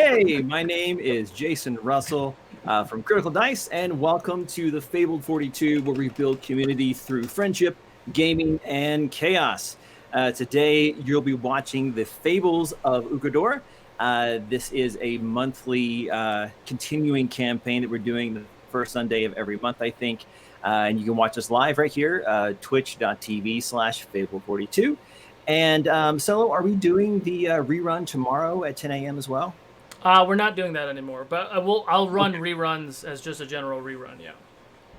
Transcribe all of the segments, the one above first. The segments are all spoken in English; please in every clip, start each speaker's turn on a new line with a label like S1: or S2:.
S1: Hey, my name is Jason Russell from Critical Dice, and welcome to the Fabled 42, where we build community through friendship, gaming, and chaos. Today, you'll be watching the Fables of Ukador. This is a monthly continuing campaign that we're doing the first Sunday of every month, I think. And you can watch us live right here, twitch.tv/Fable42. And Solo, are we doing the rerun tomorrow at 10 a.m. as well?
S2: We're not doing that anymore, but I'll run reruns as just a general rerun, yeah.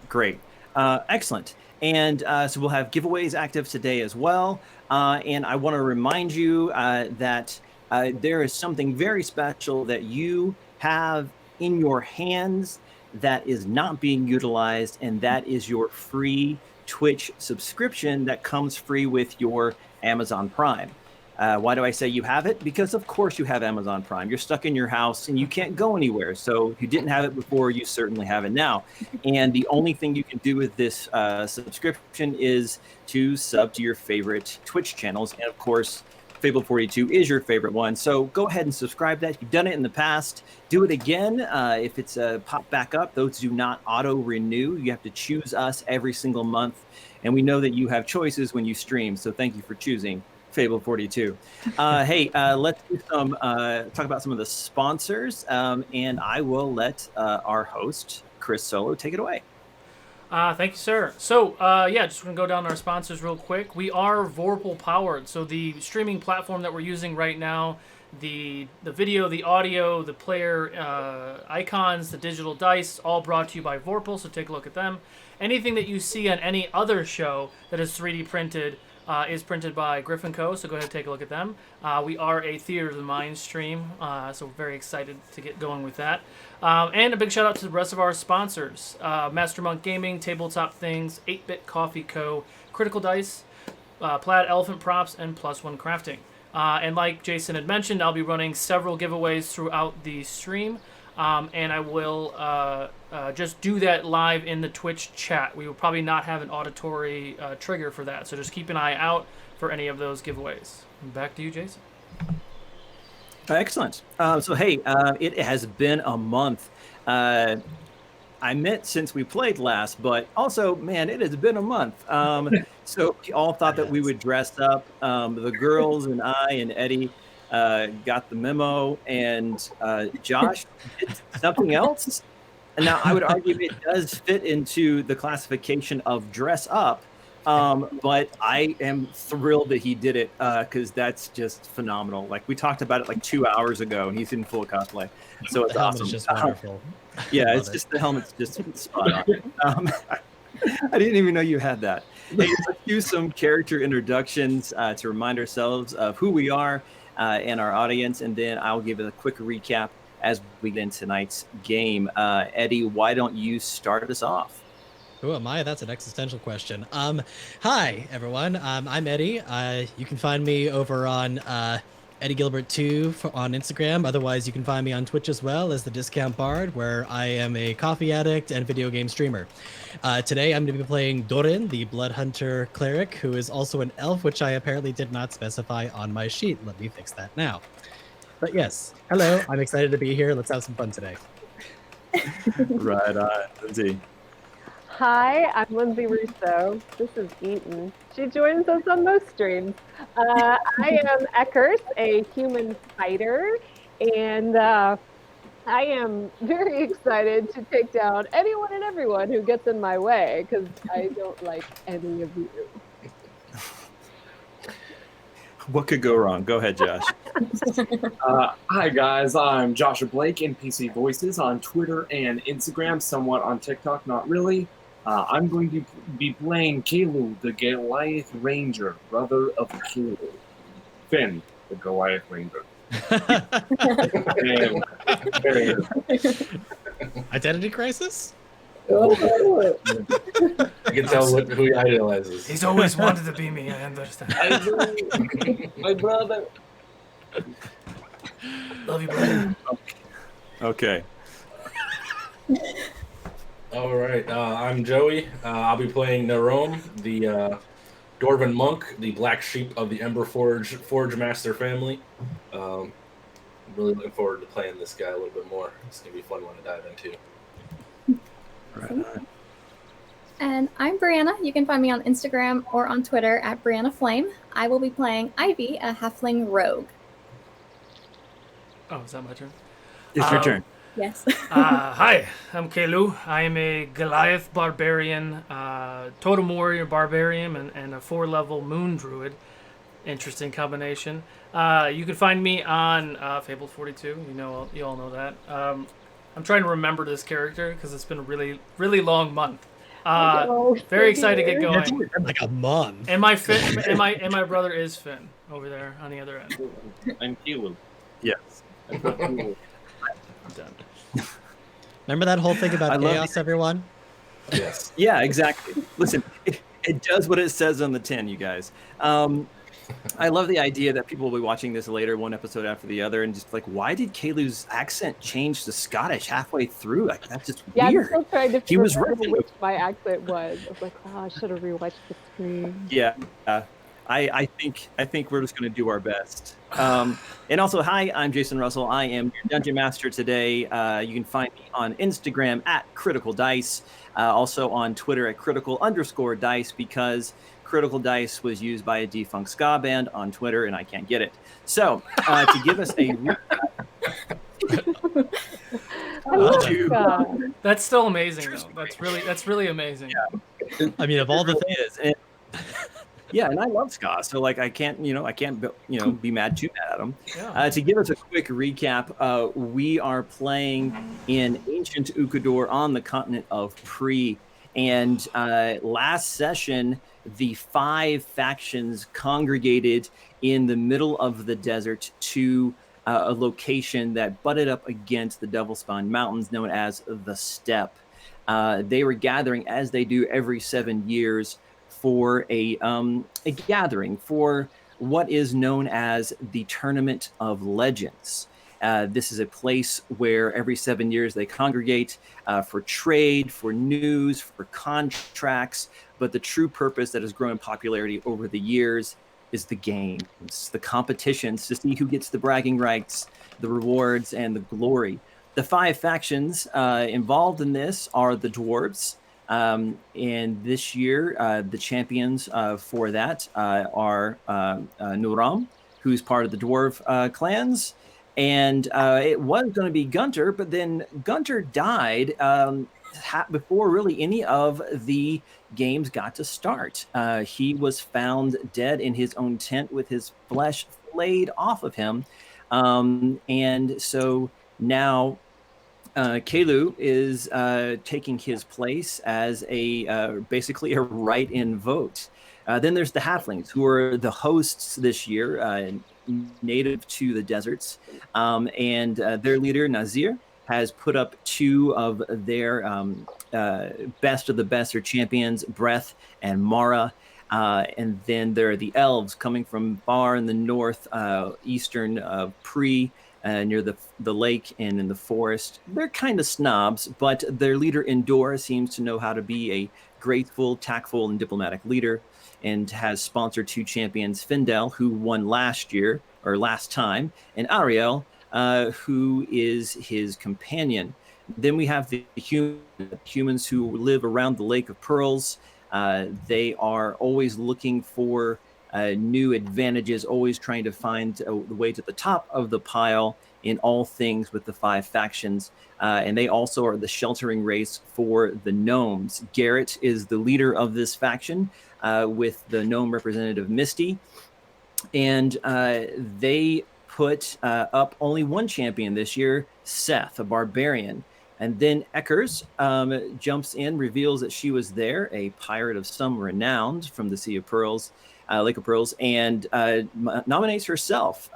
S1: Great. Excellent. And so we'll have giveaways active today as well. And I want to remind you that there is something very special that you have in your hands that is not being utilized, and that is your free Twitch subscription that comes free with your Amazon Prime. Why do I say you have it? Because of course you have Amazon Prime. You're stuck in your house and you can't go anywhere. So if you didn't have it before, you certainly have it now. And the only thing you can do with this subscription is to sub to your favorite Twitch channels. And of course, Fable 42 is your favorite one. So go ahead and subscribe to that. You've done it in the past. Do it again. If it's popped back up, those do not auto renew. You have to choose us every single month. And we know that you have choices when you stream. So thank you for choosing Fable 42. Hey, let's do talk about some of the sponsors, and I will let our host, Chris Solo, take it away.
S2: Thank you, sir. So, yeah, just going to go down our sponsors real quick. We are Vorpal powered, so the streaming platform that we're using right now, the video, the audio, the player icons, the digital dice, all brought to you by Vorpal, so take a look at them. Anything that you see on any other show that is 3D printed is printed by Griffin Co., so go ahead and take a look at them. We are a Theater of the Mind stream, so we're very excited to get going with that. And a big shout out to the rest of our sponsors, Master Monk Gaming, Tabletop Things, 8-Bit Coffee Co., Critical Dice, Plaid Elephant Props, and Plus One Crafting. And like Jason had mentioned, I'll be running several giveaways throughout the stream, and I will just do that live in the Twitch chat. We will probably not have an auditory trigger for that, so just keep an eye out for any of those giveaways. Back to you, Jason.
S1: Excellent. So, hey, it has been a month. I meant since we played last, but also, man, it has been a month. So we all thought that we would dress up. The girls and I and Eddie got the memo, and Josh did something else. And now I would argue it does fit into the classification of dress up, but I am thrilled that he did it because that's just phenomenal. Like, we talked about it like 2 hours ago, and he's in full cosplay, so it's awesome.
S3: It's just wonderful.
S1: Yeah, it's just the helmet's just spot on. I didn't even know you had that. Hey, let's do some character introductions to remind ourselves of who we are and our audience, and then I'll give it a quick recap as we get in tonight's game. Eddie, why don't you start us off?
S3: Who am I? That's an existential question. Hi, everyone. I'm Eddie. You can find me over on Eddie Gilbert 2 on Instagram. Otherwise, you can find me on Twitch as well as the Discount Bard, where I am a coffee addict and video game streamer. Today, I'm going to be playing Dorin, the Blood Hunter cleric, who is also an elf, which I apparently did not specify on my sheet. Let me fix that now. But yes, hello. I'm excited to be here. Let's have some fun today.
S1: Right on, Lindsay.
S4: Hi, I'm Lindsay Russo. This is Eaton. She joins us on most streams. I am Eckers, a human fighter, and I am very excited to take down anyone and everyone who gets in my way, because I don't like any of you.
S1: What could go wrong? Go ahead, Josh.
S5: Hi, guys. I'm Joshua Blake, NPC Voices on Twitter and Instagram, somewhat on TikTok, not really. I'm going to be playing Kalu, the Goliath Ranger, brother of Kalu. Finn, the Goliath Ranger.
S3: Identity crisis?
S6: I can tell who he idolizes.
S2: He's always wanted to be me, I understand.
S5: My brother.
S2: Love you, brother.
S1: Okay.
S6: All right, I'm Joey. I'll be playing Nerome, the Dwarven monk, the black sheep of the Ember Forge Master family. really looking forward to playing this guy a little bit more. It's gonna be a fun one to dive into.
S1: Right.
S7: And I'm Brianna. You can find me on Instagram or on Twitter at Brianna Flame. I will be playing Ivy, a halfling rogue.
S2: Oh, is that my turn?
S1: It's your turn.
S7: Yes.
S2: Hi, I'm Kelu. I am a Goliath barbarian, totem warrior barbarian, and a 4-level moon druid. Interesting combination. You can find me on Fable 42. You all know that. I'm trying to remember this character because it's been a really, really long month. Very excited to get
S3: Yeah, it's
S2: going.
S3: been like a month.
S2: And my Finn, and my brother is Finn over there on the other end.
S5: I'm Kilo.
S1: Yes.
S5: I'm Kilo.
S2: I'm done.
S3: Remember that whole thing about
S1: I love
S3: chaos, everyone?
S6: Yes.
S1: Yeah, exactly. Listen, it does what it says on the tin, you guys. I love the idea that people will be watching this later, one episode after the other, and just like, why did Kalu's accent change to Scottish halfway through? Like, that's just
S4: Yeah, I'm
S1: weird.
S4: still trying to
S1: He was
S4: remember
S1: right.
S4: which my accent was. I was like, oh, I should have rewatched the screen.
S1: Yeah, I think we're just going to do our best. And also, hi, I'm Jason Russell. I am your Dungeon Master today. You can find me on Instagram at Critical Dice, also on Twitter at Critical_Dice, because Critical Dice was used by a defunct ska band on Twitter, and I can't get it. So, to give us a
S4: I love
S1: you.
S4: Scott.
S2: That's still amazing, though. That's really amazing.
S3: I mean, of all the things.
S1: is. And, yeah, and I love ska, so like I can't be mad too mad at him.
S2: Yeah.
S1: To give us a quick recap, we are playing in ancient Ukador on the continent of Pre, and last session the 5 factions congregated in the middle of the desert to a location that butted up against the Devil Spawn Mountains, known as the Steppe. They were gathering, as they do every 7 years, for a gathering for what is known as the Tournament of Legends. This is a place where every 7 years they congregate for trade, for news, for contracts, but the true purpose that has grown in popularity over the years is the games, the competitions to see who gets the bragging rights, the rewards, and the glory. The 5 factions involved in this are the dwarves. And this year, the champions for that are Nuram, who's part of the dwarf clans. And it was going to be Gunter, but then Gunter died before really any of the games got to start. He was found dead in his own tent with his flesh flayed off of him. And so now Kelu is taking his place as basically a write-in vote. Then there's the halflings, who are the hosts this year, native to the deserts, and their leader Nazir has put up 2 of their best of the best, or champions, Breath and Mara. And then there are the elves coming from far in the north, eastern Pre, near the lake and in the forest. They're kind of snobs, but their leader Endor seems to know how to be a graceful, tactful, and diplomatic leader, and has sponsored 2 champions, Findel, who won last time, and Ariel, who is his companion. Then we have the humans who live around the Lake of Pearls. They are always looking for new advantages, always trying to find the way to the top of the pile in all things with the 5 factions. And they also are the sheltering race for the gnomes. Garrett is the leader of this faction, with the gnome representative Misty. And they put up only 1 champion this year, Seth, a barbarian. And then Eckers jumps in, reveals that she was there, a pirate of some renown from the Sea of Pearls, Lake of Pearls, and nominates herself,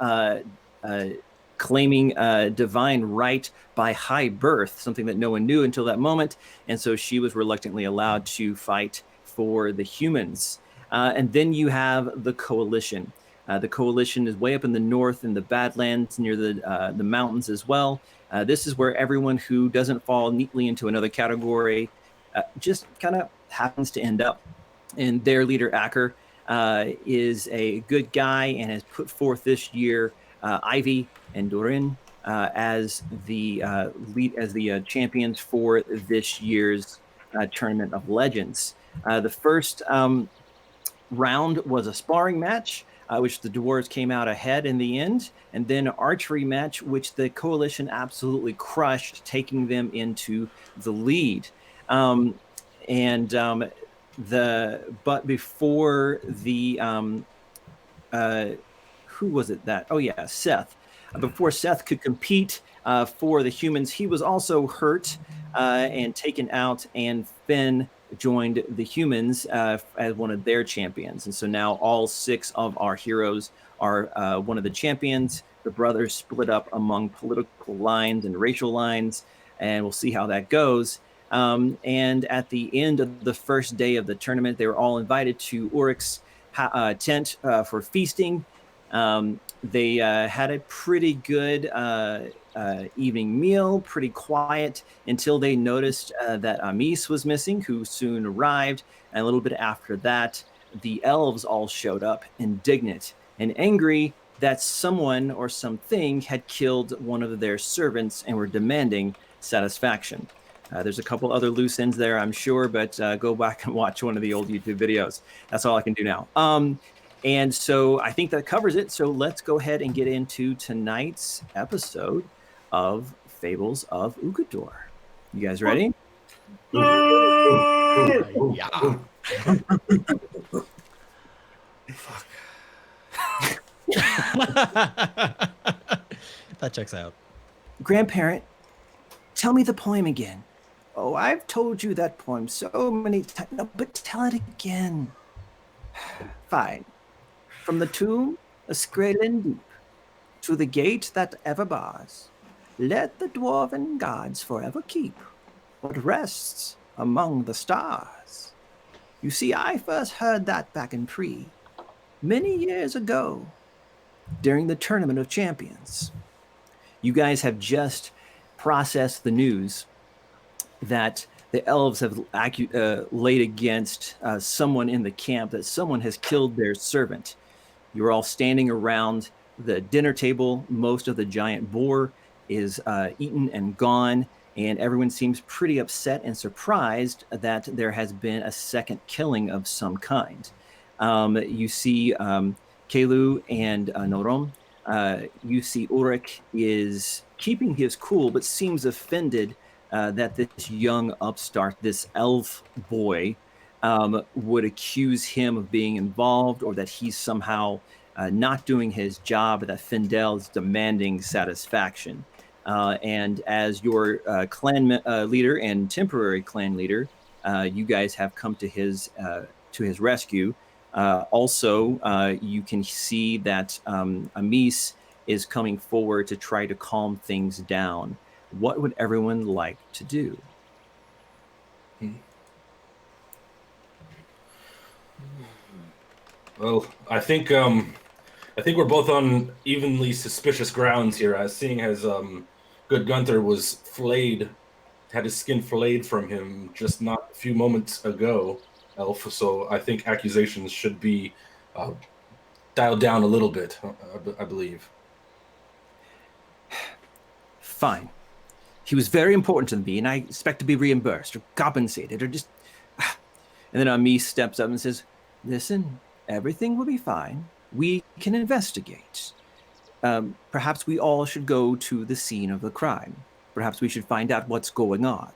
S1: claiming divine right by high birth, something that no one knew until that moment. And so she was reluctantly allowed to fight for the humans. And then you have the Coalition. The Coalition is way up in the north in the Badlands, near the mountains as well. This is where everyone who doesn't fall neatly into another category just kind of happens to end up. And their leader, Acker, is a good guy and has put forth this year Ivy and Dorin as the champions for this year's Tournament of Legends. The first round was a sparring match, which the dwarves came out ahead in the end, and then an archery match, which the coalition absolutely crushed, taking them into the lead. But before the who was it that? Oh yeah, Seth. Before Seth could compete for the humans, he was also hurt and taken out, and Finn joined the humans as one of their champions. And so now all 6 of our heroes are one of the champions. The brothers split up among political lines and racial lines, and we'll see how that goes. And at the end of the first day of the tournament, they were all invited to Urik's tent for feasting. They had a pretty good evening meal, pretty quiet, until they noticed that Amis was missing, who soon arrived. And a little bit after that, the elves all showed up, indignant and angry that someone or something had killed one of their servants and were demanding satisfaction. There's a couple other loose ends there, I'm sure, but go back and watch one of the old YouTube videos. That's all I can do now. And so I think that covers it. So let's go ahead and get into tonight's episode of Fables of Ukador. You guys ready?
S3: Yeah. Fuck. That checks out.
S1: Grandparent, tell me the poem again. Oh, I've told you that poem so many times. No, but tell it again. Fine. From the tomb, a Skrelin deep, to the gate that ever bars, let the dwarven gods forever keep what rests among the stars. You see, I first heard that back in many years ago, during the Tournament of Champions. You guys have just processed the news that the elves have laid against someone in the camp, that someone has killed their servant. You're all standing around the dinner table. Most of the giant boar is eaten and gone, and everyone seems pretty upset and surprised that there has been a second killing of some kind. You see Kelu and Norom. You see Ulrich is keeping his cool, but seems offended that this young upstart, this elf boy, would accuse him of being involved, or that he's somehow not doing his job, that Findel is demanding satisfaction. And as your clan leader and temporary clan leader, you guys have come to his rescue. Also, you can see that Amis is coming forward to try to calm things down. What would everyone like to do?
S6: Well, I think we're both on evenly suspicious grounds here, as seeing as good Gunther was flayed, had his skin flayed from him just not a few moments ago, Elf. So I think accusations should be dialed down a little bit, I believe.
S1: Fine. He was very important to me, and I expect to be reimbursed or compensated or just... And then Amis steps up and says, listen, everything will be fine. We can investigate. Perhaps we all should go to the scene of the crime. Perhaps we should find out what's going on.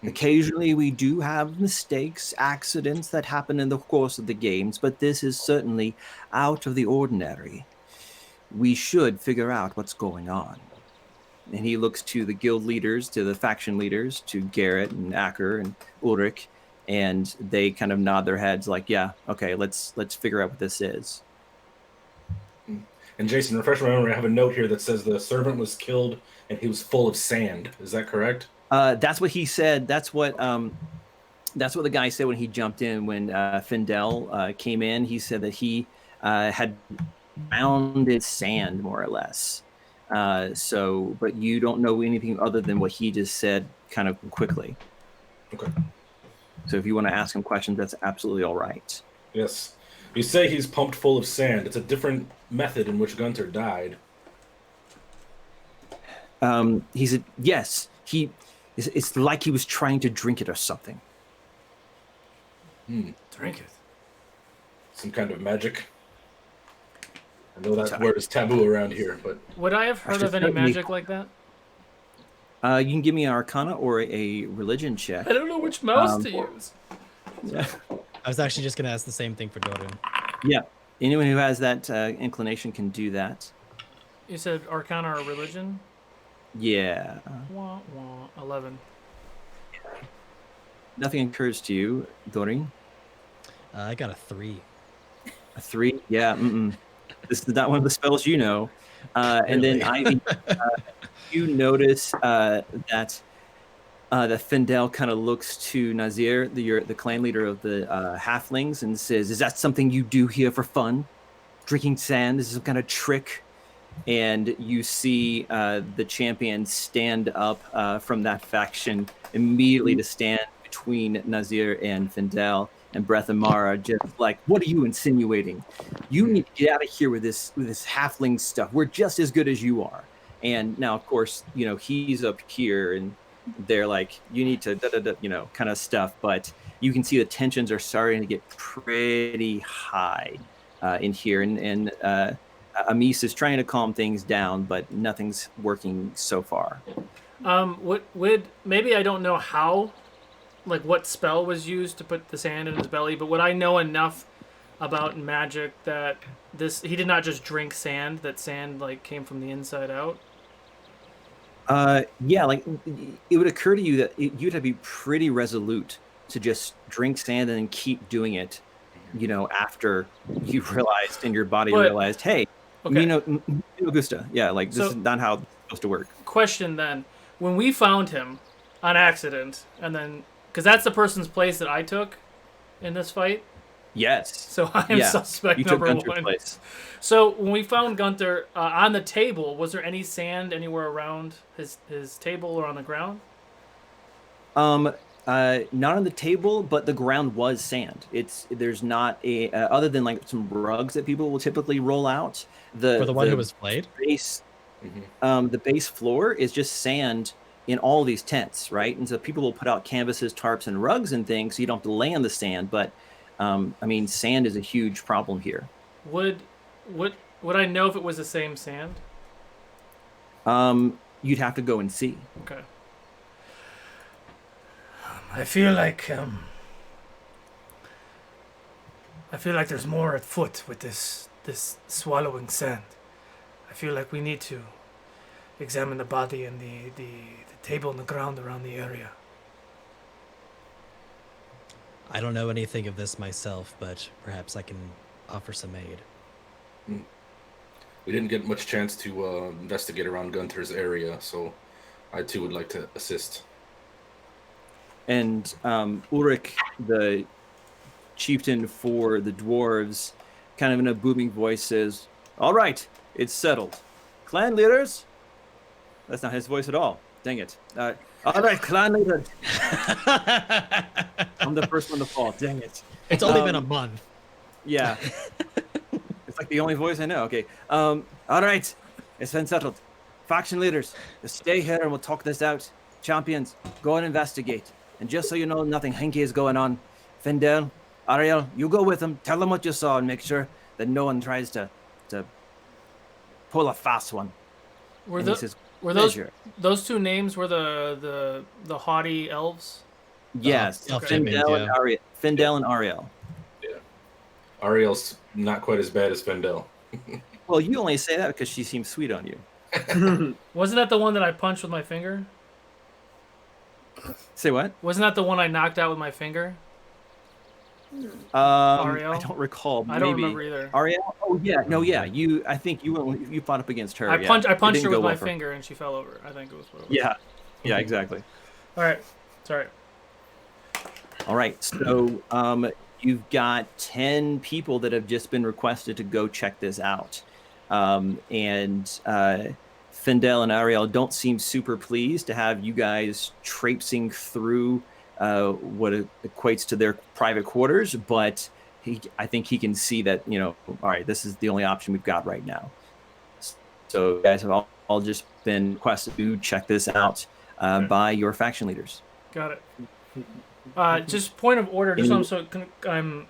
S1: Occasionally we do have mistakes, accidents that happen in the course of the games, but this is certainly out of the ordinary. We should figure out what's going on. And he looks to the guild leaders, to the faction leaders, to Garrett and Acker and Ulrich, and they kind of nod their heads like, yeah, okay, let's figure out what this is.
S6: And Jason, refresh my memory, I have a note here that says the servant was killed and he was full of sand. Is that correct?
S1: That's what he said. That's what the guy said when he jumped in. When Findel came in, he said that he had mounded sand, more or less. But you don't know anything other than what he just said kind of quickly.
S6: Okay.
S1: So if you want to ask him questions, that's absolutely all right.
S6: Yes. You say he's pumped full of sand. It's a different method in which Gunther died.
S1: He said, yes, it's like he was trying to drink it or something.
S2: Drink it.
S6: Some kind of magic. I know that word is taboo around here, but
S2: Would I have heard of any magic like that?
S1: You can give me an Arcana or a religion check.
S2: I don't know which mouse to use.
S1: Yeah.
S3: I was actually just going to ask the same thing for Doran.
S1: Yeah. Anyone who has that inclination can do that.
S2: You said Arcana or religion?
S1: Yeah.
S2: Wah, wah, 11.
S1: Nothing occurs to you, Dorin.
S3: I got a 3.
S1: A 3? Yeah. This is not one of the spells you know. And then Ivy, you notice that Findel kind of looks to Nazir, the clan leader of the halflings, and says, "Is that something you do here for fun? Drinking sand? Is this some kind of trick?" And you see the champion stand up from that faction immediately to stand between Nazir and Findel. And Breath and Mara just like, "What are you insinuating? You need to get out of here with this halfling stuff. We're just as good as you are." And now, of course, he's up here, and they're like, "You need to kind of stuff." But you can see the tensions are starting to get pretty high in here, and Amis is trying to calm things down, but nothing's working so far.
S2: Maybe I don't know how. Like what spell was used to put the sand in his belly, but would I know enough about magic that he did not just drink sand, that sand like came from the inside out?
S1: Yeah, like it would occur to you that you'd have to be pretty resolute to just drink sand and then keep doing it, after you realized and your body realized, hey,
S2: okay.
S1: Augusta, yeah, like this is not how it's supposed to work.
S2: Question then, when we found him on accident, and then because that's the person's place that I took in this fight.
S1: Yes.
S2: So I am suspect number one. Place. So when we found Gunther on the table, was there any sand anywhere around his table or on the ground?
S1: Not on the table, but the ground was sand. There's not a other than like some rugs that people will typically roll out.
S3: For the one who was played?
S1: The base floor is just sand in all these tents, right? And so people will put out canvases, tarps, and rugs and things, so you don't have to lay on the sand. But sand is a huge problem here.
S2: Would I know if it was the same sand?
S1: You'd have to go and see.
S2: Okay. I feel like there's more at foot with this swallowing sand. I feel like we need to examine the body and the table and the ground around the area.
S3: I don't know anything of this myself, but perhaps I can offer some aid.
S6: We didn't get much chance to investigate around Gunther's area, so I too would like to assist.
S1: And Ulrich, the chieftain for the dwarves, kind of in a booming voice says, "All right, it's settled. Clan leaders." That's not his voice at all. Dang it. All right, clan leaders. I'm the first one to fall. Dang it.
S3: It's only been a month.
S1: Yeah. It's like the only voice I know. Okay. All right. It's been settled. Faction leaders, just stay here and we'll talk this out. Champions, go and investigate. And just so you know, nothing hanky is going on. Findel, Ariel, you go with them. Tell them what you saw and make sure that no one tries to pull a fast one.
S2: Were those two names were the haughty elves?
S1: Yes,
S3: okay.
S1: Findel and Ariel.
S6: Yeah, Ariel's not quite as bad as Findel.
S1: Well, you only say that because she seems sweet on you.
S2: Wasn't that the one that I punched with my finger?
S1: Say what?
S2: Wasn't that the one I knocked out with my finger?
S1: Ariel? I don't recall.
S2: I don't remember either.
S1: Ariel? Oh yeah, no, yeah. I think you fought up against her.
S2: I punched her with my finger and she fell over. I think it was what it was.
S1: Yeah, exactly.
S2: All right, sorry.
S1: All right, so you've got 10 people that have just been requested to go check this out, and Findel and Ariel don't seem super pleased to have you guys traipsing through what equates to their private quarters, but I think he can see that, all right, this is the only option we've got right now. So you guys have all just been requested to check this out by your faction leaders.
S2: Got it. Just point of order, just so I'm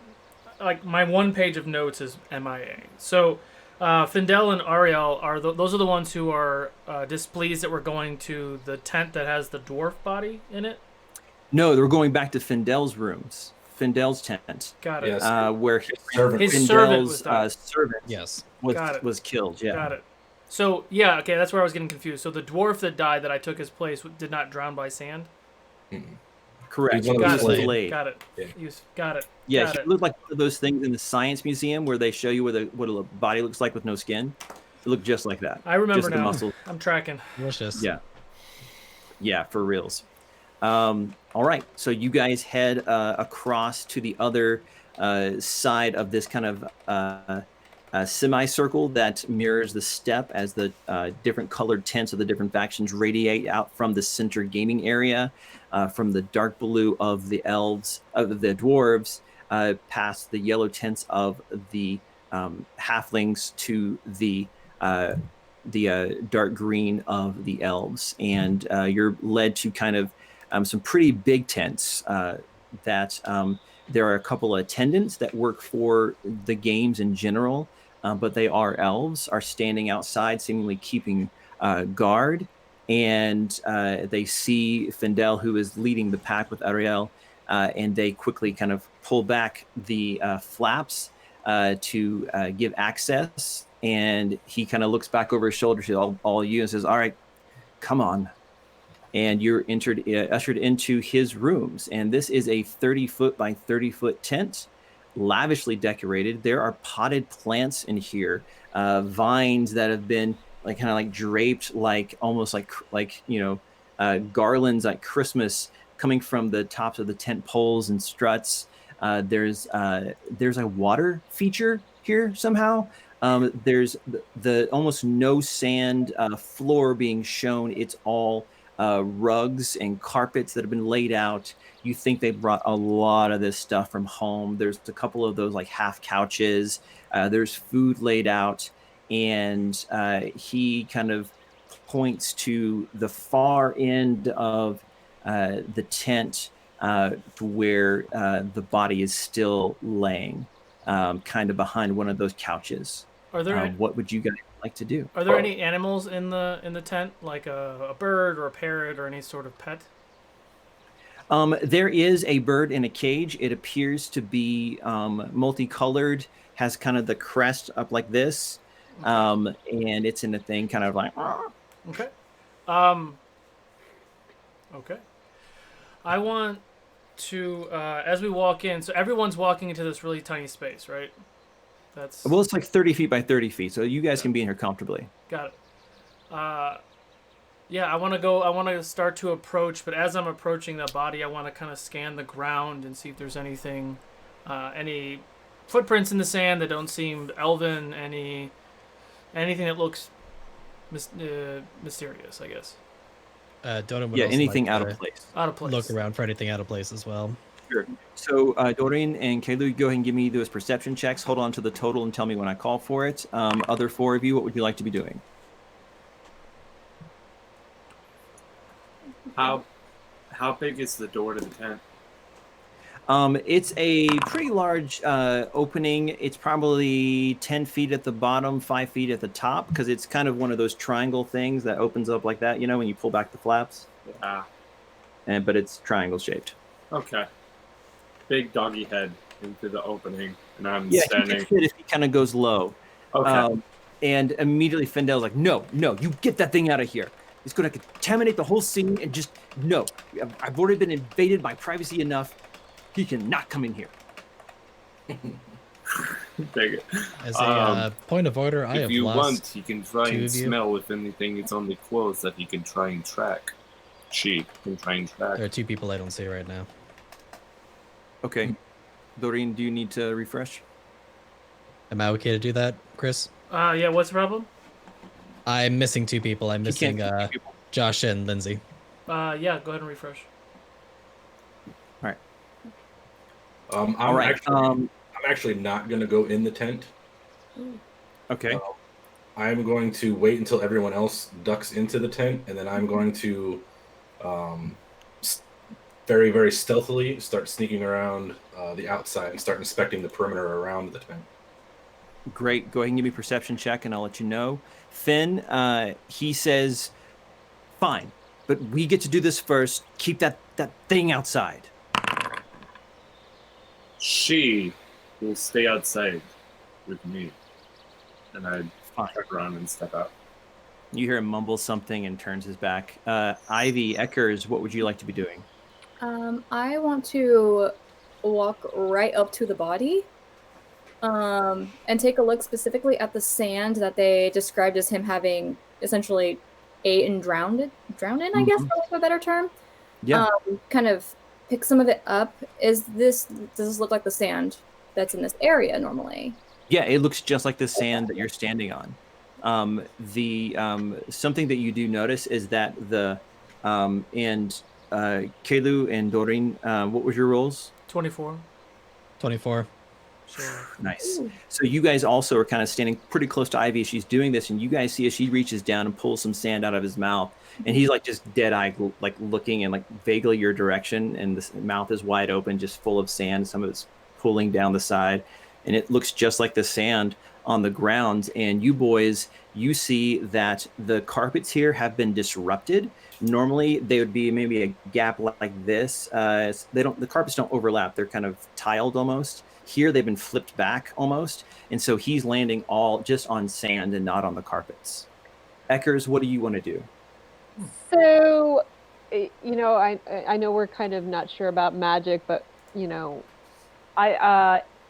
S2: like my one page of notes is MIA. So Findel and Ariel those are the ones who are displeased that we're going to the tent that has the dwarf body in it.
S1: No, they're going back to Findel's rooms. Findel's tent.
S2: Got it.
S6: Yes.
S1: Where
S2: His servant was
S1: servant
S3: Yes.
S1: was killed. Yeah.
S2: Got it. So yeah, okay, that's where I was getting confused. So the dwarf that died that I took his place did not drown by sand.
S1: Correct.
S6: He was
S2: Got it.
S1: Flayed.
S2: Got it.
S6: Yeah.
S2: Got it.
S1: Yeah,
S2: Got
S1: he
S2: it.
S1: looked like one of those things in the science museum where they show you what a body looks like with no skin. It looked just like that.
S2: I remember
S1: just
S2: now.
S1: The muscles.
S2: I'm tracking.
S3: Delicious.
S1: Yeah, for reals. All right, so you guys head across to the other side of this kind of semicircle that mirrors the steppe as the different colored tents of the different factions radiate out from the center gaming area, from the dark blue of the elves, of the dwarves, past the yellow tents of the halflings to the dark green of the elves. And you're led to kind of some pretty big tents that there are a couple of attendants that work for the games in general, but they are elves, are standing outside, seemingly keeping guard. And they see Findel, who is leading the pack with Ariel, and they quickly kind of pull back the flaps to give access. And he kind of looks back over his shoulder to all you and says, "All right, come on." And you're ushered into his rooms. And this is a 30-foot by 30-foot tent, lavishly decorated. There are potted plants in here, vines that have been kind of draped, almost like garlands, like Christmas, coming from the tops of the tent poles and struts. There's a water feature here somehow. There's the almost no sand floor being shown. It's all rugs and carpets that have been laid out. You think they brought a lot of this stuff from home. There's a couple of those half couches. There's food laid out, and he kind of points to the far end of the tent where the body is still laying, kind of behind one of those couches.
S2: Are there
S1: what would you guys like to do?
S2: Are there any animals in the tent, like a bird or a parrot or any sort of pet?
S1: There is a bird in a cage. It appears to be multicolored, has kind of the crest up like this, and it's in a thing kind of like.
S2: Okay. Okay. I want to, as we walk in, so everyone's walking into this really tiny space, right?
S1: Well, it's like 30 feet by 30 feet, so you guys can be in here comfortably.
S2: Got it. Yeah, I want to start to approach, but as I'm approaching the body, I want to kind of scan the ground and see if there's anything, any footprints in the sand that don't seem elven, anything that looks mysterious, I guess.
S1: Anything out of place.
S2: Out of place.
S3: Look around for anything out of place as well.
S1: Sure. So Doreen and Kaylu, go ahead and give me those perception checks. Hold on to the total and tell me when I call for it. Other four of you, what would you like to be doing?
S5: How big is the door to the tent?
S1: It's a pretty large opening. It's probably 10 feet at the bottom, 5 feet at the top, because it's kind of one of those triangle things that opens up like that, when you pull back the flaps.
S5: Yeah.
S1: But it's triangle shaped.
S5: Okay. Big doggy head into the opening, and I'm
S1: He
S5: standing.
S1: can fit if he kind of goes low.
S5: Okay.
S1: And immediately Findel's like, no, you get that thing out of here. It's going to contaminate the whole scene, and just no. I've already been invaded by privacy enough. He cannot come in here.
S3: As a point of order, I have
S5: if you
S3: lost
S5: want, he can try
S3: two
S5: and
S3: of you.
S5: smell if anything is on the clothes that he can try and track. She can try and track.
S3: There are 2 people I don't see right now.
S1: Okay. Doreen, do you need to refresh?
S3: Am I okay to do that, Chris?
S2: Yeah, what's the problem?
S3: I'm missing 2 people. I'm missing
S1: keep people.
S3: Josh and Lindsay.
S2: Yeah, go ahead and refresh.
S1: All right.
S6: All right. I'm actually not going to go in the tent.
S1: Okay.
S6: I'm going to wait until everyone else ducks into the tent, and then I'm going to very, very stealthily start sneaking around the outside and start inspecting the perimeter around the tent.
S1: Great. Go ahead and give me a perception check, and I'll let you know. Finn, he says, "Fine, but we get to do this first. Keep that thing outside."
S5: She will stay outside with me. And I
S1: Fine.
S5: turn around and step out.
S1: You hear him mumble something and turns his back. Ivy, Eckers, what would you like to be doing?
S7: I want to walk right up to the body, and take a look specifically at the sand that they described as him having essentially ate and drowned in, I guess, for lack of a better term.
S1: Yeah.
S7: Kind of pick some of it up. Does this look like the sand that's in this area normally?
S1: Yeah, it looks just like the sand that you're standing on. Something that you do notice is that Kelu and Doreen, what was your roles?
S2: 24.
S3: 24.
S2: So
S1: Nice. So you guys also are kind of standing pretty close to Ivy as she's doing this, and you guys see as she reaches down and pulls some sand out of his mouth, and he's like just dead-eyed, like looking in like vaguely your direction, and the mouth is wide open, just full of sand. Some of it's pulling down the side, and it looks just like the sand on the ground. And you boys, you see that the carpets here have been disrupted. Normally they would be maybe a gap like this. The carpets don't overlap. They're kind of tiled almost. Here they've been flipped back almost. And so he's landing all just on sand and not on the carpets. Eckers, what do you want to do?
S4: So, I know we're kind of not sure about magic, but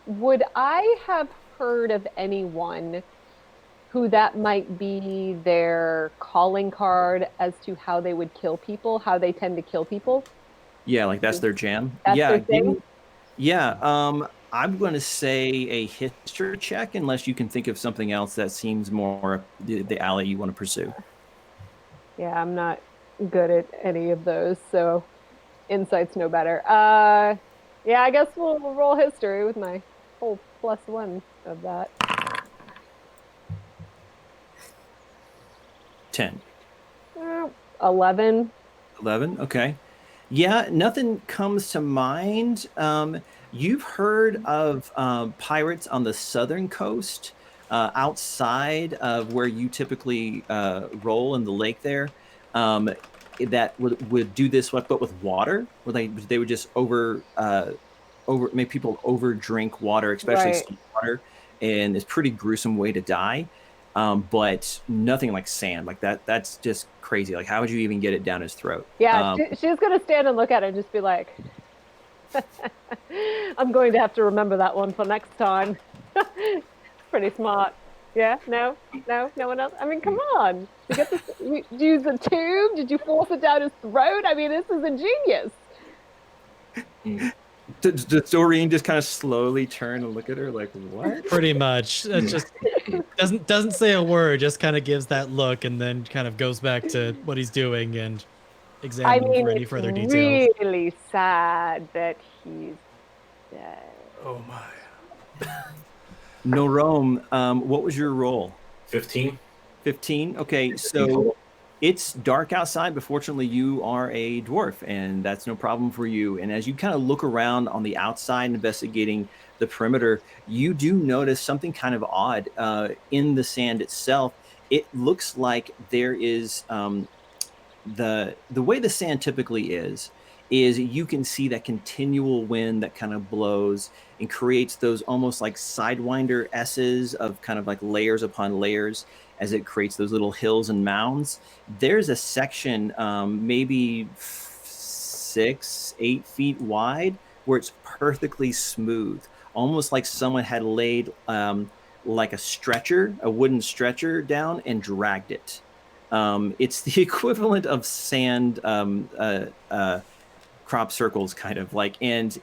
S4: would I have heard of anyone who that might be their calling card as to how they would kill people, how they tend to kill people?
S1: Yeah, like that's their jam.
S4: That's
S1: yeah,
S4: their thing?
S1: I'm going to say a history check, unless you can think of something else that seems more the alley you want to pursue.
S4: Yeah, I'm not good at any of those, so insight's no better. Yeah, I guess we'll roll history with my whole +1 of that.
S1: 10.
S4: 11.
S1: 11, okay. Yeah, nothing comes to mind. You've heard of pirates on the southern coast, outside of where you typically roll in the lake there, that would do this, but with water, where they would just make people over drink water, especially
S4: Right.
S1: salt water, and it's a pretty gruesome way to die. But nothing like sand like that. That's just crazy. Like, how would you even get it down his throat?
S4: Yeah, she's going to stand and look at it and just be like, I'm going to have to remember that one for next time. Pretty smart. Yeah, no one else. I mean, come on. You use a tube? Did you force it down his throat? I mean, this is ingenious.
S1: Does Doreen just kind of slowly turn and look at her like, what?
S3: Pretty much. It just doesn't say a word, just kind of gives that look and then kind of goes back to what he's doing and examining for any further details.
S4: It's really sad that he's dead.
S2: Oh my.
S1: No, Rome. What was your roll?
S6: 15.
S1: 15. Okay, so it's dark outside, but fortunately you are a dwarf, and that's no problem for you. And as you kind of look around on the outside, investigating the perimeter, you do notice something kind of odd in the sand itself. It looks like there is the way the sand typically is you can see that continual wind that kind of blows and creates those almost like sidewinder S's of kind of like layers upon layers as it creates those little hills and mounds. There's a section maybe 6-8 feet wide where it's perfectly smooth, almost like someone had laid like a wooden stretcher down and dragged it. It's the equivalent of sand crop circles, kind of like, and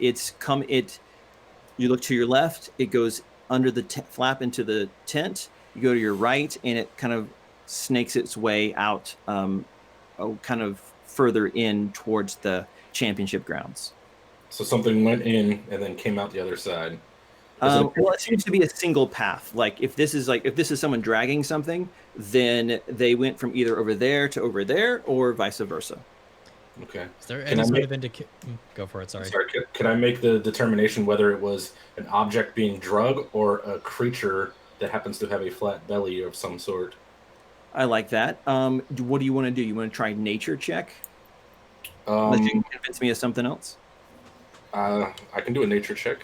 S1: you look to your left, it goes under the flap into the tent. You go to your right, and it kind of snakes its way out, kind of further in towards the championship grounds.
S6: So something went in and then came out the other side.
S1: Well, it seems to be a single path. Like if this is someone dragging something, then they went from either over there to over there, or vice versa.
S6: Okay.
S3: Is there
S6: Can
S3: any
S6: I
S3: sort
S6: make-
S3: of indication? Go for it. Sorry.
S6: Can I make the determination whether it was an object being drug or a creature that happens to have a flat belly of some sort?
S1: I like that. What do you want to do? You want to try nature check? Unless you can convince me of something else.
S6: I can do a nature check.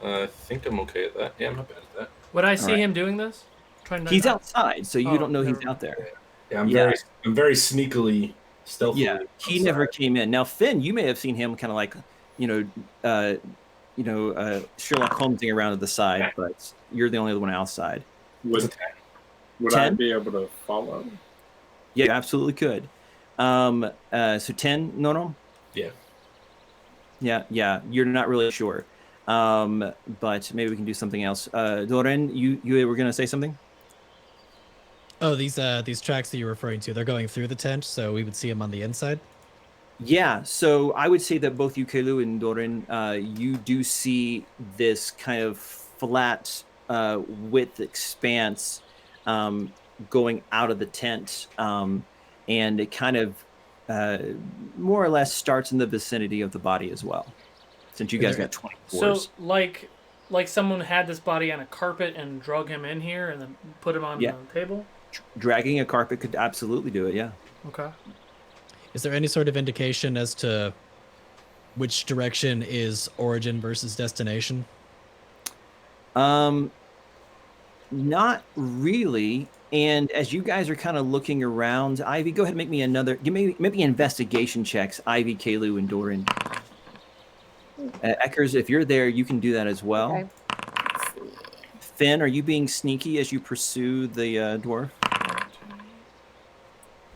S6: I think I'm okay at that. Yeah, I'm not bad at that.
S2: Would I see
S1: right.
S2: him doing this? Trying to
S1: He's outside, so you
S2: Oh,
S1: don't know he's
S2: never
S1: out there.
S6: Yeah, I'm
S1: Yeah.
S6: very sneakily, stealthily.
S1: Yeah, he
S6: outside.
S1: never came in. Now, Finn, you may have seen him kind of like, Sherlock Holmesing around to the side, but you're the only one outside.
S5: Would I
S1: 10?
S5: be able to follow?
S1: Yeah, you absolutely could. So 10, Nono?
S6: Yeah.
S1: Yeah. You're not really sure, but maybe we can do something else. Doran, you were gonna say something?
S3: Oh, these tracks that you're referring to, they're going through the tent, so we would see them on the inside.
S1: Yeah, so I would say that both you, Kelu, and Doran, you do see this kind of flat width expanse going out of the tent, and it kind of more or less starts in the vicinity of the body as well, since you guys got 24s.
S2: So like someone had this body on a carpet and drug him in here and then put him on
S1: Yeah.
S2: the table?
S1: Dragging a carpet could absolutely do it, yeah.
S2: Okay.
S3: Is there any sort of indication as to which direction is origin versus destination?
S1: Not really. And as you guys are kind of looking around, Ivy, go ahead and make me maybe investigation checks, Ivy, Kalu, and Doran. Eckers, if you're there, you can do that as well.
S4: Okay.
S1: Finn, are you being sneaky as you pursue the dwarf?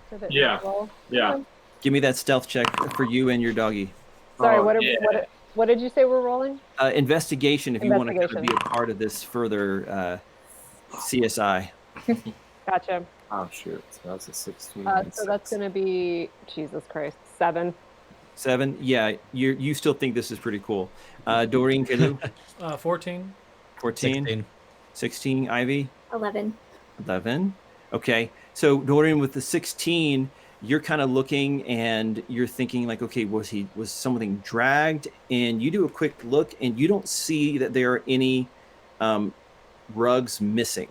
S4: So that-
S5: Yeah.
S4: well,
S5: Yeah.
S4: okay.
S1: Give me that stealth check for you and your doggy.
S4: Sorry,
S5: Oh,
S4: what
S5: yeah.
S4: what did you say we're rolling?
S1: Investigation, if you want to kind of be
S4: Investigation.
S1: a part of this further CSI.
S4: Gotcha.
S5: Oh shoot, so that's a 16.
S4: So that's going to be, Jesus Christ, 7.
S1: 7? Yeah, you still think this is pretty cool. Doreen, Kalu,
S2: 14.
S1: 14. 16, Ivy?
S7: 11.
S1: 11. Okay. So Dorian, with the 16, you're kind of looking and you're thinking like, okay, was something dragged? And you do a quick look and you don't see that there are any rugs missing.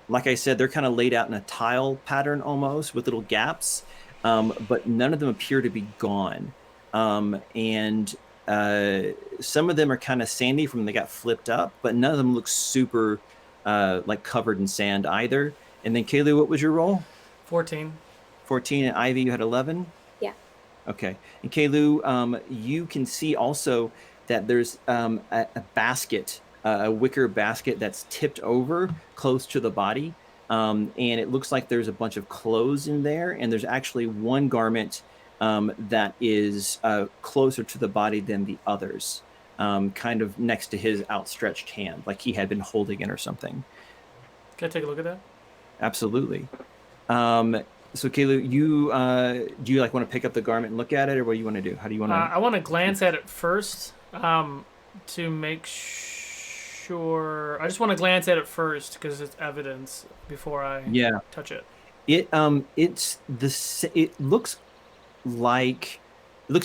S1: Like I said, they're kind of laid out in a tile pattern almost with little gaps, but none of them appear to be gone. And some of them are kind of sandy from when they got flipped up, but none of them look super like covered in sand either. And then Kaylee, what was your roll?
S2: 14.
S1: 14, and Ivy, you had 11?
S7: Yeah.
S1: Okay. And Kaylu, you can see also that there's a basket, a wicker basket that's tipped over close to the body. And it looks like there's a bunch of clothes in there. And there's actually one garment that is closer to the body than the others, kind of next to his outstretched hand, like he had been holding it or something.
S2: Can I take a look at that?
S1: Absolutely. So Kaylu, do you like want to pick up the garment and look at it, or what do you want to do? How do you want to?
S2: I want to glance at it first to make sure. I just want to glance at it first because it's evidence before I touch it.
S1: It looks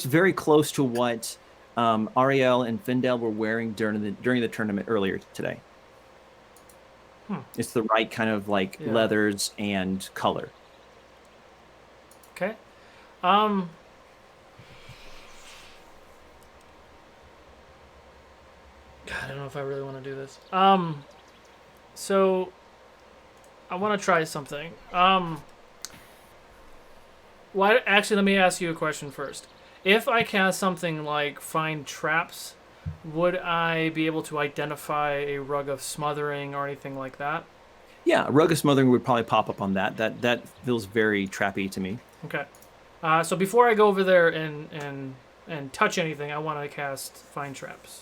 S1: very close to what Ariel and Findel were wearing during the tournament earlier today. It's the right kind of leathers and color.
S2: Okay. God, I don't know if I really want to do this. So I want to try something. Actually, let me ask you a question first. If I cast something like Find Traps, would I be able to identify a rug of smothering or anything like that?
S1: Yeah, a rug of smothering would probably pop up on that. That feels very trappy to me.
S2: Okay. So before I go over there and touch anything, I want to cast Find Traps.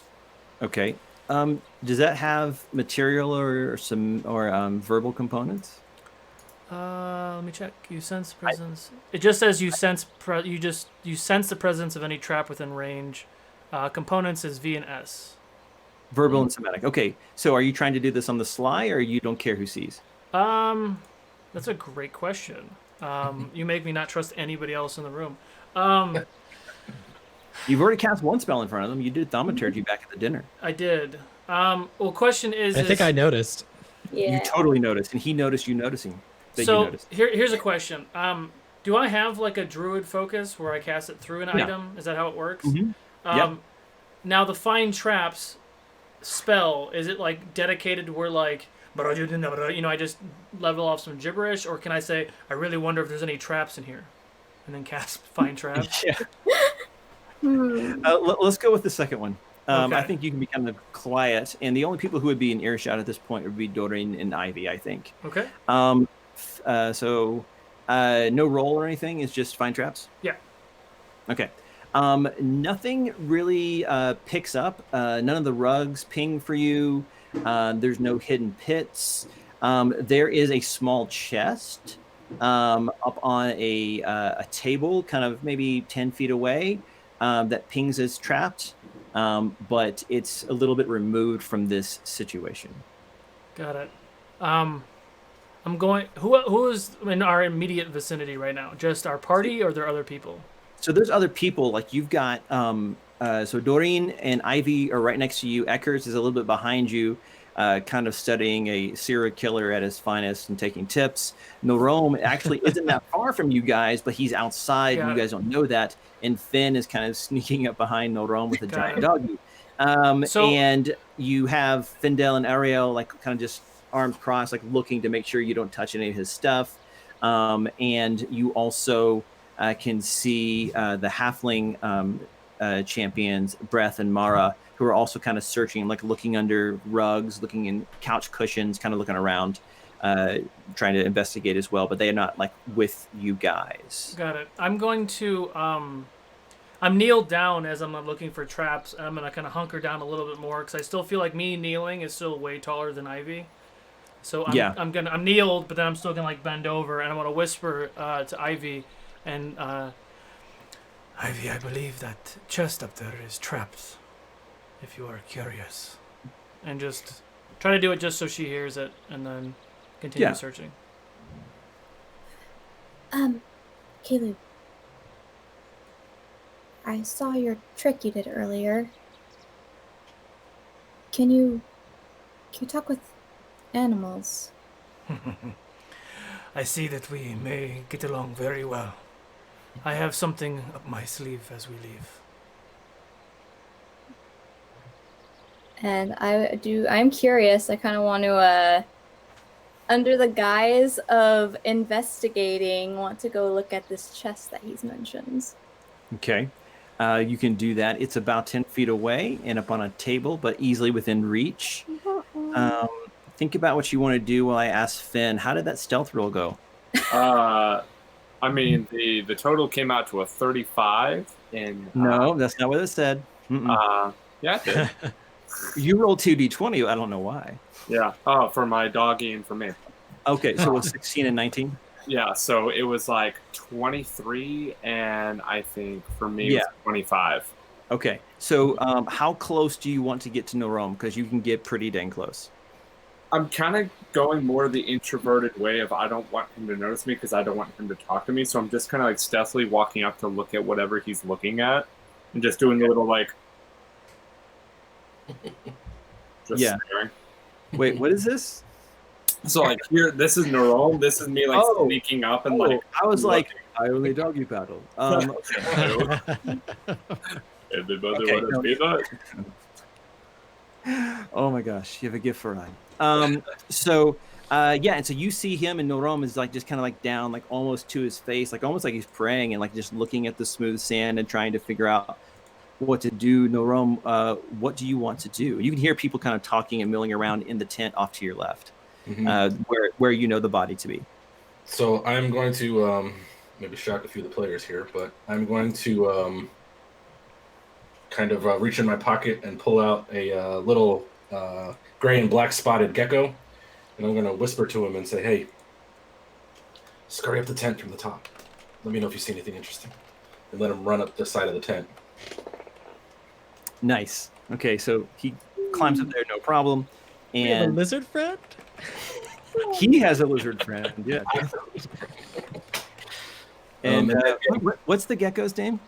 S1: Okay. Does that have material or verbal components?
S2: Let me check. You sense presence. It just says you sense. You sense the presence of any trap within range. Components is V and S.
S1: Verbal and somatic. Okay, so are you trying to do this on the sly, or you don't care who sees?
S2: That's a great question. You make me not trust anybody else in the room.
S1: You've already cast one spell in front of them. You did thaumaturgy back at the dinner.
S2: I did. Well, question is...
S3: I think I noticed.
S7: Yeah.
S1: You totally noticed, and he noticed you noticing that you
S2: So,
S1: noticed.
S2: here's a question. Do I have, like, a druid focus where I cast it through an
S1: Yeah.
S2: item? Is that how it works?
S1: Yep.
S2: Now, the Find Traps spell, is it, like, dedicated to where, like, I just level off some gibberish? Or can I say, I really wonder if there's any traps in here? And then cast Find Traps?
S1: Yeah. Let's go with the second one.
S2: Okay.
S1: I think you can be kind of quiet, and the only people who would be in earshot at this point would be Doreen and Ivy, I think.
S2: Okay.
S1: So no roll or anything, it's just Find Traps?
S2: Yeah.
S1: Okay. Nothing really picks up. None of the rugs ping for you. There's no hidden pits. There is a small chest up on a table, kind of maybe 10 feet away, that pings as trapped, but it's a little bit removed from this situation.
S2: Got it. I'm going... Who is in our immediate vicinity right now? Just our party, or are there other people?
S1: So there's other people, like you've got, so Doreen and Ivy are right next to you. Eckers is a little bit behind you, kind of studying a serial killer at his finest and taking tips. Norome actually isn't that far from you guys, but he's outside, and you guys don't know that. And Finn is kind of sneaking up behind Norome with a giant doggy. And you have Findel and Ariel, like, kind of just arms crossed, like looking to make sure you don't touch any of his stuff. And you also can see the halfling champions, Breath and Mara, who are also kind of searching, like looking under rugs, looking in couch cushions, kind of looking around, trying to investigate as well. But they are not like with you guys.
S2: Got it. I'm going to... I'm kneeled down as I'm looking for traps, and I'm going to kind of hunker down a little bit more, because I still feel like me kneeling is still way taller than Ivy. So I'm kneeled, but then I'm still going to like bend over, and I'm going to whisper to Ivy, and Ivy, I believe that chest up there is traps, if you are curious. And just try to do it just so she hears it, and then continue searching.
S7: Caleb, I saw your trick you did earlier. Can you talk with animals?
S2: I see that we may get along very well. I have something up my sleeve as we leave.
S7: And I'm curious. I kind of want to, under the guise of investigating, want to go look at this chest that he's mentioned.
S1: Okay. You can do that. It's about 10 feet away and up on a table, but easily within reach. Think about what you want to do while I ask Finn. How did that stealth roll go?
S5: I mean, the total came out to a 35.
S1: No, that's not what it said.
S5: Yeah, it did.
S1: You rolled 2d20. I don't know why.
S5: Yeah. Oh, for my doggy and for me.
S1: Okay, so it was 16 and 19?
S5: Yeah, so it was like 23, and I think for me it was 25.
S1: Okay, so how close do you want to get to Norome? Because you can get pretty dang close.
S5: I'm kind of going more the introverted way of I don't want him to notice me because I don't want him to talk to me. So I'm just kind of like stealthily walking up to look at whatever he's looking at and just doing a little like... just staring.
S1: Wait, what is this?
S5: So like here, this is Norome. This is me like sneaking up and like...
S1: I was like, I only doggy paddle.
S5: Everybody want to be that?
S1: Oh my gosh, you have a gift for eye. So and so you see him, and Norome is like just kind of like down, like almost to his face, like almost like he's praying and like just looking at the smooth sand and trying to figure out what to do. Norome, what do you want to do? You can hear people kind of talking and milling around in the tent off to your left, where you know the body to be.
S6: So I'm going to maybe shock a few of the players here, but I'm going to kind of reach in my pocket and pull out a little gray and black spotted gecko, and I'm going to whisper to him and say, "Hey, scurry up the tent from the top. Let me know if you see anything interesting." And let him run up the side of the tent.
S1: Nice. Okay, so he climbs up there, no problem.
S3: We have a
S1: And
S3: lizard friend?
S1: he has a lizard friend, yeah. And what's the gecko's name?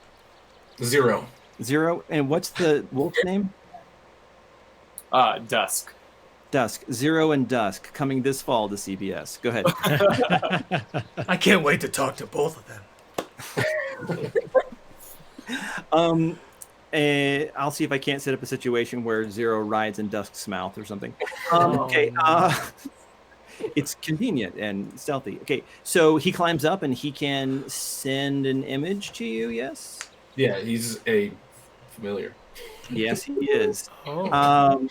S6: Zero.
S1: Zero. And what's the wolf's name?
S5: Dusk.
S1: Dusk. Zero and Dusk coming this fall to CBS. Go ahead.
S2: I can't wait to talk to both of them.
S1: I'll see if I can't set up a situation where Zero rides in Dusk's mouth or something.
S2: Oh,
S1: Okay.
S2: no.
S1: It's convenient and stealthy. Okay, so he climbs up and he can send an image to you. Yes.
S6: Yeah, he's a familiar.
S1: Yes, he is.
S2: Oh.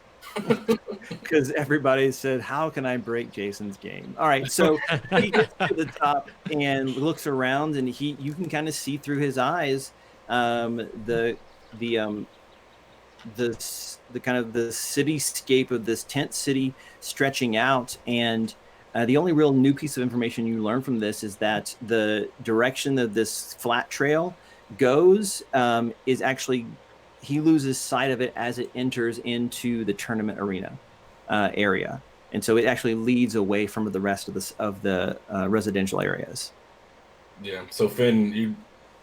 S1: Because everybody said, "How can I break Jason's game?" All right, so he gets to the top and looks around, and you can kind of see through his eyes the kind of the cityscape of this tent city stretching out. And the only real new piece of information you learn from this is that the direction that this flat trail goes is actually, he loses sight of it as it enters into the tournament arena area. And so it actually leads away from the rest of the residential areas.
S6: Yeah, so Finn,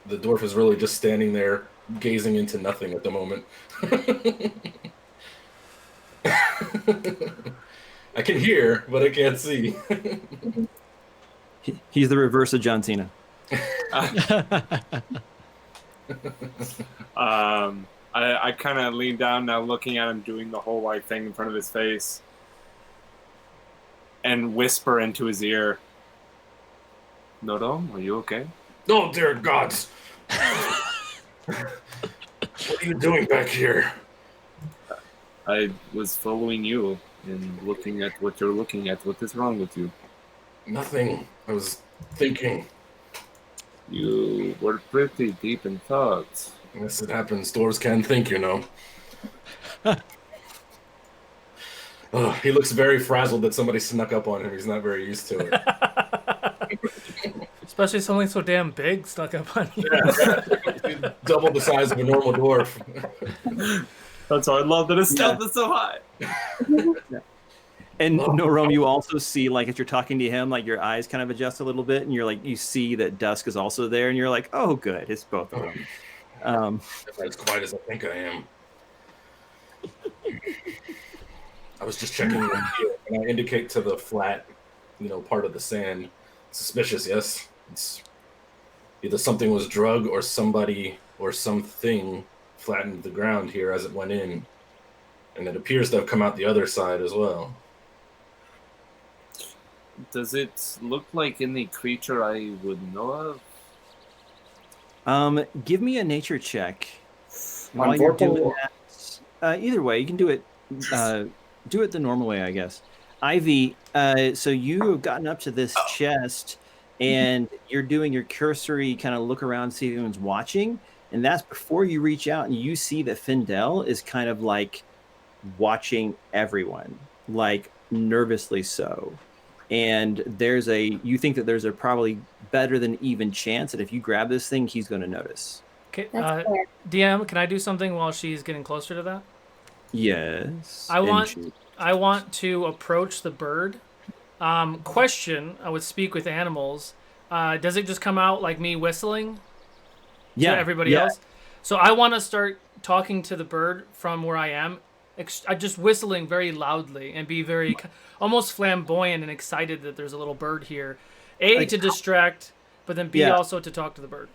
S6: the dwarf is really just standing there gazing into nothing at the moment. I can hear, but I can't see.
S1: He's the reverse of John Cena.
S5: I kind of lean down now, looking at him doing the whole white thing in front of his face, and whisper into his ear, "Nodo, are you okay?"
S6: Oh, dear gods! What are you doing back here?
S5: I was following you and looking at what you're looking at. What is wrong with you?
S6: Nothing. I was thinking.
S5: You were pretty deep in thoughts.
S6: Yes, it happens. Dwarves can think, you know. Oh, he looks very frazzled that somebody snuck up on him. He's not very used to it.
S2: Especially something so damn big stuck up on you.
S6: Yeah, double the size of a normal dwarf.
S5: That's why I love that his stealth is so high.
S1: Yeah. And Norom, you also see, like, as you're talking to him, like your eyes kind of adjust a little bit, and you're like, you see that Dusk is also there, and you're like, oh, good, it's both of them.
S6: If I'm as quiet as I think I am. I was just checking in here, and I indicate to the flat, part of the sand. Suspicious, yes. It's either something was drug or somebody or something flattened the ground here as it went in, and it appears to have come out the other side as well.
S5: Does it look like any creature I would know
S1: of? Give me a nature check. While you're doing that, either way, you can do it. Do it the normal way, I guess. Ivy, so you have gotten up to this chest, and you're doing your cursory kind of look around, see if anyone's watching, and that's before you reach out and you see that Findel is kind of like watching everyone, like nervously so. And you think that there's a probably better than even chance that if you grab this thing, he's going to notice.
S2: Okay, DM, can I do something while she's getting closer to that?
S1: Yes.
S2: I want to approach the bird. Question, I would speak with animals. Does it just come out like me whistling to everybody else? So I want to start talking to the bird from where I am, just whistling very loudly and be very almost flamboyant and excited that there's a little bird here. A, to distract, but then B, also to talk to the bird.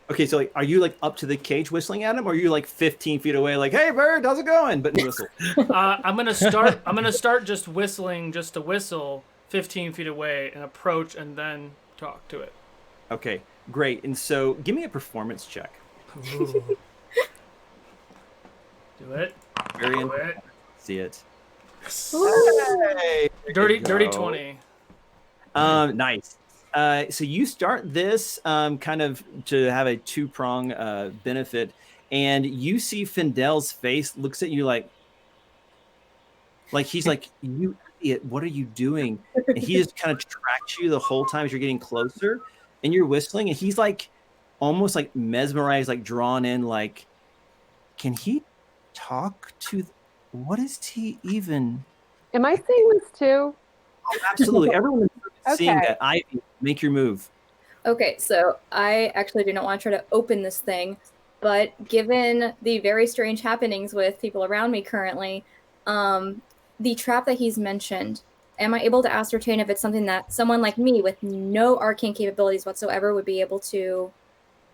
S1: Okay, so are you like up to the cage whistling at him, or are you like 15 feet away, like, "Hey, bird, how's it going?" But whistle.
S2: I'm gonna start just whistling, just to whistle 15 feet away and approach, and then talk to it.
S1: Okay, great. And so, give me a performance check.
S2: Ooh. Do it.
S1: Very
S2: Do it.
S1: See it.
S2: Hey, dirty 20.
S1: Nice. So you start this kind of to have a two-prong benefit, and you see Findel's face looks at you like he's like, "You idiot, what are you doing?" And he just kind of tracks you the whole time as you're getting closer, and you're whistling, and he's like almost like mesmerized, like drawn in, like, can he talk to what is he even?
S4: Am I seeing this too?
S1: Absolutely. Everyone is seeing
S4: Okay.
S1: that. Ivy, make your move.
S7: Okay, so I actually do not want to try to open this thing, but given the very strange happenings with people around me currently, the trap that he's mentioned, am I able to ascertain if it's something that someone like me with no arcane capabilities whatsoever would be able to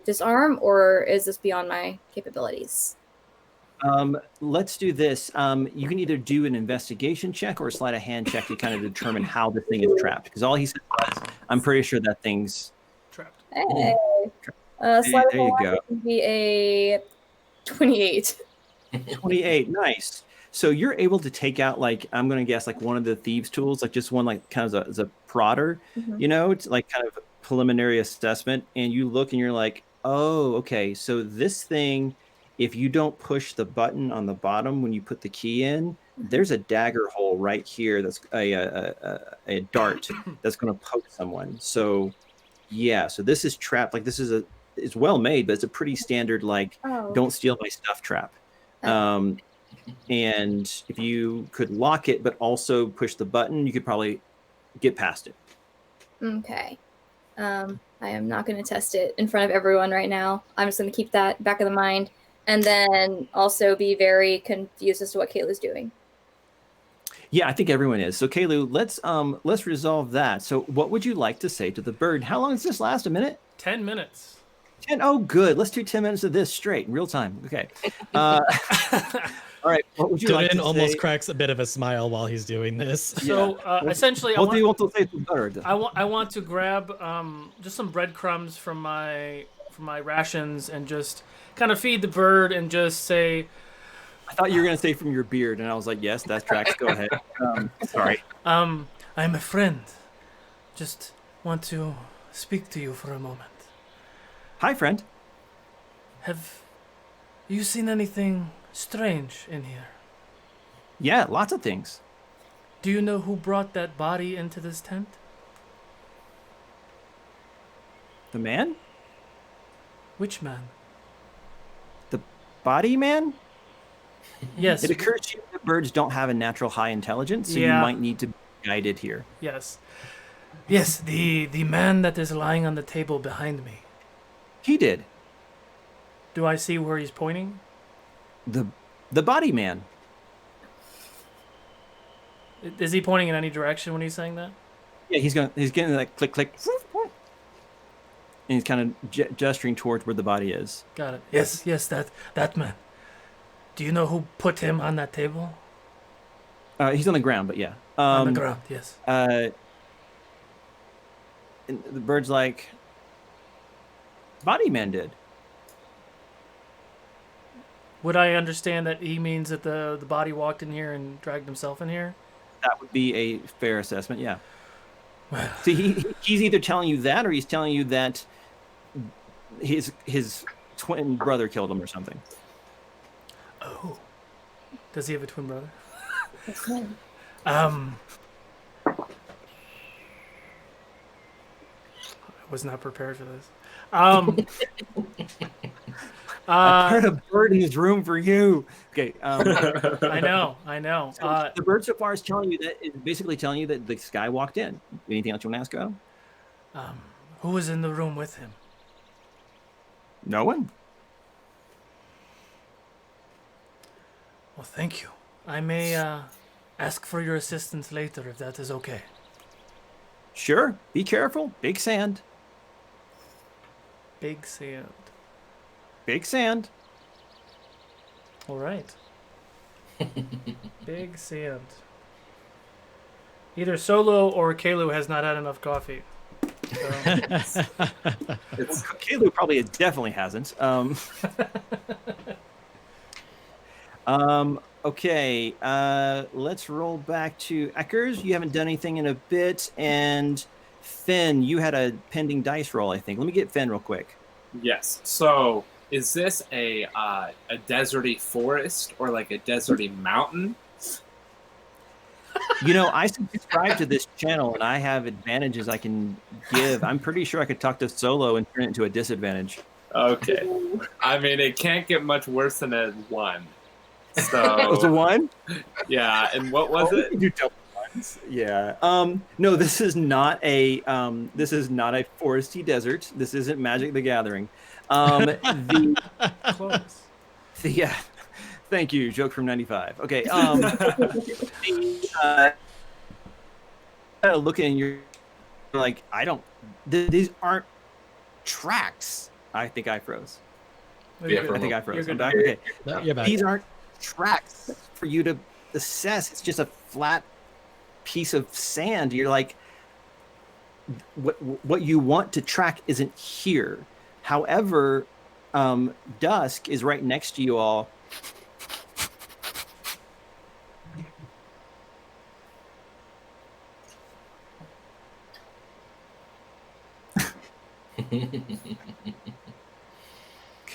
S7: disarm, or is this beyond my capabilities?
S1: Let's do this. You can either do an investigation check or a sleight of hand check to kind of determine how the thing is trapped. Because all he said was, I'm pretty sure that thing's
S2: Trapped.
S7: Hey,
S1: There you go.
S7: would be a 28.
S1: 28. Nice. So you're able to take out, like, I'm going to guess, like one of the thieves' tools, like just one, like kind of as a prodder, it's like kind of a preliminary assessment. And you look and you're like, oh, okay. So this thing, if you don't push the button on the bottom when you put the key in, there's a dagger hole right here that's a dart that's going to poke someone. So yeah, so this is trapped. Like it's well made, but it's a pretty standard, like, don't steal my stuff trap. And if you could lock it but also push the button, you could probably get past it.
S7: Okay. I am not going to test it in front of everyone right now. I'm just going to keep that back of the mind, and then also be very confused as to what Kayla's doing.
S1: Yeah, I think everyone is. So Kaylu, let's resolve that. So what would you like to say to the bird? How long does this last? A minute?
S2: 10 minutes.
S1: 10? Oh, good. Let's do 10 minutes of this straight in real time. Okay. All right. What would you like to say?
S3: almost cracks a bit of a smile while he's doing this.
S2: So essentially,
S1: what do you want to say to the bird?
S2: I want to grab just some breadcrumbs from my rations and just kind of feed the bird and just say.
S1: I thought you were going to say from your beard, and I was like, yes, that tracks. Go ahead. Sorry.
S2: I'm a friend. Just want to speak to you for a moment.
S1: Hi, friend.
S2: Have you seen anything strange in here?
S1: Yeah, lots of things.
S2: Do you know who brought that body into this tent?
S1: The man?
S2: Which man?
S1: The body man?
S2: Yes.
S1: It occurs to you that birds don't have a natural high intelligence, so you might need to be guided here.
S2: Yes. Yes, the man that is lying on the table behind me.
S1: He did.
S2: Do I see where he's pointing?
S1: The body man.
S2: Is he pointing in any direction when he's saying that?
S1: Yeah, he's getting like click click, and he's kind of gesturing towards where the body is.
S2: Got it. Yes, that man. Do you know who put him on that table?
S1: He's on the ground, but yeah.
S2: On the ground, yes.
S1: And the bird's like, body man did.
S2: Would I understand that he means that the body walked in here and dragged himself in here?
S1: That would be a fair assessment, yeah.
S2: Well,
S1: See, he's either telling you that, or he's telling you that his twin brother killed him or something.
S2: Oh. Does he have a twin brother?
S7: Okay.
S2: I was not prepared for this.
S1: I put a bird in his room for you. Okay.
S2: I know.
S1: So the bird so far is basically telling you that this guy walked in. Anything else you want to ask about him?
S2: Who was in the room with him?
S1: No one.
S2: Well, thank you. I may ask for your assistance later if that is okay.
S1: Sure. Be careful. Big sand.
S2: Big sand.
S1: Big sand.
S2: All right. Big sand. Either Solo or Kalu has not had enough coffee. So.
S1: Kalu probably definitely hasn't. Okay. Let's roll back to Eckers. You haven't done anything in a bit, and Finn, you had a pending dice roll, I think. Let me get Finn real quick.
S5: Yes. So, is this a deserty forest or like a deserty mountain?
S1: I subscribe to this channel, and I have advantages I can give. I'm pretty sure I could talk to Solo and turn it into a disadvantage.
S5: Okay. I mean, it can't get much worse than a 1.
S1: That was a
S5: So
S1: 1?
S5: yeah, and what was
S1: Oh,
S5: it?
S1: you do double ones. Yeah. No, this is not a foresty desert. This isn't Magic the Gathering. The
S2: Close.
S1: yeah. Thank you. Joke from 95. Okay. Looking and you're like, I don't these aren't tracks. I think I froze.
S6: Yeah,
S2: You're
S1: I think
S2: good.
S1: I froze.
S2: You're
S1: I'm
S2: good.
S1: back. Okay.
S3: No, you're back.
S1: These aren't tracks for you to assess. It's just a flat piece of sand. You're like, what you want to track isn't here. However, Dusk is right next to you all.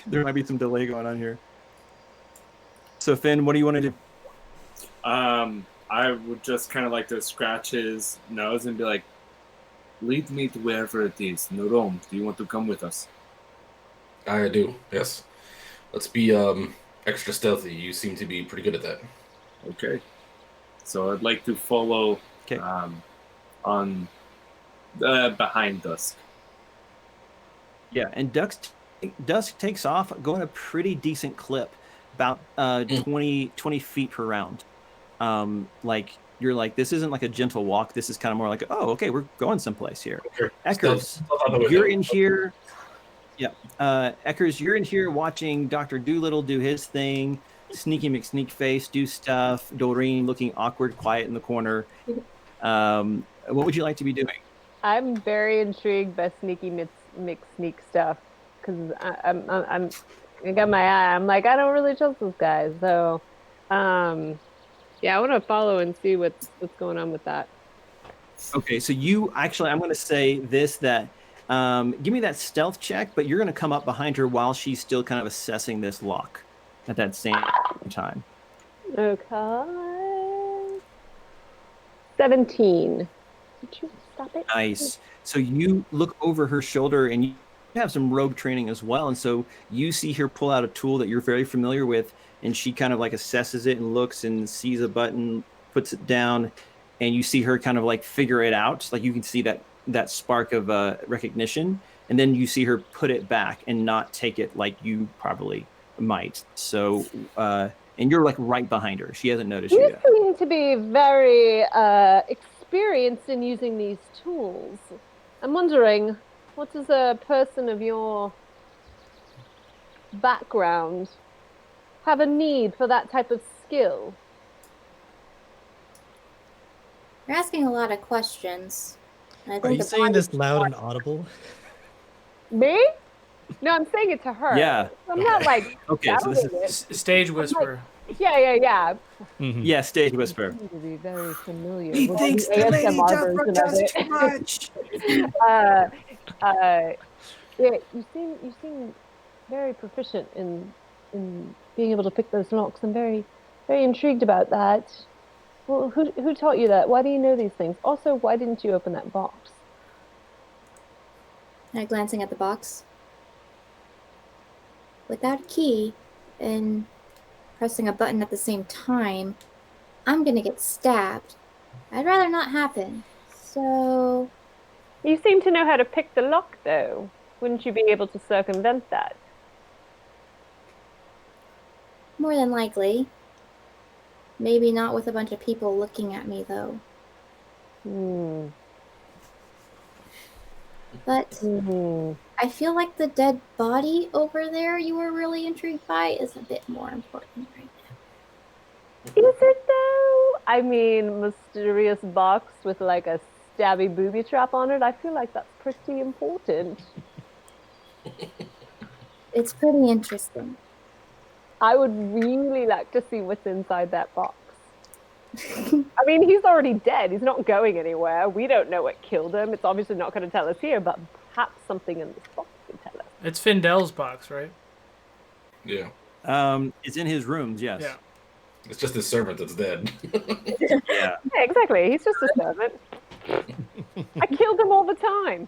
S1: There might be some delay going on here. So Finn, what do you want to do?
S5: I would just kind of like to scratch his nose and be like, lead me to wherever it is. Norom, do you want to come with us?
S6: I do, yes. Let's be extra stealthy. You seem to be pretty good at that.
S5: Okay. So I'd like to follow
S1: Okay.
S5: on behind Dusk.
S1: Yeah, and Dusk takes off going a pretty decent clip, about 20 feet per round. Like you're like, this isn't like a gentle walk. This is kind of more like, oh, okay, we're going someplace here.
S6: Okay.
S1: Eckers, you're in here. Yeah, Eckers, you're in here watching Dr. Doolittle do his thing. Sneaky McSneakface do stuff. Doreen looking awkward, quiet in the corner. What would you like to be doing?
S4: I'm very intrigued by Sneaky McSneak stuff because I got my eye. I'm like, I don't really trust this guy. So, yeah, I want to follow and see what's going on with that.
S1: Okay, so you actually, I'm going to say this, that give me that stealth check, but you're going to come up behind her while she's still kind of assessing this lock at that same time.
S4: Okay. 17. Did you stop it?
S1: Nice. So you look over her shoulder and you have some rogue training as well. And so you see her pull out a tool that you're very familiar with, and she kind of like assesses it and looks and sees a button, puts it down, and you see her kind of like figure it out. Like you can see that spark of recognition, and then you see her put it back and not take it like you probably might. So, and you're like right behind her. She hasn't noticed you
S4: You
S1: yet.
S4: seem to be very experienced in using these tools. I'm wondering, what does a person of your background have a need for that type of skill?
S7: You're asking a lot of questions. I
S3: Are
S7: think
S3: you
S7: the
S3: saying this
S7: body-
S3: loud and audible?
S4: Me? No, I'm saying it to her.
S1: Yeah.
S4: I'm not like
S1: Okay, so this
S4: shouting
S1: is
S4: it.
S2: Stage whisper.
S4: Yeah.
S3: Mhm.
S1: yeah, stage whisper.
S4: Seem to be very familiar.
S1: He
S4: with
S1: thinks
S4: the
S1: the lady
S4: ASMR
S1: Duffer
S4: version of
S1: does
S4: it.
S1: too much.
S4: Yeah, you seem very proficient in being able to pick those locks. I'm very intrigued about that. Well, who taught you that? Why do you know these things? Also, why didn't you open that box?
S7: glancing at the box. Without a key and pressing a button at the same time, I'm gonna get stabbed. I'd rather not happen. So
S4: You seem to know how to pick the lock, though. Wouldn't you be able to circumvent that?
S7: more than likely. Maybe not with a bunch of people looking at me, though. But I feel like the dead body over there you were really intrigued by is a bit more important right now.
S4: Is it, though? I mean, mysterious box with like a stabby booby trap on it. I feel like that's pretty important.
S7: It's pretty interesting.
S4: I would really like to see what's inside that box. I mean, he's already dead. He's not going anywhere. We don't know what killed him. It's obviously not going to tell us here, but perhaps something in this box could tell us.
S2: It's Findel's box, right?
S6: Yeah.
S1: It's in his rooms, yes.
S2: Yeah.
S6: It's just his servant that's dead.
S1: Yeah.
S4: Yeah, exactly. He's just a servant. I killed him all the time.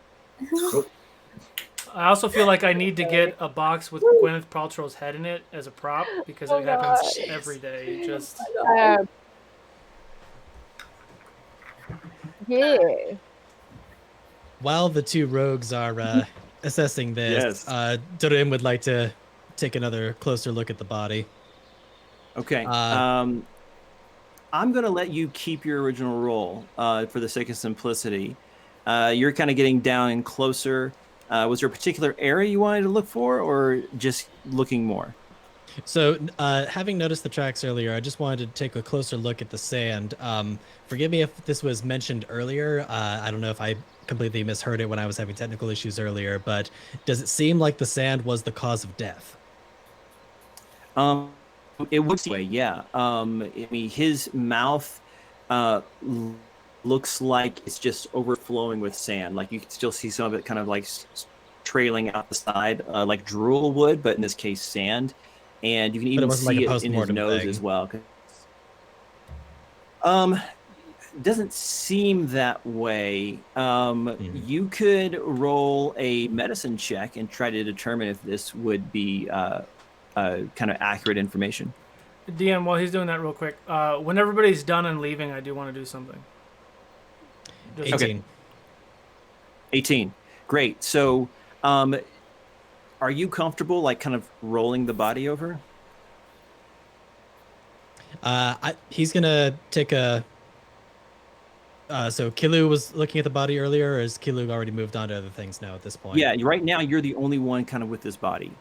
S2: I also feel like I need to get a box with Gwyneth Paltrow's head in it as a prop because it happens every day. Just
S4: Yeah.
S3: While the two rogues are assessing this,
S1: Yes.
S3: Dorim would like to take another closer look at the body.
S1: Okay. I'm going to let you keep your original roll for the sake of simplicity. You're kind of getting down closer. Was there a particular area you wanted to look for, or just looking more?
S3: So, having noticed the tracks earlier, I just wanted to take a closer look at the sand. Forgive me if this was mentioned earlier. I don't know if I completely misheard it when I was having technical issues earlier, but does it seem like the sand was the cause of death?
S1: It would be, yeah. I mean, his mouth looks like it's just overflowing with sand. Like you can still see some of it kind of like trailing out the side, like drool would, but in this case, sand. And you can even see it in his nose as well. Doesn't seem that way. You could roll a medicine check and try to determine if this would be kind of accurate information.
S2: DM, while he's doing that real quick, when everybody's done and leaving, I do want to do something.
S3: 18.
S1: Okay. 18. Great. So, are you comfortable, like, kind of rolling the body over?
S3: He's gonna take a. So Kilu was looking at the body earlier, or has Kilu already moved on to other things now at this point?
S1: Yeah, right now you're the only one kind of with this body.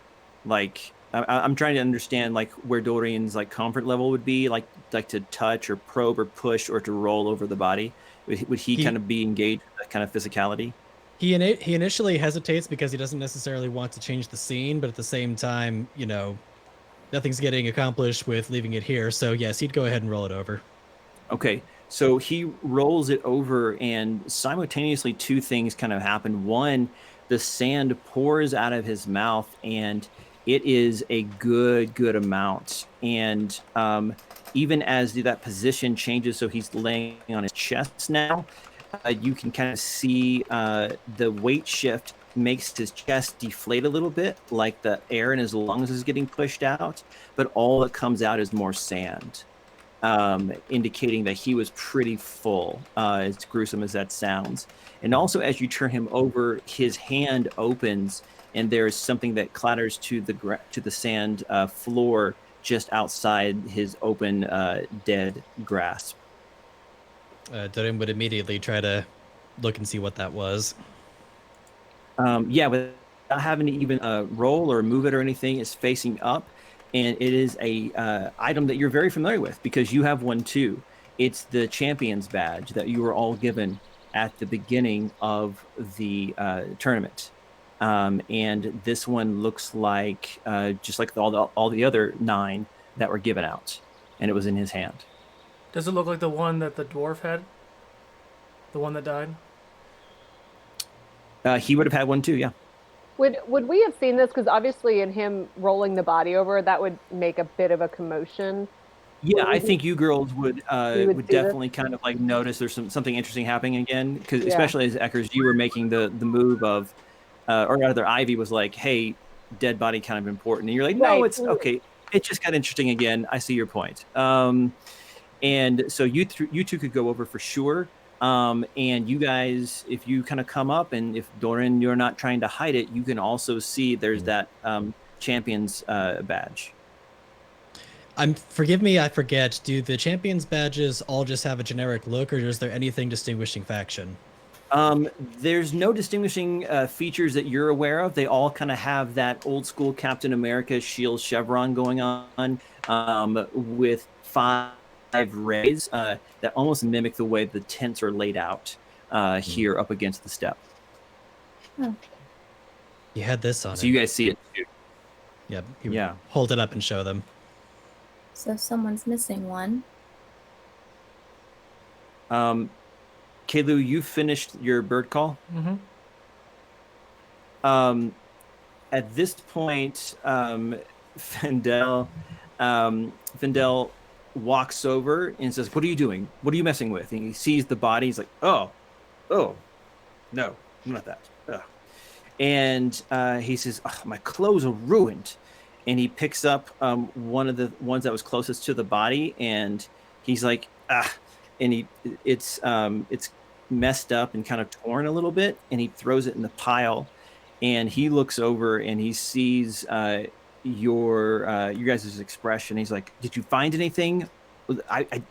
S1: Like, I'm trying to understand like where Dorian's like comfort level would be, like to touch or probe or push or to roll over the body. Would he kind of be engaged with that kind of physicality?
S3: He initially hesitates because he doesn't necessarily want to change the scene, but at the same time, you know, nothing's getting accomplished with leaving it here. So yes, he'd go ahead and roll it over.
S1: Okay, so he rolls it over, and simultaneously two things kind of happen. One, the sand pours out of his mouth, and it is a good amount. And even as that position changes, so he's laying on his chest now, you can kind of see the weight shift makes his chest deflate a little bit, like the air in his lungs is getting pushed out, but all that comes out is more sand, indicating that he was pretty full, as gruesome as that sounds. And also, as you turn him over, his hand opens, and there's something that clatters to the sand floor just outside his open, dead grasp.
S3: Dorim would immediately try to look and see what that was.
S1: Yeah, without having to even roll or move it or anything, it's facing up, and it is a item that you're very familiar with because you have one too. It's the champion's badge that you were all given at the beginning of the tournament. And this one looks like just like all the other 9 that were given out, and it was in his hand.
S2: Does it look like the one that the dwarf had? The one that died?
S1: He would have had one too, yeah.
S4: Would we have seen this? Because obviously in him rolling the body over, that would make a bit of a commotion.
S1: Yeah, I think you girls would definitely kind of like notice there's something interesting happening again, because especially as Eckers, you were making the move of, or rather Ivy was like, hey, dead body kind of important. And you're like, no, it's okay. It just got interesting again. I see your point. And so you two could go over for sure. And you guys, if you kind of come up, and if Doran, you're not trying to hide it, you can also see there's that champion's badge.
S3: Forgive me, I forget. Do the champions badges all just have a generic look, or is there anything distinguishing faction?
S1: There's no distinguishing features that you're aware of. They all kind of have that old school Captain America shield chevron going on, with 5 rays that almost mimic the way the tents are laid out here up against the step.
S7: Oh.
S3: You had this on.
S1: So you guys see it too.
S3: Yep.
S1: Yeah.
S3: Hold it up and show them.
S7: So someone's missing one.
S1: Kaylu, you finished your bird call.
S2: Mm-hmm.
S1: At this point, Fendel walks over and says, "What are you doing? What are you messing with?" And he sees the body. He's like, "Oh, no, not that." Ugh. And he says, oh, my clothes are ruined. And he picks up one of the ones that was closest to the body, and he's like, and it's messed up and kind of torn a little bit, and he throws it in the pile, and he looks over and he sees your guys' expression. He's like, did you find anything? I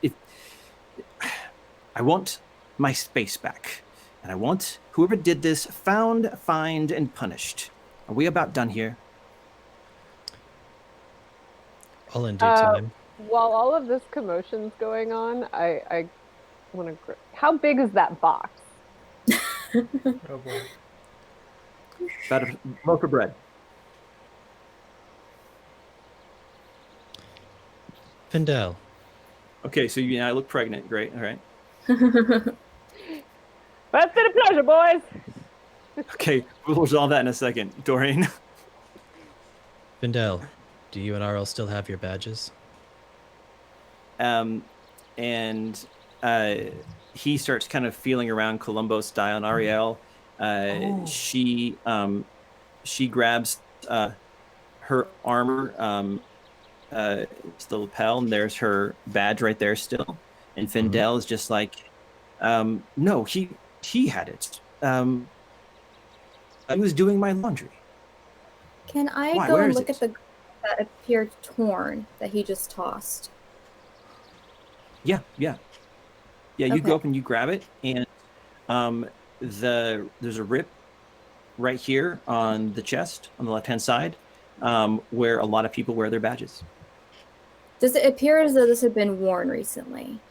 S1: want my space back, and I want whoever did this found, fined, and punished. Are we about done here?
S3: All in due time.
S4: While all of this commotion's going on, I want to. How big is that box?
S2: Oh boy.
S1: About a loaf of bread.
S3: Findel.
S1: Okay, so I look pregnant. Great. All right.
S4: Well, it's been a pleasure, boys.
S1: Okay, we'll resolve that in a second. Doreen.
S3: Findel, do you and Arl still have your badges?
S1: And he starts kind of feeling around Columbo style, and Ariel, she grabs her armor, it's the lapel, and there's her badge right there still. And Findel is just like, no, he had it. He was doing my laundry.
S7: Can I
S1: Why?
S7: go
S1: Where
S7: and
S1: is
S7: look
S1: it?
S7: at the that appeared torn that he just tossed?
S1: Yeah. You go
S7: Okay.
S1: up and you grab it, and there's a rip right here on the chest on the left-hand side, where a lot of people wear their badges.
S7: Does it appear as though this had been worn recently?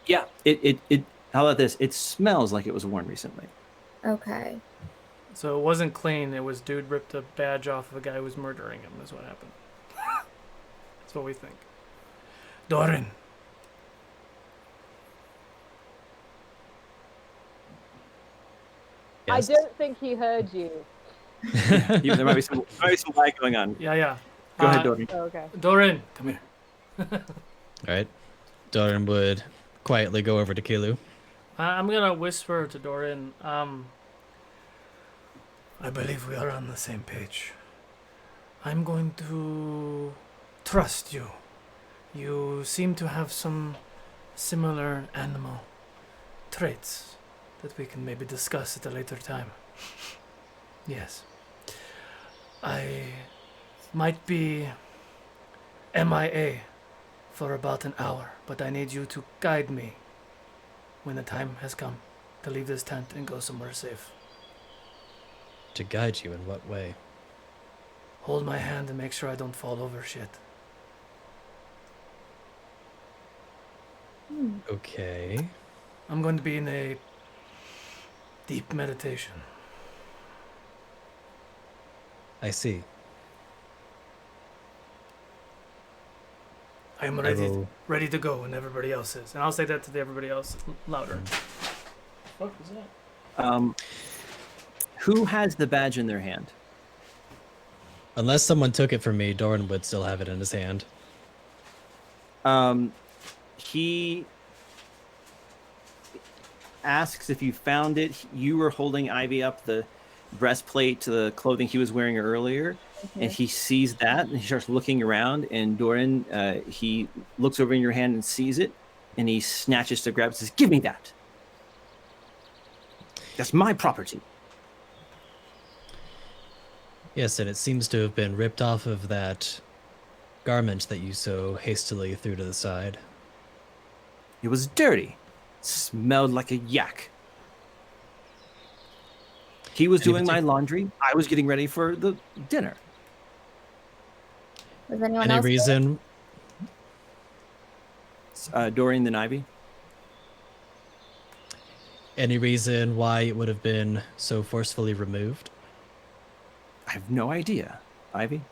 S1: Yeah. It. How about this? It smells like it was worn recently.
S7: Okay.
S2: So it wasn't clean. It was dude ripped a badge off of a guy who was murdering him. Is what happened. That's what we think. Doran.
S3: Yes.
S4: I don't think he heard you.
S1: There might be some lag going on.
S2: Yeah.
S1: Go ahead, Doreen.
S4: Oh, okay.
S2: Doran, come here.
S3: All right. Doran would quietly go over to Kilu.
S2: I'm gonna whisper to Doran. I believe we are on the same page. I'm going to trust you. You seem to have some similar animal traits that we can maybe discuss at a later time. Yes. I might be MIA for about an hour, but I need you to guide me when the time has come to leave this tent and go somewhere safe.
S3: To guide you in what way?
S2: Hold my hand and make sure I don't fall over shit.
S3: Okay.
S2: I'm going to be in a deep meditation.
S3: I see.
S2: I am ready to go when everybody else is. And I'll say that to everybody else louder. What was that?
S1: Who has the badge in their hand?
S3: Unless someone took it from me, Doran would still have it in his hand.
S1: He asks if you found it. You were holding Ivy up the breastplate to the clothing he was wearing earlier, and he sees that, and he starts looking around, and Doran, he looks over in your hand and sees it, and he snatches to grab it and says, give me that. That's my property.
S3: Yes, and it seems to have been ripped off of that garment that you so hastily threw to the side.
S1: It was dirty. Smelled like a yak. He was doing my laundry. I was getting ready for the dinner.
S7: Was anyone
S3: Any
S7: else?
S3: reason?
S1: Dorian then Ivy.
S3: Any reason why it would have been so forcefully removed?
S1: I have no idea. Ivy?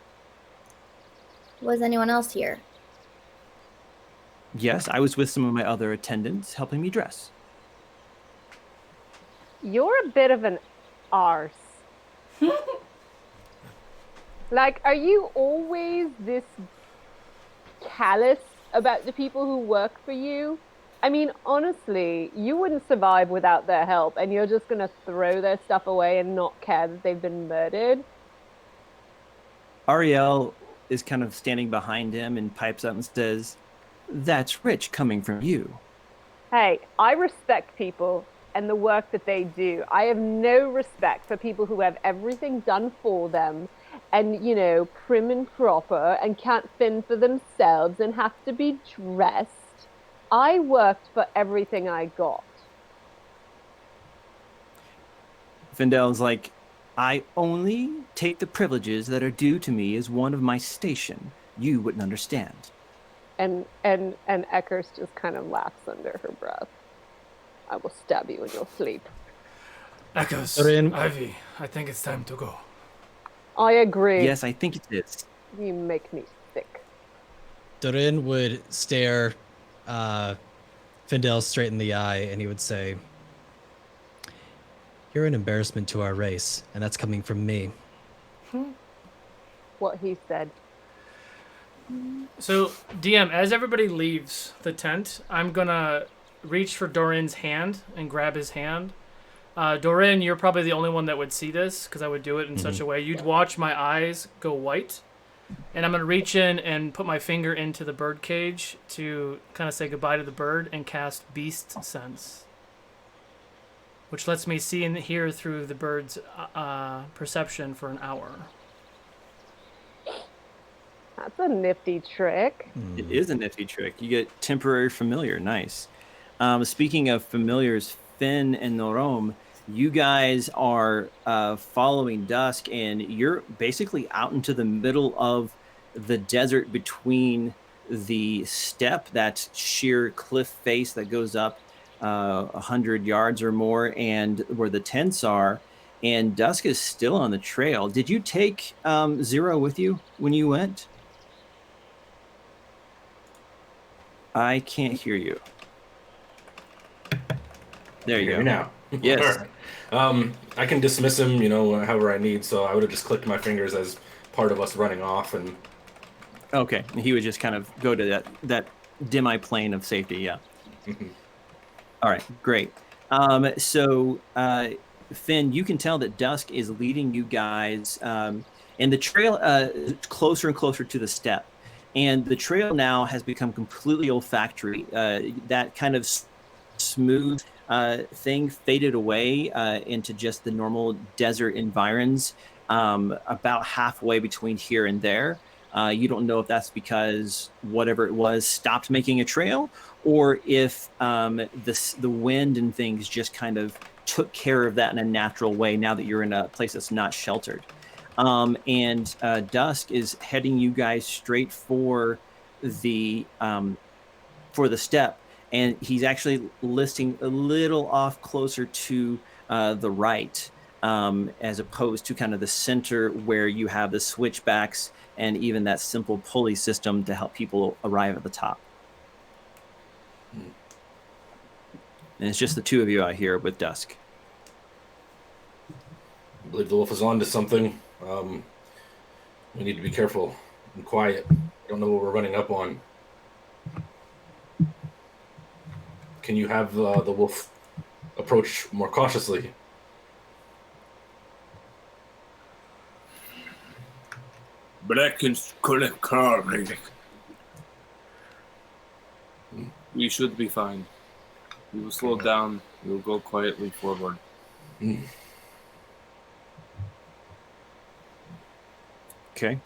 S7: Was anyone else here?
S1: Yes, I was with some of my other attendants helping me dress.
S4: You're a bit of an arse. Like, are you always this callous about the people who work for you? I mean, honestly, you wouldn't survive without their help, and you're just gonna throw their stuff away and not care that they've been murdered.
S1: Ariel is kind of standing behind him and pipes up and says, "That's rich coming from you."
S4: Hey, I respect people and the work that they do. I have no respect for people who have everything done for them and, prim and proper and can't fend for themselves and have to be dressed. I worked for everything I got.
S1: Findel's like, "I only take the privileges that are due to me as one of my station. You wouldn't understand."
S4: And Eckers just kind of laughs under her breath. I will stab you in your sleep.
S2: Echoes,
S3: Dorin.
S2: Ivy, I think it's time to go.
S4: I agree.
S1: Yes, I think it is.
S4: You make me sick.
S3: Dorin would stare Findel straight in the eye, and he would say, "You're an embarrassment to our race, and that's coming from me."
S4: What he said.
S2: So, DM, as everybody leaves the tent, I'm gonna reach for Dorin's hand and grab his hand. Dorin, you're probably the only one that would see this because I would do it in such a way. You'd watch my eyes go white, and I'm gonna reach in and put my finger into the bird cage to kind of say goodbye to the bird and cast Beast Sense, which lets me see and hear through the bird's perception for an hour.
S4: That's a nifty trick.
S1: It is a nifty trick. You get temporary familiar. Nice. Speaking of familiars, Finn and Norom, you guys are following Dusk, and you're basically out into the middle of the desert between the steppe, that sheer cliff face that goes up 100 yards or more, and where the tents are. And Dusk is still on the trail. Did you take Zero with you when you went? I can't hear you. There you
S6: Hear
S1: go.
S6: me now.
S1: Yes.
S6: All right. I can dismiss him, however I need. So I would have just clicked my fingers as part of us running off, and
S1: Okay. He would just kind of go to that demi-plane of safety. Yeah. All right. Great. So Finn, you can tell that Dusk is leading you guys, and the trail closer and closer to the steppe. And the trail now has become completely olfactory. That kind of smooth thing faded away into just the normal desert environs about halfway between here and there. You don't know if that's because whatever it was stopped making a trail, or if the wind and things just kind of took care of that in a natural way now that you're in a place that's not sheltered. And Dusk is heading you guys straight for the steppe, and he's actually listing a little off closer to the right, as opposed to kind of the center where you have the switchbacks and even that simple pulley system to help people arrive at the top. And it's just the two of you out here with Dusk.
S6: I believe the wolf is on to something. We need to be careful and quiet. I don't know what we're running up on. Can you have the wolf approach more cautiously?
S8: Black and collect car. We should be fine. We will slow down. We will go quietly forward.
S1: Okay.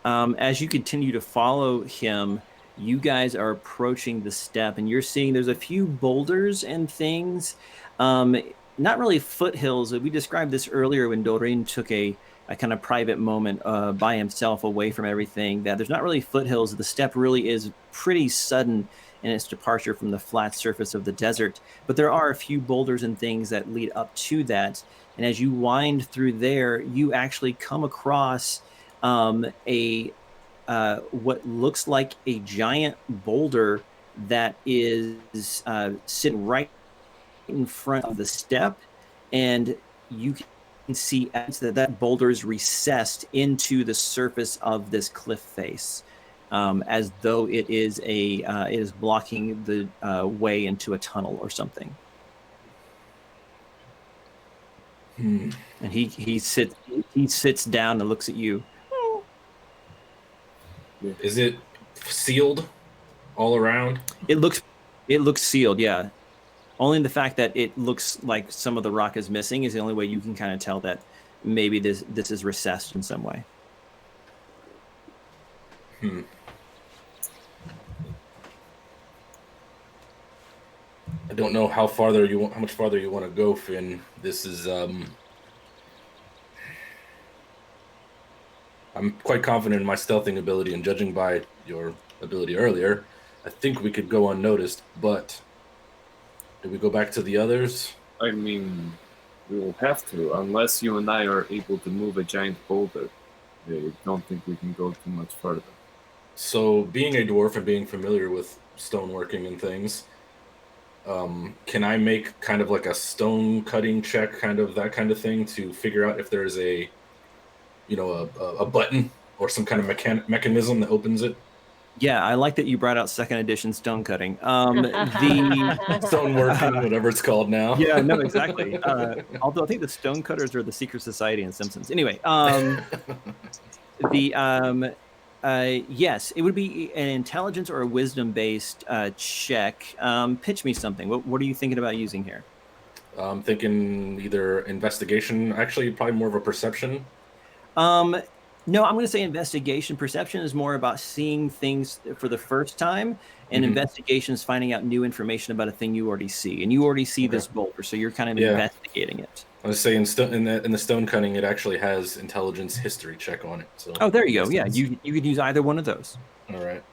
S1: As you continue to follow him, you guys are approaching the steppe, and you're seeing there's a few boulders and things. Not really foothills. We described this earlier when Doreen took a kind of private moment by himself away from everything, that there's not really foothills. The steppe really is pretty sudden in its departure from the flat surface of the desert. But there are a few boulders and things that lead up to that. And as you wind through there, you actually come across what looks like a giant boulder that is sitting right in front of the steppe, and you can see that boulder is recessed into the surface of this cliff face. as though it is blocking the way into a tunnel or something. And he sits down and looks at you.
S6: Is it sealed all around?
S1: It looks sealed, yeah. Only the fact that it looks like some of the rock is missing is the only way you can kind of tell that maybe this is recessed in some way.
S6: I don't know how much farther you want to go, Finn. This is I'm quite confident in my stealthing ability, and judging by your ability earlier, I think we could go unnoticed, but do we go back to the others?
S8: I mean, we will have to, unless you and I are able to move a giant boulder. I don't think we can go too much further.
S6: So, being a dwarf and being familiar with stoneworking and things, can I make kind of like a stone cutting check, kind of that kind of thing, to figure out if there's a button or some kind of mechanism that opens it?
S1: Yeah, I like that you brought out second edition stone cutting. The
S6: stoneworking, whatever it's called now.
S1: Yeah, no, exactly. Although I think the stone cutters are the secret society in Simpsons. Anyway, yes, it would be an intelligence or a wisdom based check. Pitch me something. What are you thinking about using here?
S6: I'm thinking either investigation, actually probably more of a perception.
S1: No, I'm going to say investigation. Perception is more about seeing things for the first time, and investigation is finding out new information about a thing you already see. And you already see this boulder, so you're kind of investigating it.
S6: I was saying in the stone cutting, it actually has intelligence history check on it. So
S1: oh, there you go. Yeah, you could use either one of those.
S6: All right.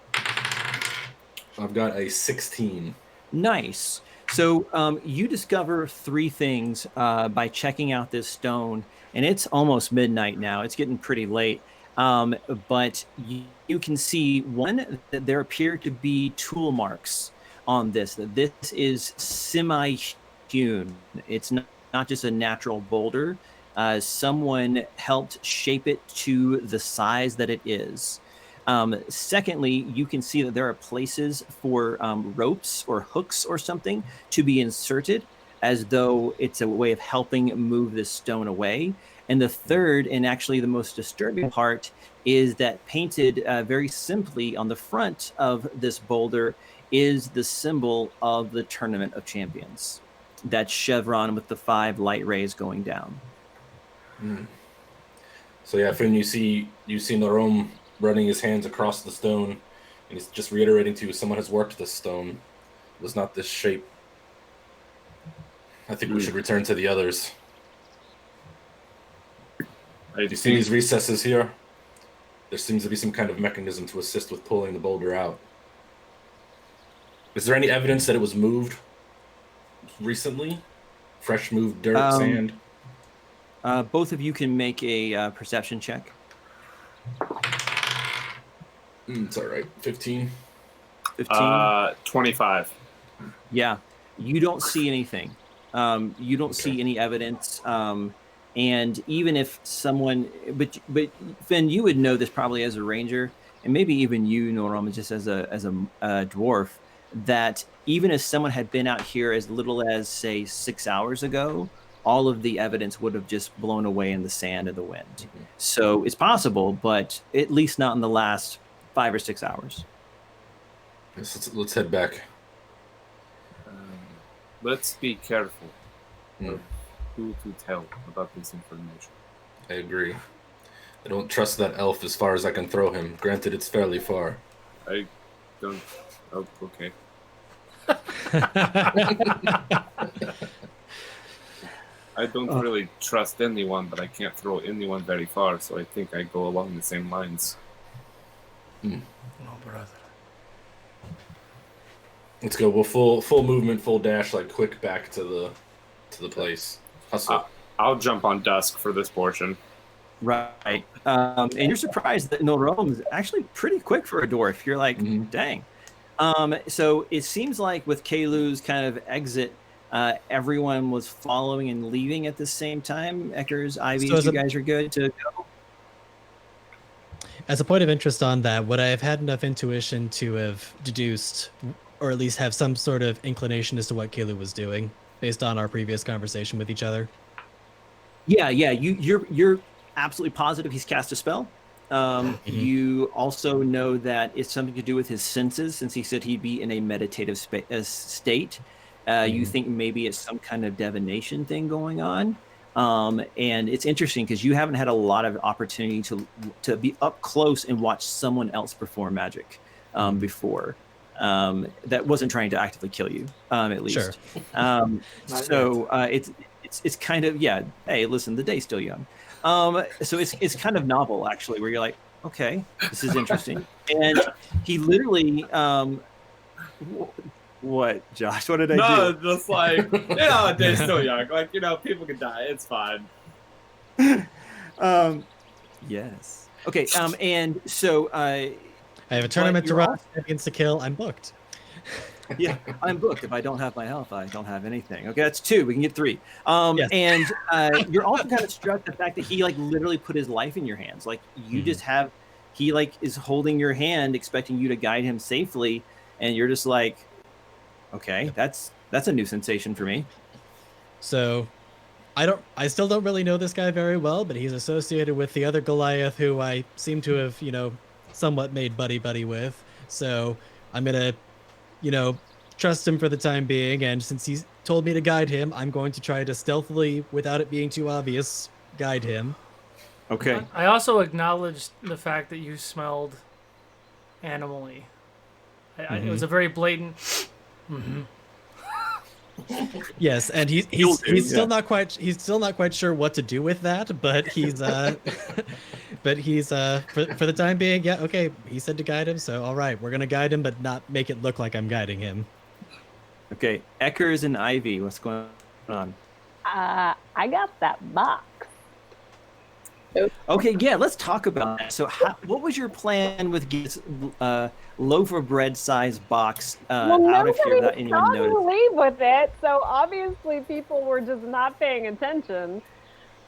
S6: I've got a 16.
S1: Nice. So you discover 3 things by checking out this stone. And it's almost midnight now. It's getting pretty late. But you can see, one, that there appear to be tool marks on this. That this is semi-hewn. It's not just a natural boulder. Someone helped shape it to the size that it is. Secondly, you can see that there are places for ropes or hooks or something to be inserted, as though it's a way of helping move this stone away. And the third, and actually the most disturbing part, is that painted very simply on the front of this boulder is the symbol of the Tournament of Champions. That chevron with the 5 light rays going down.
S6: So yeah, Finn, you see Norom running his hands across the stone, and he's just reiterating to you, someone has worked this stone. It was not this shape. I think we should return to the others. Do you see these recesses here? There seems to be some kind of mechanism to assist with pulling the boulder out. Is there any evidence that it was moved recently? Fresh moved dirt, sand?
S1: Both of you can make a perception check.
S6: It's all right. 15.
S8: 25.
S1: Yeah, you don't see anything. You don't see any evidence. And even if someone, but Finn, you would know this probably as a ranger, and maybe even you, Norom, just as a dwarf, that even if someone had been out here as little as, say, 6 hours ago, all of the evidence would have just blown away in the sand and the wind. So it's possible, but at least not in the last 5 or 6 hours.
S6: Let's head back.
S8: Let's be careful of who to tell about this information.
S6: I agree. I don't trust that elf as far as I can throw him. Granted, it's fairly far.
S8: I don't... Oh, okay. I don't really trust anyone, but I can't throw anyone very far, so I think I go along the same lines.
S2: Oh, brother.
S6: Let's go. We'll full movement, full dash, like quick back to the place. Hustle.
S8: I'll jump on Dusk for this portion.
S1: Right. And you're surprised that Norom is actually pretty quick for a dwarf. You're like, dang. So it seems like with Kalu's kind of exit, everyone was following and leaving at the same time. Eckers, Ivy, you guys are good to go?
S3: As a point of interest on that, would I have had enough intuition to have deduced, or at least have some sort of inclination as to what Kaylu was doing, based on our previous conversation with each other?
S1: Yeah, you're absolutely positive he's cast a spell. You also know that it's something to do with his senses, since he said he'd be in a meditative state. You think maybe it's some kind of divination thing going on. And it's interesting because you haven't had a lot of opportunity to be up close and watch someone else perform magic before. That wasn't trying to actively kill you, at least.
S3: Sure.
S1: So it's kind of, yeah, hey, listen, the day's still young. So it's kind of novel, actually, where you're like, okay, this is interesting. And he literally, what, Josh? What did I do?
S5: Just like, they're still young. Like, people can die. It's fine.
S1: Yes. Okay. And so
S3: I have a tournament to run, champions to kill. I'm booked.
S1: Yeah, I'm booked. If I don't have my health, I don't have anything. Okay, that's 2. We can get 3.
S3: Yes.
S1: And you're also kind of struck the fact that he like literally put his life in your hands. Like you just have, he like is holding your hand, expecting you to guide him safely, and you're just like, okay, that's a new sensation for me.
S3: So, I still don't really know this guy very well, but he's associated with the other Goliath who I seem to have, somewhat made buddy with. So I'm gonna, trust him for the time being. And since he's told me to guide him, I'm going to try to stealthily, without it being too obvious, guide him.
S1: Okay.
S2: I also acknowledged the fact that you smelled animally. It was a very blatant.
S3: Yes, and he's still not quite sure what to do with that, but he's for the time being, yeah, okay, he said to guide him, so all right, we're gonna guide him, but not make it look like I'm guiding him.
S1: Okay, Eckers and Ivy, what's going on?
S4: I got that box.
S1: Okay, yeah, let's talk about that. So, what was your plan with this loaf of bread sized box out of here without anyone noticing?
S4: Nobody leave with it, so obviously people were just not paying attention.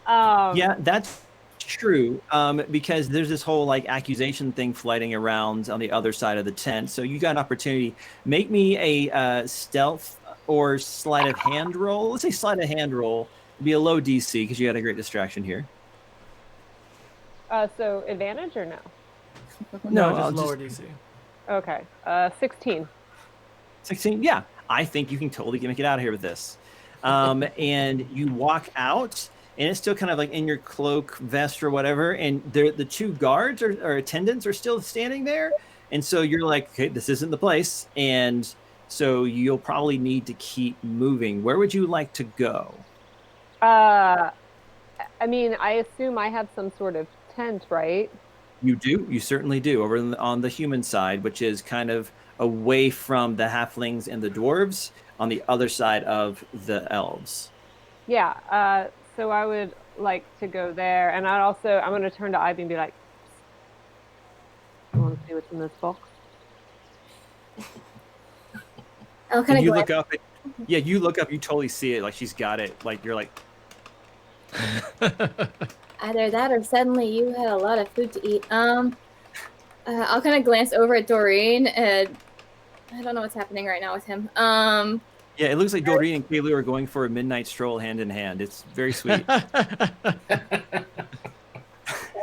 S1: Yeah, that's true. Because there's this whole like accusation thing floating around on the other side of the tent. So you got an opportunity. Make me a stealth or sleight of hand roll. Let's say sleight of hand roll. It'd be a low DC because you had a great distraction here.
S4: So advantage or no?
S2: No, just lower DC.
S4: Okay. 16.
S1: 16? Yeah. I think you can totally make it out of here with this. And you walk out, and it's still kind of like in your cloak, vest, or whatever, and the 2 guards or attendants are still standing there. And so you're like, okay, this isn't the place. And so you'll probably need to keep moving. Where would you like to go?
S4: I mean, I assume I have some sort of tent, right?
S1: You do. You certainly do. Over on the human side, which is kind of away from the halflings and the dwarves, on the other side of the elves.
S4: Yeah. So I would like to go there, and I'm going to turn to Ivy and be like, "You want to see what's in this box?"
S7: I'll kind of
S1: you look up. Yeah, you look up. You totally see it. Like she's got it. Like you're like.
S7: Either that or suddenly you had a lot of food to eat. I'll kind of glance over at Doreen, and I don't know what's happening right now with him.
S1: Yeah, it looks like Doreen and Kaylu are going for a midnight stroll hand in hand. It's very sweet.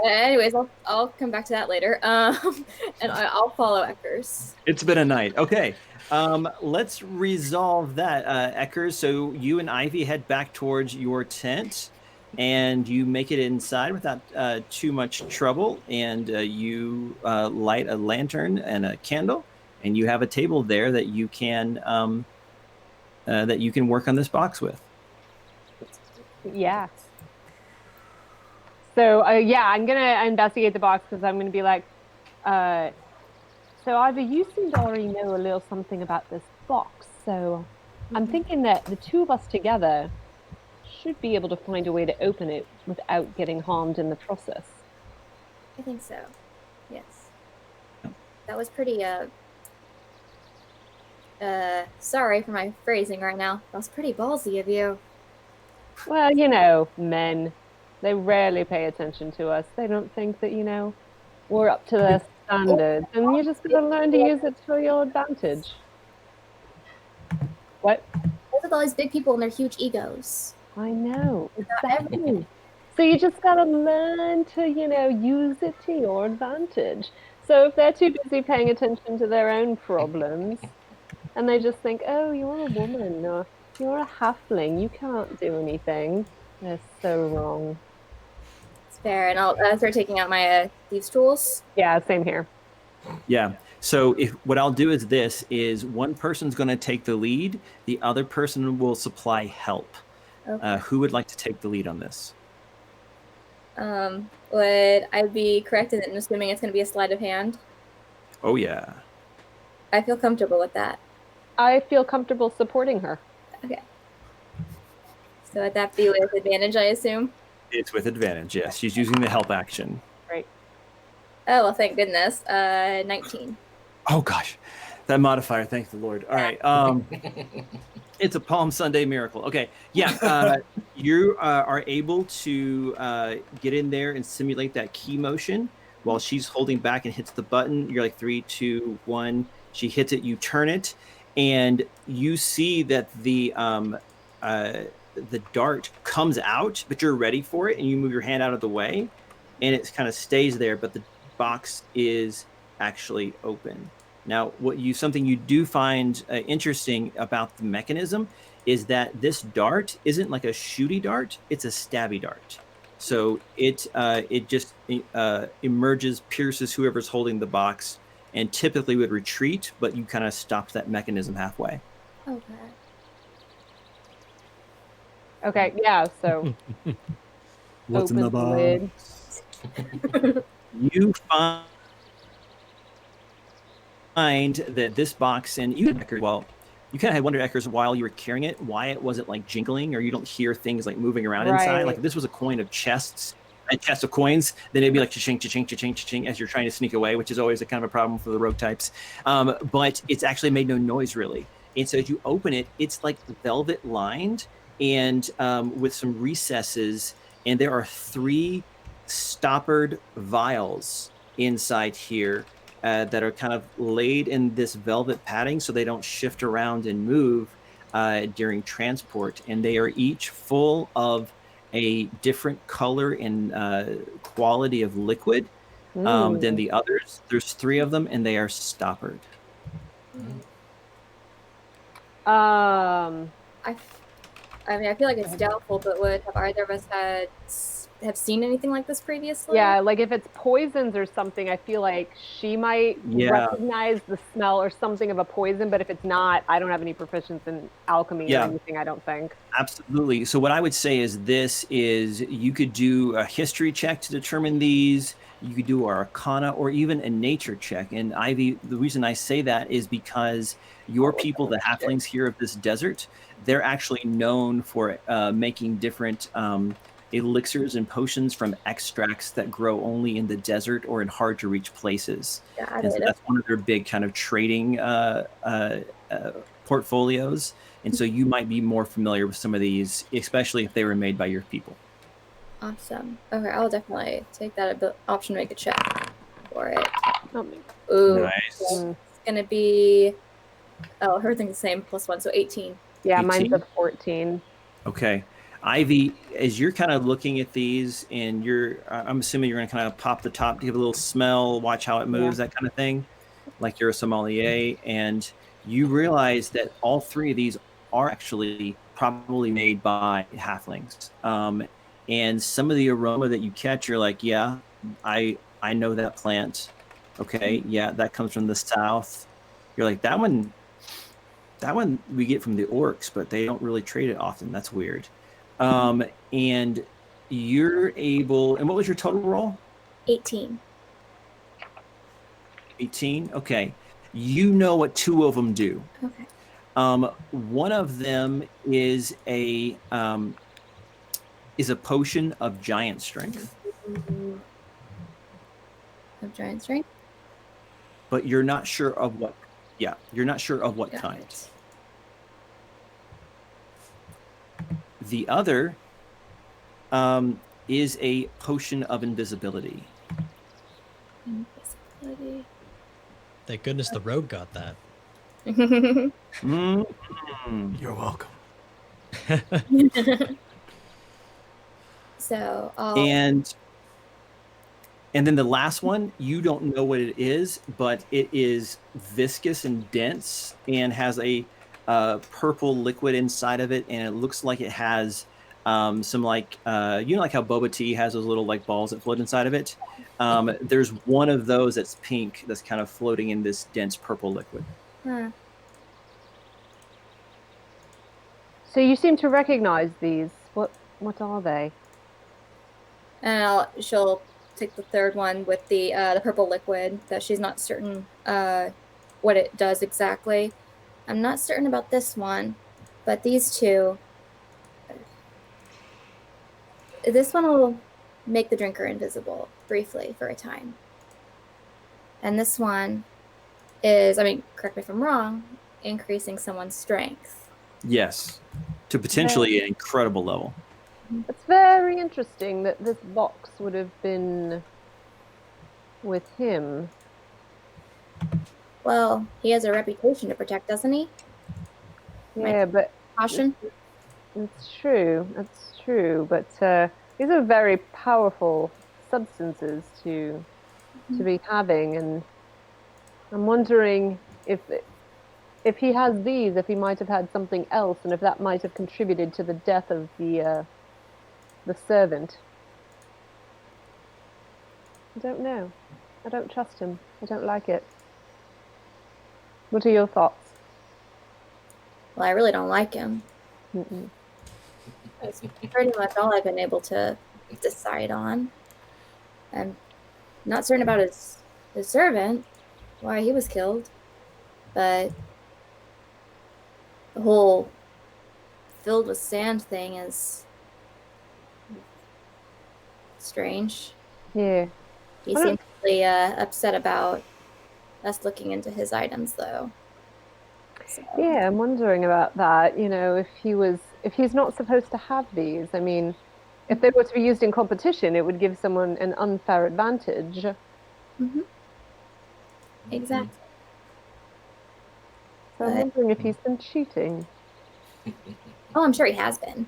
S7: Anyways, I'll come back to that later. And I'll follow Eckers.
S1: It's been a night. Okay. Let's resolve that, Eckers. So you and Ivy head back towards your tent, and you make it inside without too much trouble. And you light a lantern and a candle, and you have a table there that you can work on this box with.
S4: Yeah. So I'm gonna investigate the box because I'm gonna be like, so Ivy, you seem to already know a little something about this box. So I'm thinking that the 2 of us together should be able to find a way to open it without getting harmed in the process.
S7: I think so. Yes. That was pretty sorry for my phrasing right now. That was pretty ballsy of you.
S4: Well, men, they rarely pay attention to us. They don't think that, We're up to their standards, and you just gotta learn to use it to your advantage. What?
S7: With all these big people and their huge egos.
S4: I know,
S7: everything.
S4: exactly. So you just gotta learn to, use it to your advantage. So if they're too busy paying attention to their own problems, and they just think, oh, you're a woman, or you're a halfling, you can't do anything, they're so wrong.
S7: It's fair, and I'll start taking out my thieves' tools.
S4: Yeah, same here.
S1: Yeah. So if what I'll do is one person's going to take the lead, the other person will supply help.
S7: Okay.
S1: Who would like to take the lead on this?
S7: Would I be correct in assuming it's going to be a sleight of hand?
S1: Oh yeah.
S7: I feel comfortable with that.
S4: I feel comfortable supporting her.
S7: Okay. So would that be with advantage, I assume?
S1: It's with advantage. Yes, she's using the help action.
S4: Right.
S7: Oh, well, thank goodness. 19.
S1: Oh gosh, that modifier. Thank the Lord. All right. It's a Palm Sunday miracle. Okay. Yeah. You are able to get in there and simulate that key motion while she's holding back and hits the button. You're like 3, 2, 1. She hits it. You turn it, and you see that the dart comes out, but you're ready for it, and you move your hand out of the way, and it kind of stays there. But the box is actually open. Now, something you do find interesting about the mechanism is that this dart isn't like a shooty dart; it's a stabby dart. So it just emerges, pierces whoever's holding the box, and typically would retreat, but you kind of stopped that mechanism halfway.
S7: Okay.
S4: Okay, yeah, so
S1: What's in
S4: open
S1: the box?
S4: lid.
S1: You find that this box, and you kind of had wondered, Eckers, while you were carrying it, why it wasn't like jingling, or you don't hear things like moving around inside. Like if this was a coin of chests, a chest of coins, then it'd be like cha-ching, cha-ching, cha-ching, cha-ching as you're trying to sneak away, which is always a kind of a problem for the rogue types. But it's actually made no noise really. And so as you open it, it's like velvet lined and with some recesses, and there are 3 stoppered vials inside here that are kind of laid in this velvet padding so they don't shift around and move during transport. And they are each full of a different color and quality of liquid than the others. There's 3 of them, and they are stoppered.
S7: I mean, I feel like it's doubtful, but have either of us have seen anything like this previously?
S4: Yeah, like if it's poisons or something, I feel like she might recognize the smell or something of a poison, but if it's not, I don't have any proficiency in alchemy or anything, I don't think.
S1: Absolutely. So what I would say is you could do a history check to determine these. You could do an arcana or even a nature check. And Ivy, the reason I say that is because your people, the halflings here of this desert, they're actually known for making different elixirs and potions from extracts that grow only in the desert or in hard to reach places. And so that's one of their big kind of trading portfolios. And so you might be more familiar with some of these, especially if they were made by your people.
S7: Awesome. Okay, I'll definitely take that option to make a check for it.
S4: Ooh.
S1: Nice.
S7: So it's going to be, everything's the same, +1, so 18.
S4: Yeah,
S1: 18?
S4: mine's a 14.
S1: Okay. Ivy, as you're kind of looking at these and I'm assuming you're going to kind of pop the top, give a little smell, watch how it moves, that kind of thing, like you're a sommelier, and you realize that all 3 of these are actually probably made by halflings. And some of the aroma that you catch, you're like, yeah, I know that plant. Okay, yeah, that comes from the south. You're like, that one we get from the orcs, but they don't really trade it often. That's weird. And you're able, and what was your total roll?
S7: 18.
S1: 18? Okay. You know what 2 of them do.
S7: Okay.
S1: One of them is a potion of giant strength.
S7: Of giant strength?
S1: But you're not sure of what. Yeah, you're not sure of what kind. The other is a potion of invisibility.
S7: Invisibility.
S3: Thank goodness the rogue got that.
S1: Mm.
S9: You're welcome.
S7: So
S1: And then the last one, you don't know what it is, but it is viscous and dense and has a purple liquid inside of it, and it looks like it has some like like how boba tea has those little like balls that float inside of it. There's one of those that's pink that's kind of floating in this dense purple liquid.
S7: Huh.
S4: So you seem to recognize these. What are they?
S7: And she'll take the third one with the purple liquid that she's not certain what it does exactly. I'm not certain about this one, but these two. This one will make the drinker invisible briefly for a time. And this one is, correct me if I'm wrong, increasing someone's strength.
S1: Yes, to potentially an incredible level.
S4: It's very interesting that this box would have been with him.
S7: Well, he has a reputation to protect, doesn't he?
S4: Yeah, but
S7: Caution.
S4: it's true. It's true. But these are very powerful substances to be having, and I'm wondering if he has these, if he might have had something else, and if that might have contributed to the death of the servant. I don't know. I don't trust him. I don't like it. What are your thoughts?
S7: Well, I really don't like him.
S4: Mm-mm.
S7: That's pretty much all I've been able to decide on. I'm not certain about his servant, why he was killed, but the whole filled with sand thing is strange.
S4: Yeah.
S7: He seems really upset about us looking into his items, though. So.
S4: Yeah, I'm wondering about that. You know, if he's not supposed to have these. I mean, if they were to be used in competition, it would give someone an unfair advantage.
S7: Mm-hmm. Exactly.
S4: So I'm wondering if he's been cheating.
S7: Oh, I'm sure he has been.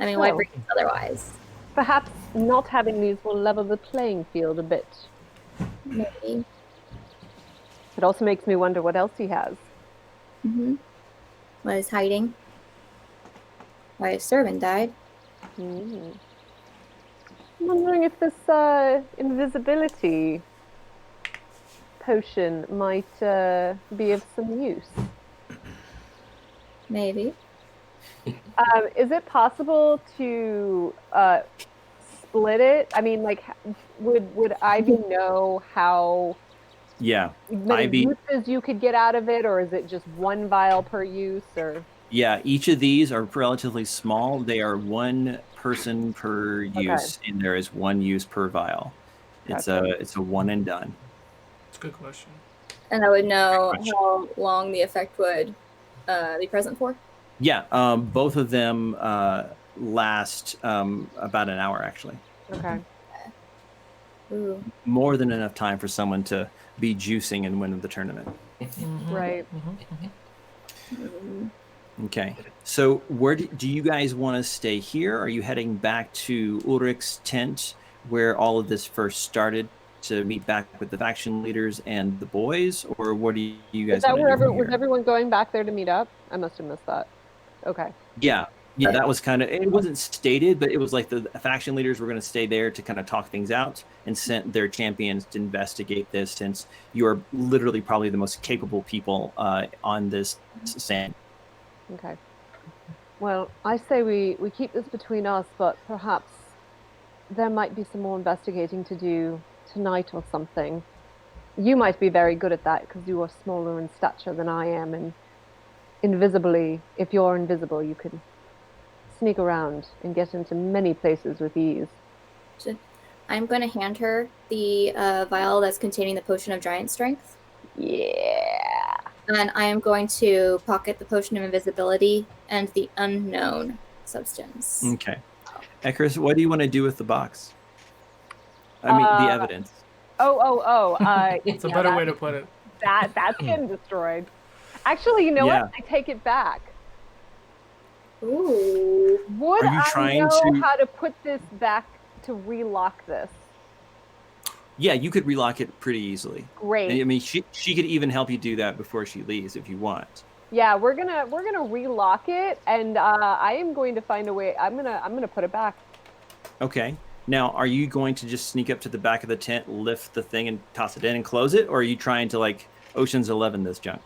S7: I mean, why bring it otherwise?
S4: Perhaps not having these will level the playing field a bit.
S7: Maybe.
S4: It also makes me wonder what else he has.
S7: Mm-hmm. What is hiding? Why his servant died.
S4: I'm wondering if this invisibility potion might be of some use.
S7: Maybe.
S4: Is it possible to split it? I mean, like, would Ivy know how many uses you could get out of it, or is it just one vial per use? Or
S1: yeah, each of these are relatively small. They are one person per use, and there is one use per vial. It's a one and done.
S2: That's a good question.
S7: And I would know how long the effect would be present for?
S1: Yeah, both of them last about an hour, actually.
S4: Okay.
S7: Ooh.
S1: More than enough time for someone to be juicing and win the tournament.
S2: Mm-hmm.
S4: Right.
S7: Mm-hmm.
S1: Okay, so where do you guys want to stay here? Are you heading back to Ulrich's tent where all of this first started to meet back with the faction leaders and the boys, or what do you guys want to do from here?
S4: Was everyone going back there to meet up? I must have missed that. Okay.
S1: Yeah, that was kind of, it wasn't stated, but it was like the faction leaders were going to stay there to kind of talk things out and sent their champions to investigate this, since you are literally probably the most capable people on this sand.
S4: Okay. Well, I say we keep this between us, but perhaps there might be some more investigating to do tonight or something. You might be very good at that because you are smaller in stature than I am, and invisibly, if you're invisible, you can sneak around and get into many places with ease.
S7: So I'm going to hand her the vial that's containing the potion of giant strength.
S4: Yeah.
S7: And I am going to pocket the potion of invisibility and the unknown substance.
S1: Okay. Ekris, what do you want to do with the box? I mean, the evidence.
S2: It's a better way to put it.
S4: That's getting destroyed. Actually, you know
S1: Yeah.
S4: what? I take it back.
S7: Ooh.
S4: Would
S1: Are you
S4: I
S1: trying
S4: know
S1: to-
S4: how to put this back to relock this?
S1: Yeah, you could relock it pretty easily.
S4: Great.
S1: I mean, she could even help you do that before she leaves if you want.
S4: Yeah, we're gonna relock it, and I am going to find a way. I'm gonna put it back.
S1: Okay. Now, are you going to just sneak up to the back of the tent, lift the thing, and toss it in and close it, or are you trying to like Ocean's 11 this junk?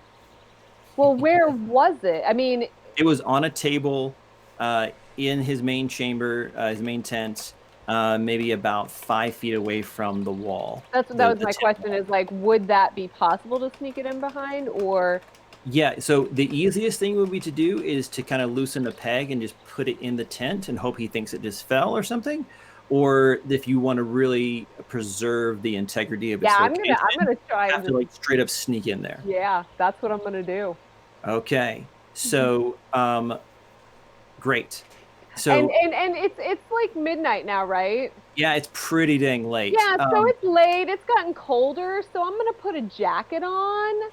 S4: Well, where was it? I mean,
S1: It was on a table in his main chamber, his main tent, maybe about 5 feet away from the wall.
S4: that was my
S1: tent
S4: question.
S1: wall.
S4: Is like, would that be possible to sneak it in behind, or?
S1: Yeah, so the easiest thing would be to do is to kind of loosen a peg and just put it in the tent and hope he thinks it just fell or something. Or if you want to really preserve the integrity of its
S4: Yeah,
S1: location,
S4: I'm gonna try
S1: you
S4: and
S1: have to like straight up sneak in there.
S4: yeah, that's what I'm gonna do.
S1: Okay, so great. So
S4: And it's like midnight now, right?
S1: yeah, it's pretty dang late.
S4: Yeah, so it's late. It's gotten colder, so I'm gonna put a jacket on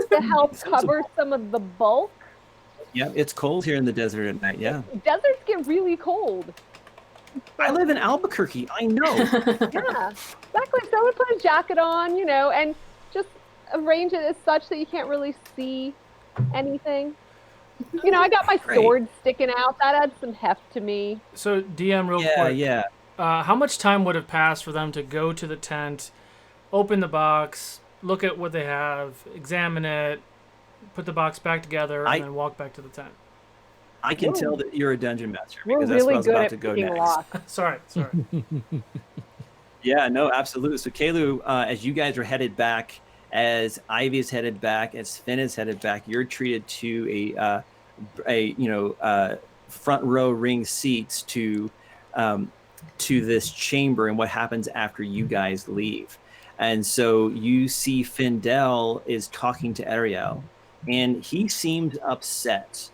S4: to help cover some of the bulk.
S1: Yeah, it's cold here in the desert at night. Yeah,
S4: Deserts get really cold.
S1: I live in Albuquerque. I know.
S4: Yeah, exactly. So I'm gonna put a jacket on, and just arrange it as such that you can't really see anything. I got my
S1: Great.
S4: sword sticking out. That adds some heft to me.
S2: So DM real
S1: Yeah,
S2: quick.
S1: yeah.
S2: How much time would have passed for them to go to the tent, open the box, look at what they have, examine it, put the box back together, and then walk back to the tent?
S1: I can tell that you're a dungeon master
S4: We're
S1: because that's what
S4: really
S1: I was
S4: good
S1: about
S4: at
S1: to go
S4: picking
S1: next.
S4: locks.
S2: Sorry.
S1: Yeah, no, absolutely. So Kalu, as you guys are headed back, as Ivy is headed back, as Finn is headed back, you're treated to a front row ring seats to this chamber and what happens after you guys leave. And so you see Findel is talking to Ariel, and he seems upset.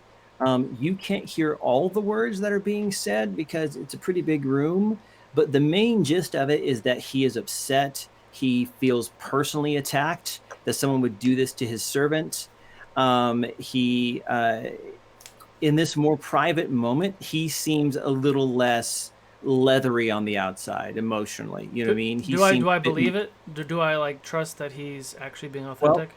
S1: You can't hear all the words that are being said because it's a pretty big room, but the main gist of it is that he is upset. He feels personally attacked that someone would do this to his servant. He, in this more private moment, he seems a little less leathery on the outside emotionally. You know what I mean?
S2: Do I believe it? Do I trust that he's actually being authentic?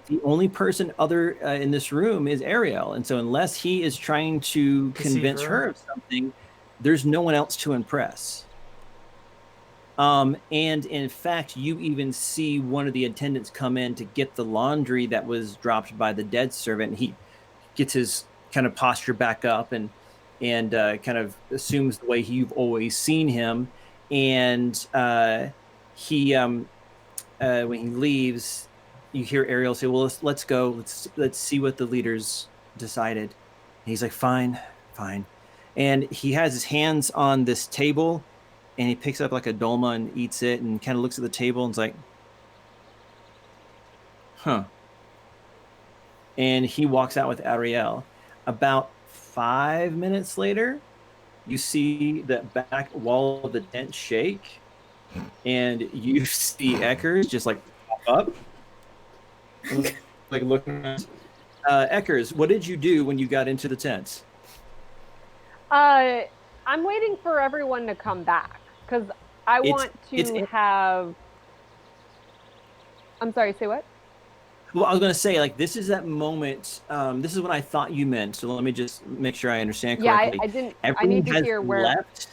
S1: The only person other in this room is Ariel, and so unless he is trying to convince her of something, there's no one else to impress. And in fact, you even see one of the attendants come in to get the laundry that was dropped by the dead servant. He gets his kind of posture back up and kind of assumes the way you've always seen him. And he when he leaves, you hear Ariel say, "Well, let's go. Let's see what the leaders decided." And he's like, "Fine." And he has his hands on this table, and he picks up like a dolma and eats it, and kind of looks at the table and is like, "Huh." And he walks out with Ariel. About 5 minutes later, you see the back wall of the tent shake, and you see Eckers just like pop up. Like looking at Eckers, what did you do when you got into the tent?
S4: I'm waiting for everyone to come back because I want to have. I'm sorry, say what?
S1: Well, I was going to say, like, this is that moment. This is what I thought you meant. So let me just make sure I understand correctly.
S4: Yeah, I didn't.
S1: Everyone
S4: I need to hear where.
S1: Left.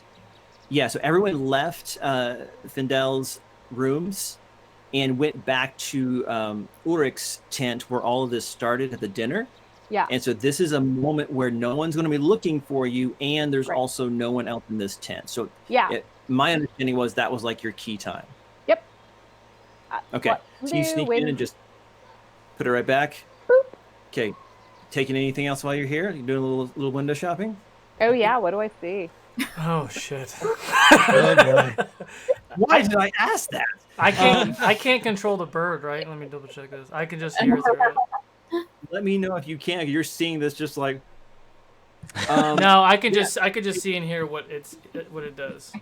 S1: Yeah, so everyone left Findel's rooms and went back to Ulrich's tent where all of this started at the dinner.
S4: Yeah.
S1: And so this is a moment where no one's going to be looking for you, and there's also no one else in this tent. So
S4: yeah,
S1: my understanding was that was like your key time.
S4: Yep.
S1: Okay, so you sneak in and just put it right back.
S4: Boop.
S1: Okay, taking anything else while you're here? You doing a little window shopping?
S4: Oh yeah, what do I see?
S2: Oh shit!
S1: Why did I ask that?
S2: I can't control the bird, right? Let me double check this. I can just hear through it.
S1: Let me know if you can. You're seeing this just like.
S2: No, I could just see and hear what it does.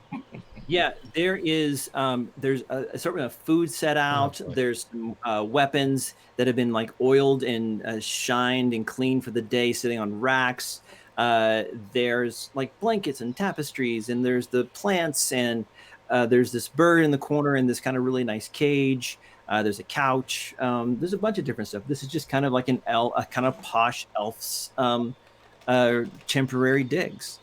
S1: Yeah, there's a sort of food set out.
S3: boy.
S1: There's some weapons that have been like oiled and shined and cleaned for the day, sitting on racks. There's like blankets and tapestries, and there's the plants, and there's this bird in the corner in this kind of really nice cage. There's a couch. There's a bunch of different stuff. This is just kind of like a kind of posh elf's temporary digs.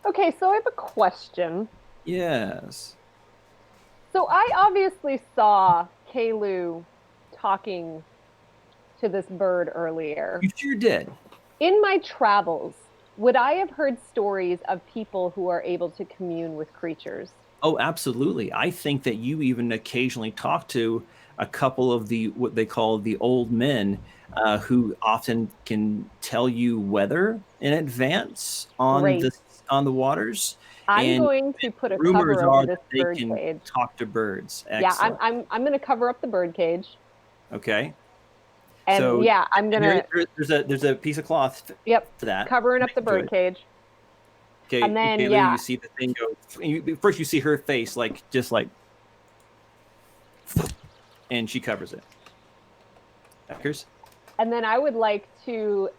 S4: Okay, so I have a question.
S1: Yes.
S4: So I obviously saw Kalu talking to this bird earlier.
S1: You sure did.
S4: In my travels, would I have heard stories of people who are able to commune with creatures?
S1: Oh, absolutely. I think that you even occasionally talk to a couple of what they call the old men, who often can tell you weather in advance
S4: Great.
S1: on the waters.
S4: I'm
S1: And
S4: going to put a
S1: rumors
S4: cover
S1: are
S4: over
S1: that
S4: this
S1: they
S4: bird
S1: can
S4: cage.
S1: talk to birds.
S4: Yeah,
S1: Excellent.
S4: I'm going to cover up the bird cage.
S1: Okay.
S4: And
S1: So
S4: yeah, I'm going to
S1: there's a piece of cloth for that.
S4: covering up the
S1: Do
S4: bird
S1: it.
S4: cage.
S1: Okay,
S4: And then,
S1: Kaylee,
S4: yeah.
S1: you see the thing go. First, you see her face, just like, and she covers it. Eckers?
S4: And then I would like to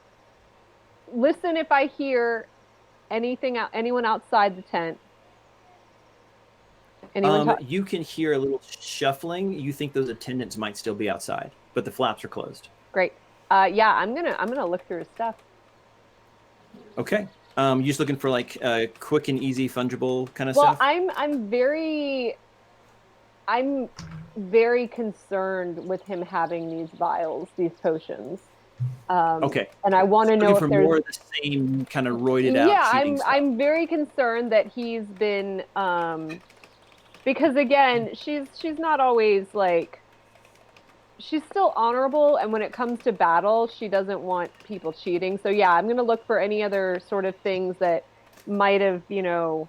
S4: listen if I hear anyone outside the tent. Anyone
S1: You can hear a little shuffling. You think those attendants might still be outside, but the flaps are closed.
S4: Great. Yeah, I'm gonna look through his stuff.
S1: Okay. You just looking for like quick and easy fungible kind of
S4: Well,
S1: stuff?
S4: I'm very concerned with him having these vials, these potions.
S1: Okay.
S4: And I want to know
S1: Looking
S4: if
S1: for
S4: there's
S1: more of the same kind of roided out.
S4: Yeah,
S1: cheating stuff.
S4: I'm very concerned that he's been because again, she's not always like she's still honorable, and when it comes to battle, she doesn't want people cheating. So yeah, I'm gonna look for any other sort of things that might have, been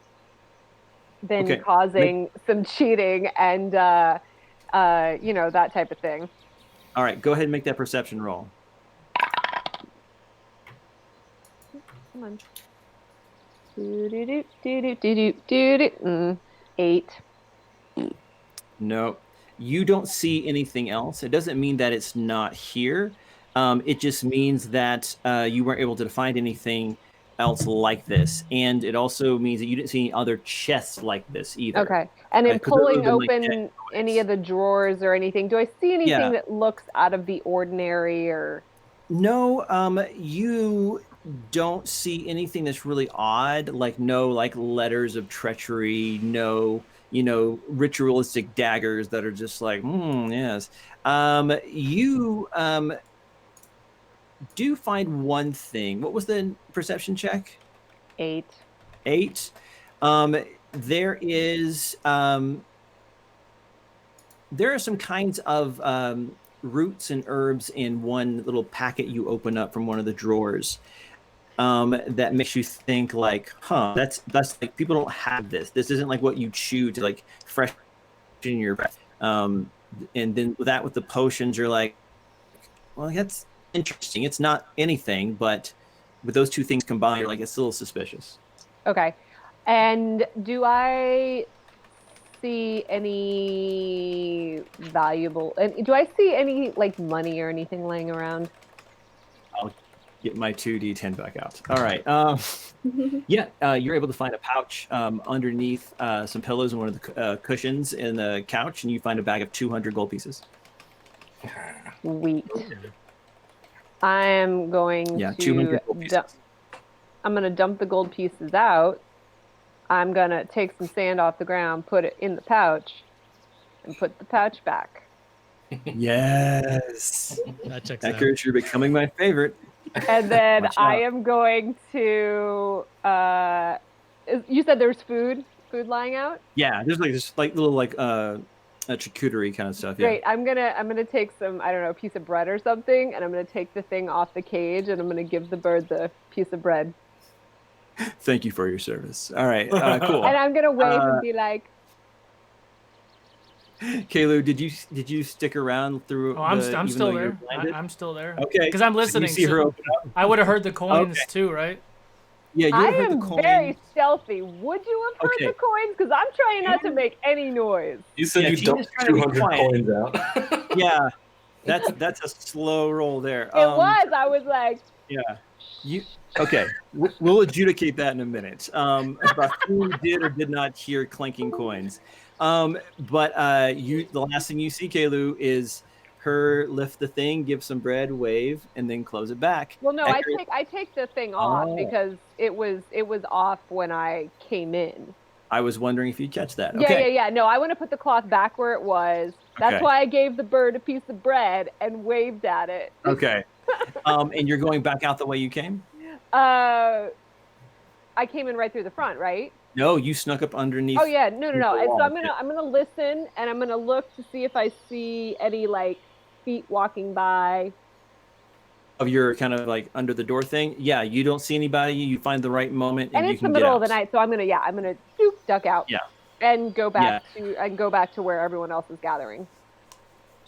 S4: causing some cheating and that type of thing.
S1: All right, go ahead and make that perception roll.
S4: Come on. 8.
S1: No, you don't see anything else. It doesn't mean that it's not here. It just means that you weren't able to find anything else like this, and it also means that you didn't see any other chests like this either.
S4: Okay. And in
S1: 'cause there would've
S4: pulling
S1: been, like,
S4: open
S1: dead
S4: any
S1: toys.
S4: of the drawers or anything, do I see anything
S1: Yeah.
S4: that looks out of the ordinary or?
S1: No, you don't see anything that's really odd, like no like letters of treachery, no, ritualistic daggers that are just like, yes. You do find one thing. What was the perception check?
S4: 8.
S1: 8. There are some kinds of roots and herbs in one little packet you open up from one of the drawers, that makes you think like, that's like, people don't have this. This isn't like what you chew to like freshen your breath. And then with the potions, you're like, well, that's interesting. It's not anything, but with those two things combined, you're like, it's a little suspicious.
S4: Okay. And do I see any valuable, and do I see any like money or anything laying around?
S1: I'll get my 2d10 back out. All right. Yeah, you're able to find a pouch underneath some pillows and one of the cushions in the couch, and you find a bag of 200 gold pieces.
S4: Sweet. I am going
S1: 200 gold pieces.
S4: I'm going to dump the gold pieces out. I'm going to take some sand off the ground, put it in the pouch, and put the pouch back.
S1: Yes.
S3: That checks out.
S1: Eckers, you're becoming my favorite.
S4: And then
S1: Watch
S4: I
S1: out.
S4: am going to. You said there's food lying out.
S1: Yeah, there's like little like charcuterie kind of stuff. Yeah.
S4: Great. I'm gonna take some, I don't know, piece of bread or something, and I'm gonna take the thing off the cage, and I'm gonna give the bird the piece of bread.
S1: Thank you for your service. All right, cool.
S4: And I'm gonna wave and be like,
S1: Kalu, did you stick around through?
S2: Oh, I'm
S1: even
S2: still
S1: though you're
S2: there.
S1: blinded?
S2: I'm still there.
S1: Okay.
S2: Because I'm
S1: So you
S2: listening.
S1: see her open up?
S2: I would have heard the coins
S1: Okay.
S2: too, right?
S1: Yeah, you
S4: I
S1: heard
S4: am
S1: the coins.
S4: very stealthy. Would you have heard
S1: Okay.
S4: the coins? Because I'm trying not to make any noise.
S6: You said
S1: Yeah,
S6: you
S1: Tina's
S6: dumped
S1: trying to be
S6: 200
S1: quiet.
S6: coins out.
S1: Yeah, that's a slow roll there.
S4: It was. I was like,
S1: Yeah. Okay. We'll adjudicate that in a minute. About who did or did not hear clanking coins. But the last thing you see, Kalu, is her lift the thing, give some bread, wave, and then close it back.
S4: well, no,
S1: Ecker-
S4: I take the thing off
S1: Oh.
S4: because it was off when I came in.
S1: I was wondering if you'd catch that.
S4: Yeah,
S1: Okay.
S4: yeah, yeah. No, I want to put the cloth back where it was. That's
S1: Okay.
S4: why I gave the bird a piece of bread and waved at it.
S1: Okay. And you're going back out the way you came?
S4: I came in right through the front, right?
S1: No, you snuck up underneath.
S4: Oh yeah, no. And so
S1: wall.
S4: I'm gonna listen and I'm gonna look to see if I see any like feet walking by.
S1: Of your kind of like under the door thing. Yeah, you don't see anybody. You find the right moment,
S4: And
S1: you
S4: it's the
S1: can
S4: middle
S1: get
S4: of the
S1: out.
S4: night, so I'm gonna duck out.
S1: Yeah.
S4: And go back to where everyone else is gathering.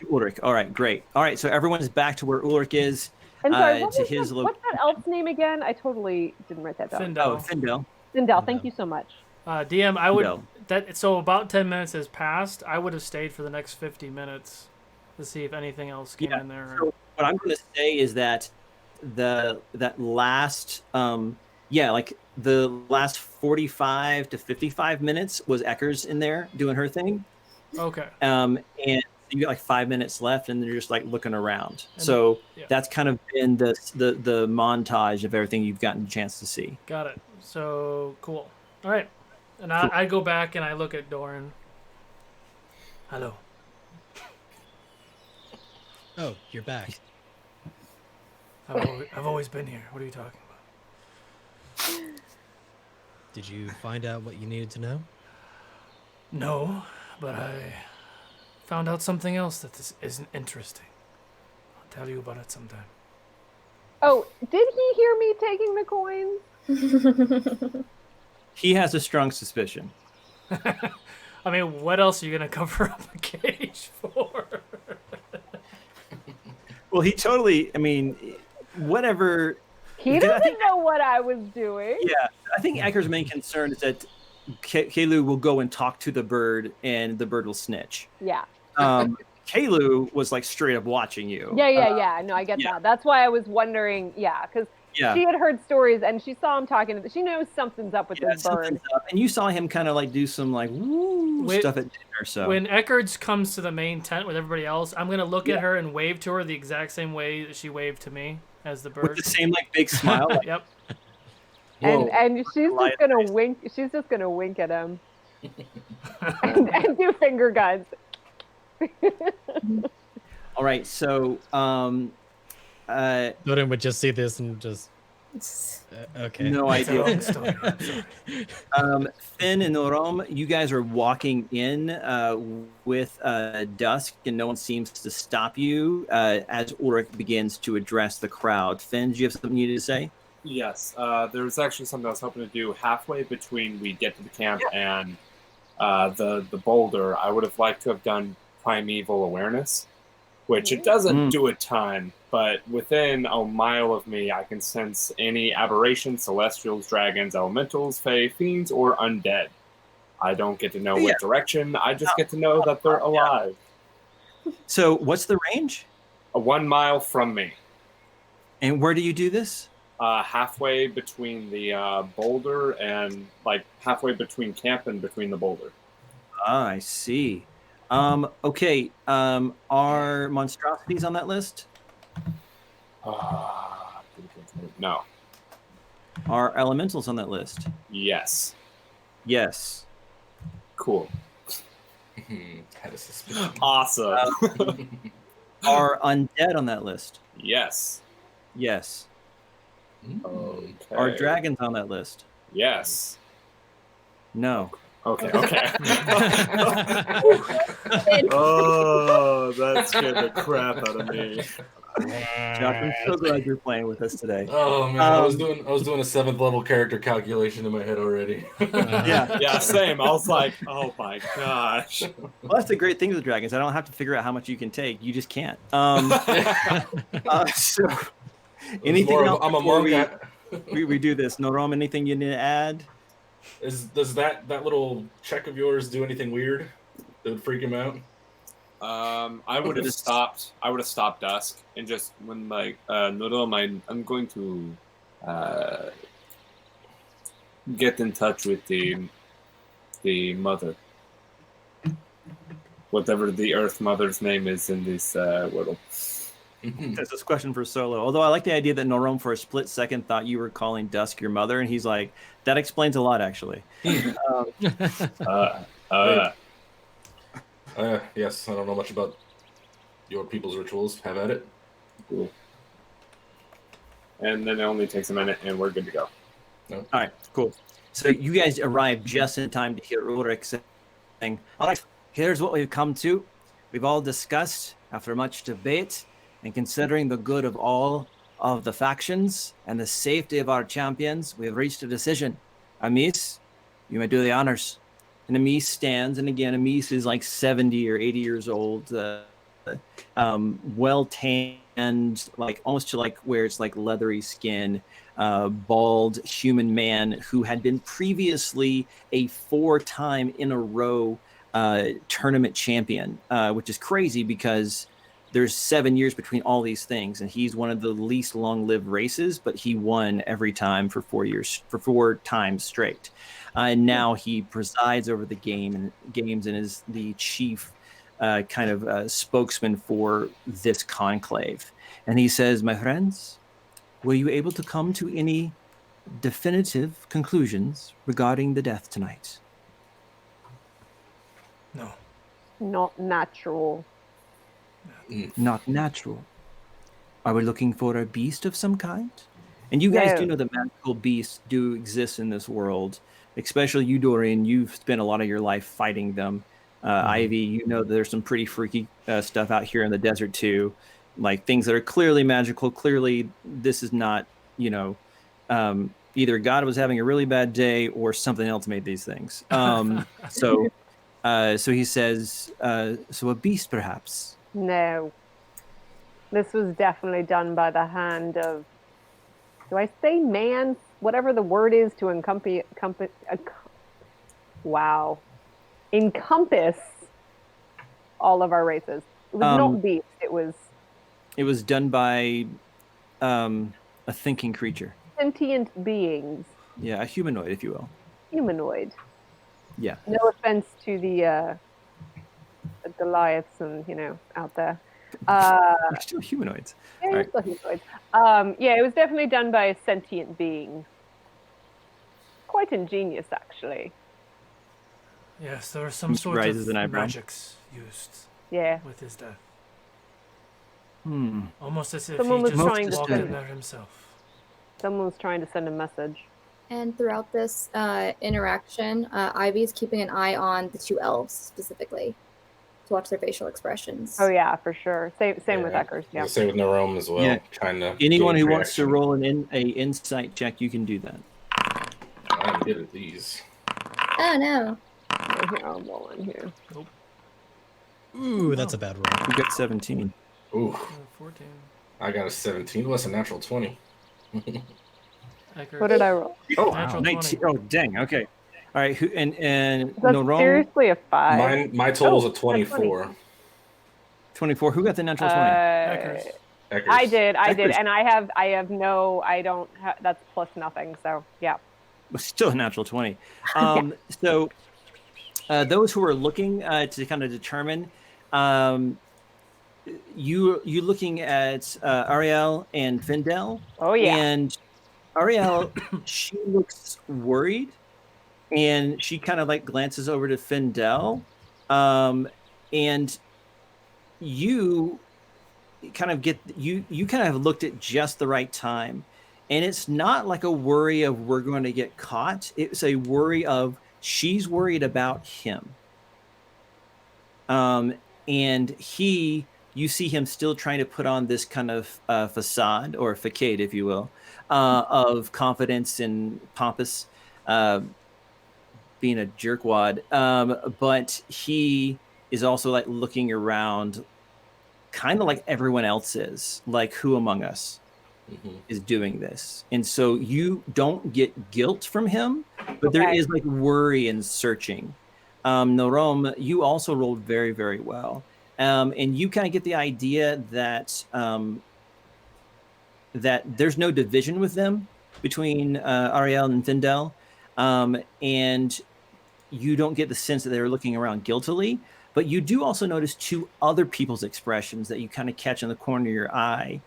S1: To Ulrich. All right, great. All right, so everyone is back to where Ulrich is.
S4: And sorry,
S1: To his
S4: what's that elf's name again? I totally didn't write that down.
S1: Oh, Findel.
S4: Sindel, thank you so much.
S2: DM, I would
S1: No.
S2: so about 10 minutes has passed. I would have stayed for the next 50 minutes to see if anything else came in there.
S1: So what I'm going to say is that that last like the last 45 to 55 minutes was Eckers in there doing her thing.
S2: Okay.
S1: And you got like 5 minutes left, and they're just like looking around. So that's kind of been the montage of everything you've gotten a chance to see.
S2: Got it. So cool. All right. And I go back and I look at Doran. Hello.
S3: Oh, you're back.
S2: I've always been here. What are you talking about?
S3: Did you find out what you needed to know?
S2: No, but I found out something else that isn't interesting. I'll tell you about it sometime.
S4: Oh, did he hear me taking the coins?
S1: He has a strong suspicion.
S2: I mean, what else are you going to cover up a cage for?
S1: Well, he totally, I mean, whatever.
S4: He doesn't know what I was doing.
S1: Yeah, I think Ecker's main concern is that Kalu will go and talk to the bird, and the bird will snitch.
S4: Yeah.
S1: Kalu was like straight up watching you.
S4: Yeah. No, I get that. That's why I was wondering. Because she had heard stories and she saw him talking. She knows something's up with this bird.
S1: And you saw him kind of like do some like woo stuff at dinner. So
S2: when Eckards comes to the main tent with everybody else, I'm gonna look at her and wave to her the exact same way that she waved to me as the bird.
S1: With the same like big smile. Like,
S2: yep.
S4: And she's just gonna wink. She's just gonna wink at him and do finger guns.
S1: All right, so
S3: Doran would just see this and just okay.
S1: No idea. Finn and Norom, you guys are walking in with dusk, and no one seems to stop you as Ulrich begins to address the crowd. Finn, do you have something you need to say?
S5: Yes, there was actually something I was hoping to do halfway between we get to the camp and the boulder. I would have liked to have done Primeval Awareness, which it doesn't do a ton, but within a mile of me, I can sense any aberrations, celestials, dragons, elementals, fae, fiends, or undead. I don't get to know what direction. I just get to know that they're alive.
S1: So what's the range?
S5: 1 mile from me.
S1: And where do you do this?
S5: Halfway between the boulder and like halfway between camp and between the boulder.
S1: Ah, I see. Okay. Are monstrosities on that list?
S5: No.
S1: Are elementals on that list?
S5: Yes.
S1: Yes.
S5: Cool.
S6: Had a suspicion.
S5: Awesome.
S1: Are undead on that list?
S5: Yes.
S1: Yes.
S5: Okay.
S1: Are dragons on that list?
S5: Yes.
S1: No.
S5: Okay. Oh, that scared the crap out of me.
S1: Josh, I'm so glad you're playing with us today.
S6: Oh man, I was doing a 7th level character calculation in my head already.
S1: Yeah,
S5: same. I was like, oh my gosh.
S1: Well, that's the great thing with dragons. I don't have to figure out how much you can take. You just can't. So, anything else?
S6: I'm a
S1: before
S6: monk.
S1: we do this. Norom, anything you need to add?
S6: Does that little check of yours do anything weird that would freak him out?
S5: I would have stopped. I would have stopped Dusk and just when like Noodle, I'm going to get in touch with the mother, whatever the Earth Mother's name is in this world.
S1: That's this question for Solo. Although I like the idea that Norom for a split second thought you were calling Dusk your mother, and he's like, that explains a lot, actually.
S6: Yes, I don't know much about your people's rituals. Have at it.
S5: Cool. And then it only takes a minute, and we're good to go.
S6: No.
S1: All right, cool. So you guys arrived just in time to hear Ulrich saying, all right, here's what we've come to. We've all discussed, after much debate, and considering the good of all of the factions and the safety of our champions, we have reached a decision. Amis, you may do the honors. And Amis stands, and again, Amis is like 70 or 80 years old, well tanned, like almost to like where it's like leathery skin, bald human man who had been previously a 4-time in a row tournament champion, which is crazy because there's 7 years between all these things, and he's one of the least long-lived races, but he won every time for 4 years, for 4 times straight. And now he presides over the games and is the chief spokesman for this conclave. And he says, my friends, were you able to come to any definitive conclusions regarding the death tonight?
S2: No.
S4: Not natural.
S1: Not natural. Are we looking for a beast of some kind? And you guys do know that magical beasts do exist in this world, especially you, Dorian. You've spent a lot of your life fighting them. Ivy, you know there's some pretty freaky stuff out here in the desert too, like things that are clearly magical. Clearly, this is not, either God was having a really bad day or something else made these things. So he says, so a beast perhaps.
S4: No. This was definitely done by the hand of, do I say man? Whatever the word is to encompass all of our races. It was not beast, it was
S1: done by a thinking creature.
S4: Sentient beings.
S1: Yeah, a humanoid, if you will.
S4: Humanoid.
S1: Yeah.
S4: No offense to the Goliaths and out there.
S1: They're still humanoids.
S4: Yeah,
S1: Right.
S4: still humanoids. Yeah, it was definitely done by a sentient being. Quite ingenious, actually.
S2: Yes, there was some sort
S1: Raises
S2: of
S1: an eyebrow.
S2: magics used
S4: Yeah.
S2: with his death.
S1: Almost
S2: as if
S4: Someone
S2: he
S4: was
S2: just
S4: trying to
S2: walked
S4: send-
S2: in there himself.
S4: Someone was trying to send a message.
S7: And throughout this interaction, Ivy's keeping an eye on the 2 elves specifically to watch their facial expressions.
S4: Oh yeah, for sure. Same with
S6: Yeah.
S4: Eckers. Yeah.
S6: Same with Nerome as well.
S1: Yeah.
S6: Trying to
S1: Anyone
S6: gauge
S1: who wants to
S6: reaction.
S1: roll a insight check, you can do that.
S6: I'm good at these.
S7: Oh no.
S4: I'll roll in here.
S3: Ooh, that's a bad roll.
S1: You got 17.
S6: Ooh,
S2: 14.
S6: I got a 17. What's a natural 20?
S2: Eckers.
S4: What did I roll?
S1: Oh,
S2: Natural
S1: 19.
S2: 20.
S1: Oh, dang. Okay. All right. Who and
S4: That's
S1: Noron,
S4: seriously a 5.
S6: My total's
S4: Oh,
S6: a 24.
S1: 24. Who got the natural 20?
S2: Eckers.
S6: Eckers.
S4: I did,
S1: Eckers.
S4: and I don't have, that's plus nothing, so yeah.
S1: Still a natural 20. So those who are looking to kind of determine, you looking at Ariel and Findel.
S4: Oh yeah.
S1: And Ariel, she looks worried, and she kind of like glances over to Findel, and you kind of you kind of looked at just the right time, and it's not like a worry of we're going to get caught. It's a worry of she's worried about him, and you see him still trying to put on this kind of facade or facade, if you will, of confidence and pompous, being a jerkwad. But he is also like looking around, kind of like everyone else is, like who among us? is doing this. And so you don't get guilt from him, but there
S4: Okay.
S1: is like worry and searching. Norom, you also rolled very, very well. And you kind of get the idea that that there's no division with them between Ariel and Findel. And you don't get the sense that they're looking around guiltily, but you do also notice two other people's expressions that you kind of catch in the corner of your eye.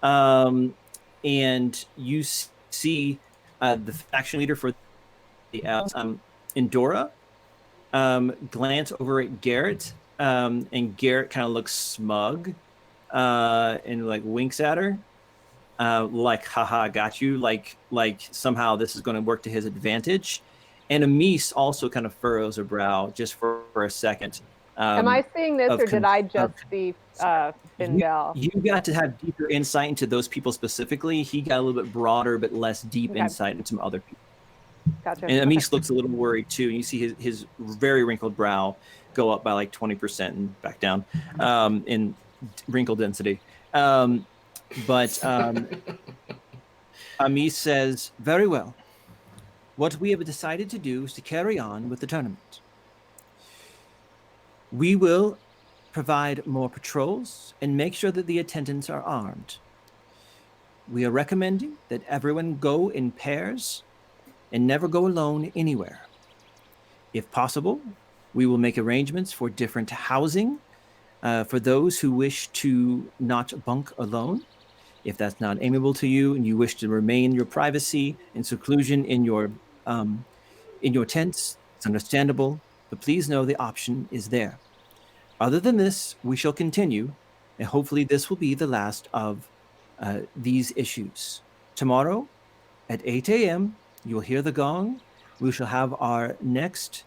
S1: And you see the faction leader for the elves, Endora, glance over at Garrett, and Garrett kind of looks smug and like winks at her. Like, haha, got you. Like somehow this is going to work to his advantage. And Amis also kind of furrows her brow just for a second.
S4: Am I seeing this, or did I just see Findel?
S1: You got to have deeper insight into those people specifically. He got a little bit broader, but less deep insight into some other people.
S4: Gotcha.
S1: And Amis looks a little worried too. And you see his very wrinkled brow go up by like 20% and back down in wrinkle density. But Amis says, very well. What we have decided to do is to carry on with the tournament. We will provide more patrols and make sure that the attendants are armed. We are recommending that everyone go in pairs and never go alone anywhere. If possible, we will make arrangements for different housing for those who wish to not bunk alone. If that's not amiable to you and you wish to remain your privacy and seclusion in your tents, it's understandable, but please know the option is there. Other than this, we shall continue, and hopefully this will be the last of these issues. Tomorrow at 8 a.m., you will hear the gong. We shall have our next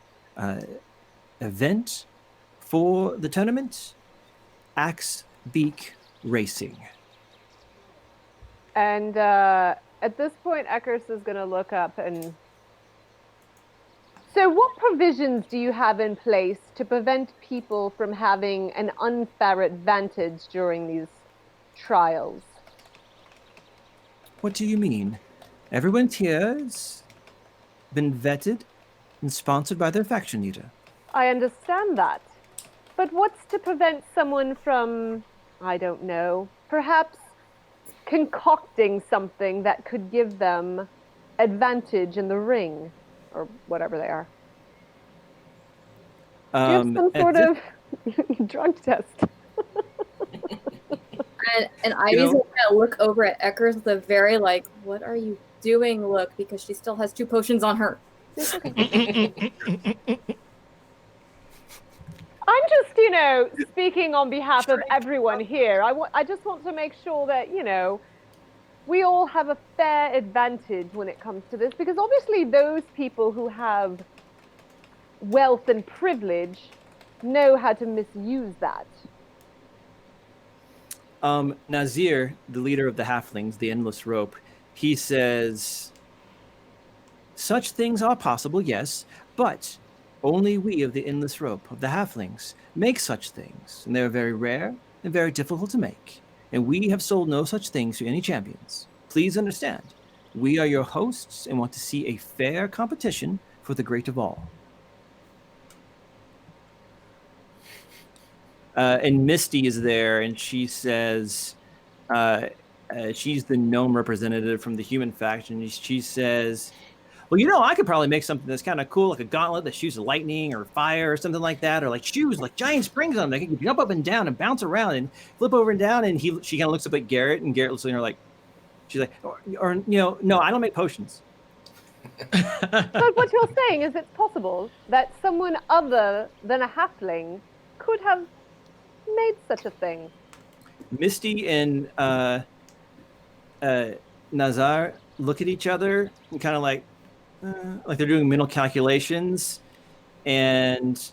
S1: event for the tournament, Axe Beak Racing.
S4: And at this point, Eckers is going to look up and... So what provisions do you have in place to prevent people from having an unfair advantage during these trials?
S1: What do you mean? Everyone's here has been vetted and sponsored by their faction leader.
S4: I understand that. But what's to prevent someone from, I don't know, perhaps concocting something that could give them advantage in the ring, or whatever they are? Do you have some sort of drug test?
S7: And Ivy's going to look over at Eckers with a very like, what are you doing look, because she still has 2 potions on her.
S4: It's okay. I'm just, speaking on behalf of everyone here. I just want to make sure that, we all have a fair advantage when it comes to this, because obviously those people who have wealth and privilege know how to misuse that.
S1: Nazir, the leader of the halflings, the endless rope, he says, such things are possible, yes, but only we of the endless rope, of the halflings, make such things, and they are very rare and very difficult to make, and we have sold no such things to any champions. Please understand, we are your hosts and want to see a fair competition for the great of all. And Misty is there, and she says, she's the gnome representative from the human faction. She says, well, I could probably make something that's kind of cool, like a gauntlet that shoots lightning or fire or something like that, or like shoes, like giant springs on them. They can jump up and down and bounce around and flip over and down. And she kind of looks up at Garrett, and Garrett looks at her like, she's like, no, I don't make potions.
S4: But what you're saying is it's possible that someone other than a halfling could have made such a thing.
S1: Misty and Nazar look at each other and kind of like they're doing mental calculations, and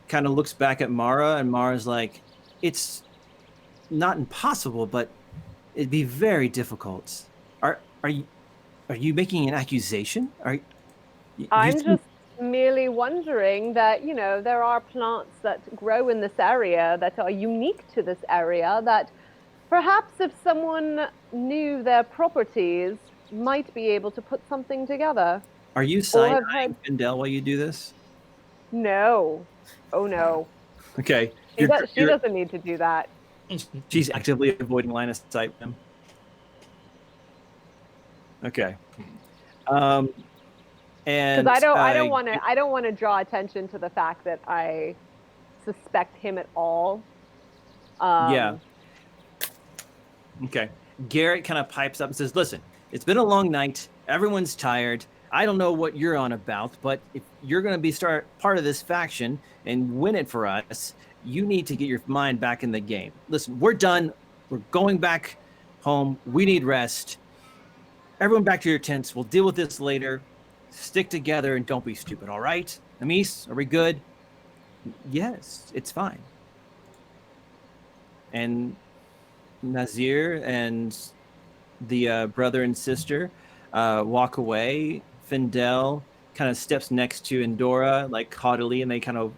S1: kind of looks back at Mara, and Mara's like, it's not impossible, but it'd be very difficult. Are you making an accusation?
S4: I'm just merely wondering that, there are plants that grow in this area that are unique to this area that Perhaps if someone knew their properties, might be able to put something together.
S1: Are you
S4: Or
S1: side
S4: have
S1: eyeing
S4: had
S1: Findel while you do this?
S4: no. Oh no.
S1: Okay.
S4: She doesn't need to do that.
S1: She's actively avoiding line of sight with him. Okay. And
S4: Because I don't want to draw attention to the fact that I suspect him at all.
S1: Yeah. Okay. Garrett kind of pipes up and says, "Listen, it's been a long night. Everyone's tired. I don't know what you're on about, but if you're going to be part of this faction and win it for us, you need to get your mind back in the game. Listen, we're done. We're going back home. We need rest. Everyone back to your tents. We'll deal with this later. Stick together and don't be stupid, all right? Amis, are we good?" "Yes, it's fine." And Nazir and the brother and sister walk away. Findel kind of steps next to Endora, like haughtily, and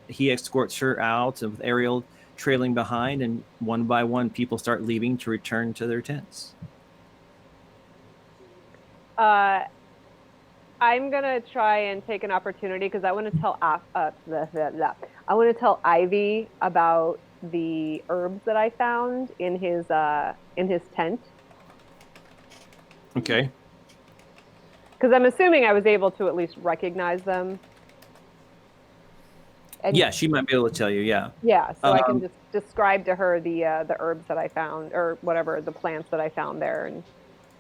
S1: he escorts her out, with Ariel trailing behind, and one by one, people start leaving to return to their tents.
S4: I'm gonna try and take an opportunity because I want to tell I want to tell Ivy about the herbs that I found in his tent.
S1: Okay.
S4: Because I'm assuming I was able to at least recognize them. And
S1: yeah, she might be able to tell you. Yeah.
S4: Yeah, so I can just describe to her the herbs that I found, or whatever, the plants that I found there, and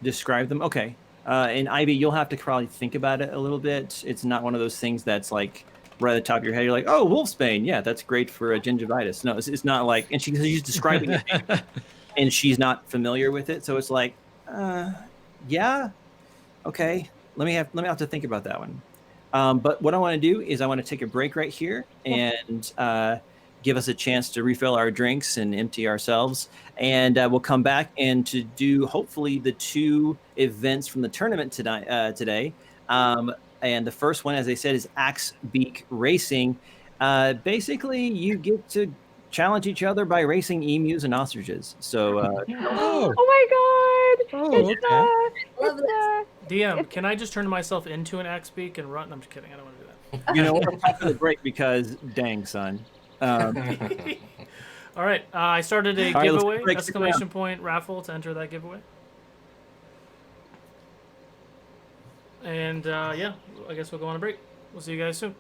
S1: Describe them. Okay. And Ivy, you'll have to probably think about it a little bit. It's not one of those things that's like right at the top of your head. You're like, "Oh, wolfsbane. Yeah, that's great for gingivitis." No, it's not like, and she's describing it, and she's not familiar with it. So it's like, yeah, okay. Let me have to think about that one. But what I want to do is I want to take a break right here and give us a chance to refill our drinks and empty ourselves. And we'll come back and to do hopefully the 2 events from the tournament today. And the first one, as I said, is Axe Beak Racing. Basically, you get to challenge each other by racing emus and ostriches. So,
S4: oh my god!
S3: Oh, okay.
S2: DM, can I just turn myself into an Axe Beak and run? I'm just kidding. I don't want to do that.
S1: you know, we're talking the break because, dang, son.
S2: All right, I started a
S1: right,
S2: giveaway,
S1: break
S2: exclamation point raffle to enter that giveaway. And yeah, I guess we'll go on a break. We'll see you guys soon.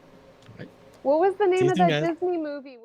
S4: What was the name of that
S3: guys.
S4: Disney movie?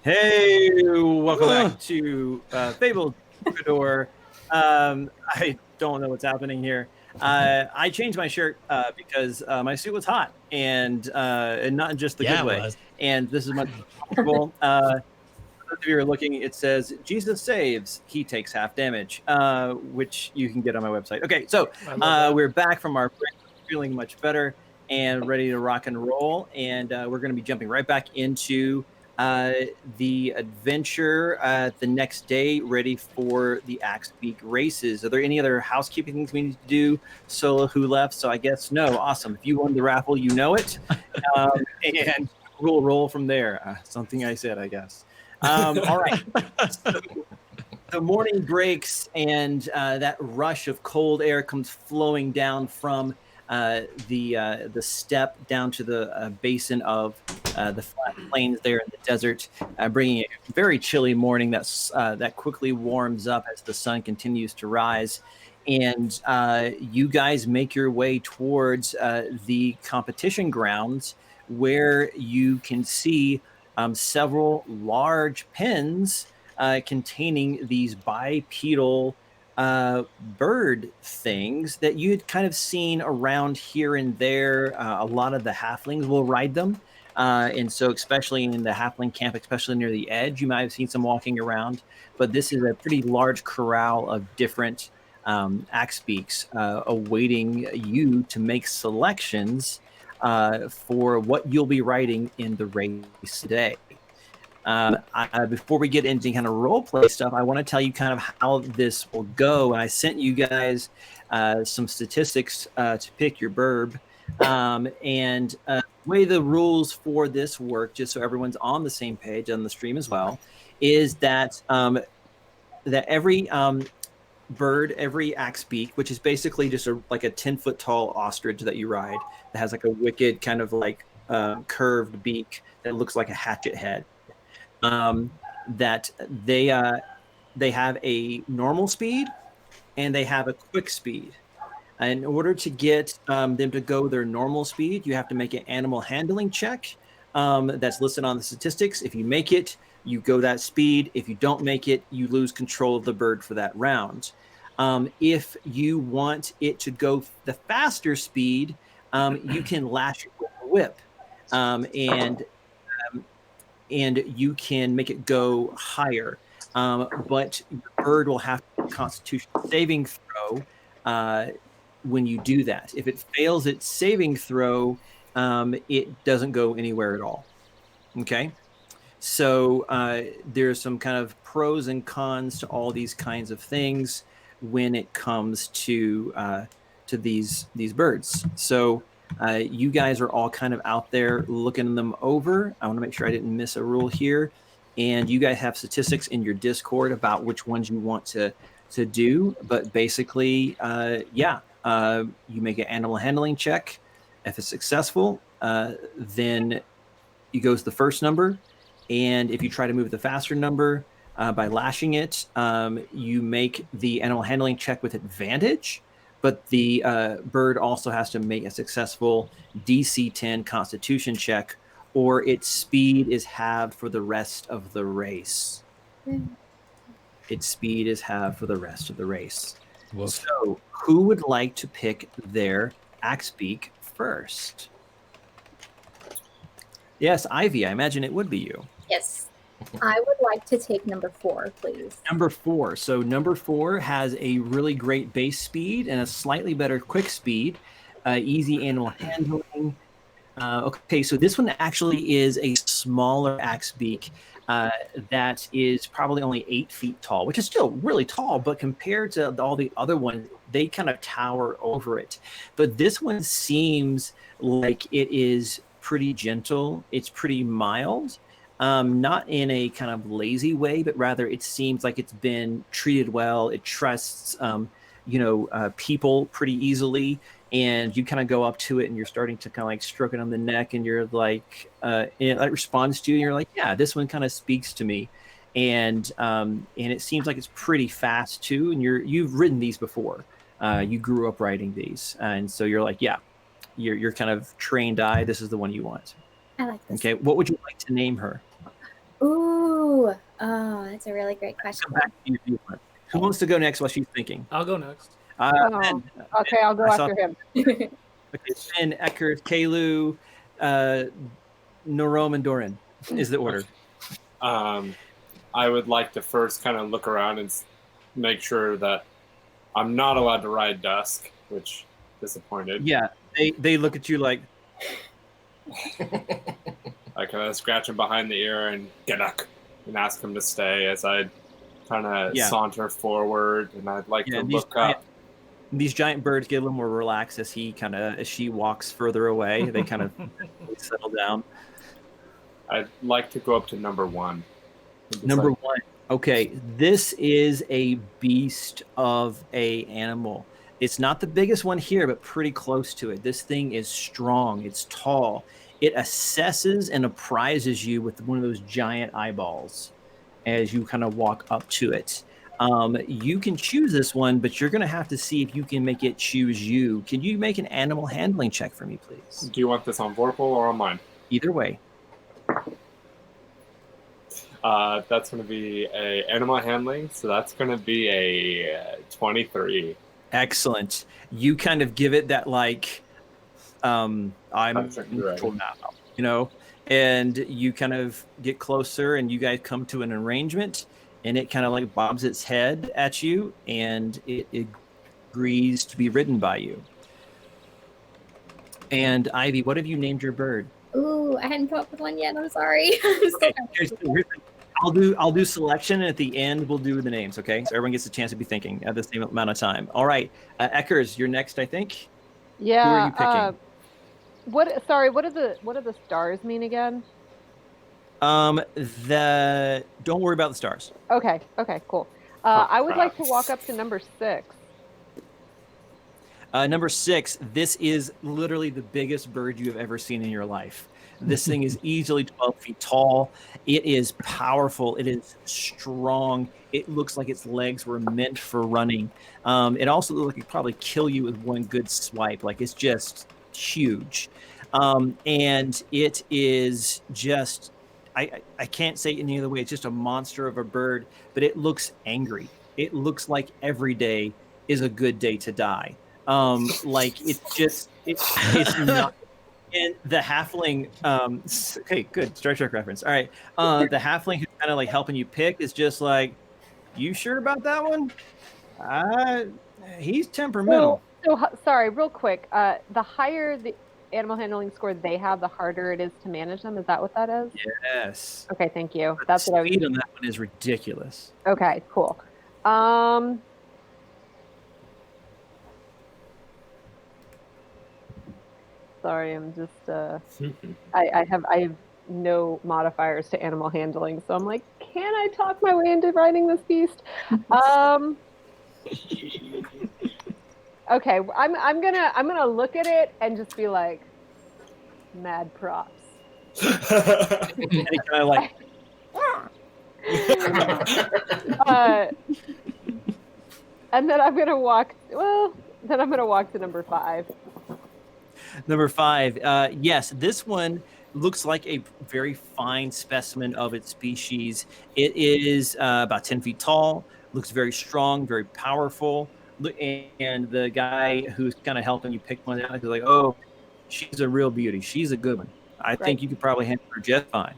S1: Hey, welcome back to Fabled Troubadour. I don't know what's happening here. I changed my shirt because my suit was hot and not in just the
S3: Yeah,
S1: good
S3: it
S1: way.
S3: was.
S1: And this is much more comfortable. For those of you who are looking, it says Jesus saves, he takes half damage, which you can get on my website. Okay, so
S2: I love that.
S1: we're back from our break, feeling much better and ready to rock and roll. And we're going to be jumping right back into the adventure the next day, ready for the Axe Beak races. Are there any other housekeeping things we need to do? Solo, who left? So I guess no. Awesome. If you won the raffle, you know it. And we'll roll from there. Something I said, I guess. All right. So the morning breaks, and that rush of cold air comes flowing down from the steppe down to the basin of the flat plains there in the desert, bringing a very chilly morning that quickly warms up as the sun continues to rise. And you guys make your way towards the competition grounds, where you can see several large pens containing these bipedal bird things that you'd kind of seen around here and there. A lot of the halflings will ride them. And so, especially in the halfling camp, especially near the edge, you might have seen some walking around. But this is a pretty large corral of different axe beaks awaiting you to make selections for what you'll be riding in the race today. Before we get into kind of role play stuff, I want to tell you kind of how this will go. And I sent you guys some statistics to pick your burb. And the way the rules for this work, just so everyone's on the same page on the stream as well, is that that every bird, every axe beak, which is basically just like a 10-foot tall ostrich that you ride, that has like a wicked kind of like curved beak that looks like a hatchet head. That they have a normal speed and they have a quick speed. And in order to get them to go their normal speed, you have to make an animal handling check that's listed on the statistics. If you make it, you go that speed. If you don't make it, you lose control of the bird for that round. If you want it to go the faster speed, you can lash it with a whip. And you can make it go higher. But the bird will have a Constitution saving throw when you do that. If it fails its saving throw, it doesn't go anywhere at all. Okay? So there's some kind of pros and cons to all these kinds of things when it comes to these birds. So you guys are all kind of out there looking them over. I want to make sure I didn't miss a rule here. And you guys have statistics in your Discord about which ones you want to do. But basically, you make an animal handling check. If it's successful, then it goes the first number. And if you try to move the faster number by lashing it, you make the animal handling check with advantage. But the bird also has to make a successful DC 10 Constitution check, or its speed is halved for the rest of the race. Its speed is halved for the rest of the race. Woof. So, who would like to pick their Axe Beak first? Yes, Ivy, I imagine it would be you.
S7: Yes. I would like to take number 4, please.
S1: Number 4. So number 4 has a really great base speed and a slightly better quick speed, easy animal handling. Okay, so this one actually is a smaller axe beak that is probably only 8 feet tall, which is still really tall, but compared to all the other ones, they kind of tower over it. But this one seems like it is pretty gentle. It's pretty mild. Not in a kind of lazy way, but rather it seems like it's been treated well. It trusts, people pretty easily, and you kind of go up to it and you're starting to kind of like stroke it on the neck, and you're like, it like responds to you, and you're like, yeah, this one kind of speaks to me, and it seems like it's pretty fast too. And you've ridden these before. You grew up riding these, and so you're like, yeah, you're kind of trained eye. This is the one you want.
S7: I like this.
S1: Okay, what would you like to name her?
S7: Ooh, Oh, that's a really great question.
S1: Come back to you if you want. Who wants to go next while she's thinking?
S2: I'll go next.
S4: Oh, okay, I'll go
S1: I saw-
S4: after him.
S1: Okay, Ben, Eckert, Kalu, Norom, and Doran is the order.
S5: I would like to first kind of look around and make sure that I'm not allowed to ride Dusk, which disappointed.
S1: Yeah, they look at you like,
S5: I kind of scratch him behind the ear and Gedak and ask him to stay as I kind of saunter forward, and I'd like to look up.
S1: These giant birds get a little more relaxed as she walks further away. They kind of settle down.
S5: I'd like to go up to number 1.
S1: Number 1. Okay, this is a beast of a animal. It's not the biggest one here, but pretty close to it. This thing is strong. It's tall. It assesses and apprises you with one of those giant eyeballs as you kind of walk up to it. You can choose this one, but you're going to have to see if you can make it choose you. Can you make an animal handling check for me, please?
S5: Do you want this on Vorpal or on mine?
S1: Either way.
S5: That's going to be a animal handling, so that's going to be a 23.
S1: Excellent. You kind of give it that I'm
S5: ready.
S1: now, and you kind of get closer and you guys come to an arrangement, and it kind of bobs its head at you, and it agrees to be ridden by you. And Ivy, what have you named your bird?
S7: Ooh, I hadn't come up with one yet. I'm sorry.
S1: I'll do selection, and at the end we'll do the names. Okay, so everyone gets a chance to be thinking at the same amount of time. All right, Eckers, you're next, I think.
S4: Yeah.
S1: Who are you picking?
S4: What do the stars mean again?
S1: Don't worry about the stars.
S4: Okay, cool. I would like to walk up to number 6.
S1: Number 6, this is literally the biggest bird you have ever seen in your life. This thing is easily 12 feet tall. It is powerful. It is strong. It looks like its legs were meant for running. It also looks like it could probably kill you with one good swipe. It's just huge. And it is just, I can't say it any other way. It's just a monster of a bird, but it looks angry. It looks like every day is a good day to die. It's not. And the halfling, okay, good Star Trek reference. All right, the halfling who's kind of helping you pick is just you sure about that one? He's temperamental.
S4: So sorry, real quick. The higher the animal handling score they have, the harder it is to manage them. Is that what that is?
S1: Yes.
S4: Okay, thank you.
S1: But
S4: That's
S1: the
S4: what I was.
S1: speed on that one is ridiculous.
S4: Okay, cool. Sorry, I'm just I have no modifiers to animal handling, so I'm can I talk my way into riding this beast? Okay, I'm gonna look at it and just be mad props.
S1: And he kind of
S4: and then I'm gonna walk. Then I'm gonna walk to number 5.
S1: Number 5. Yes, this one looks like a very fine specimen of its species. It is about 10 feet tall, looks very strong, very powerful. And the guy who's kind of helping you pick one out is oh, she's a real beauty. She's a good one. I think you could probably handle her just fine.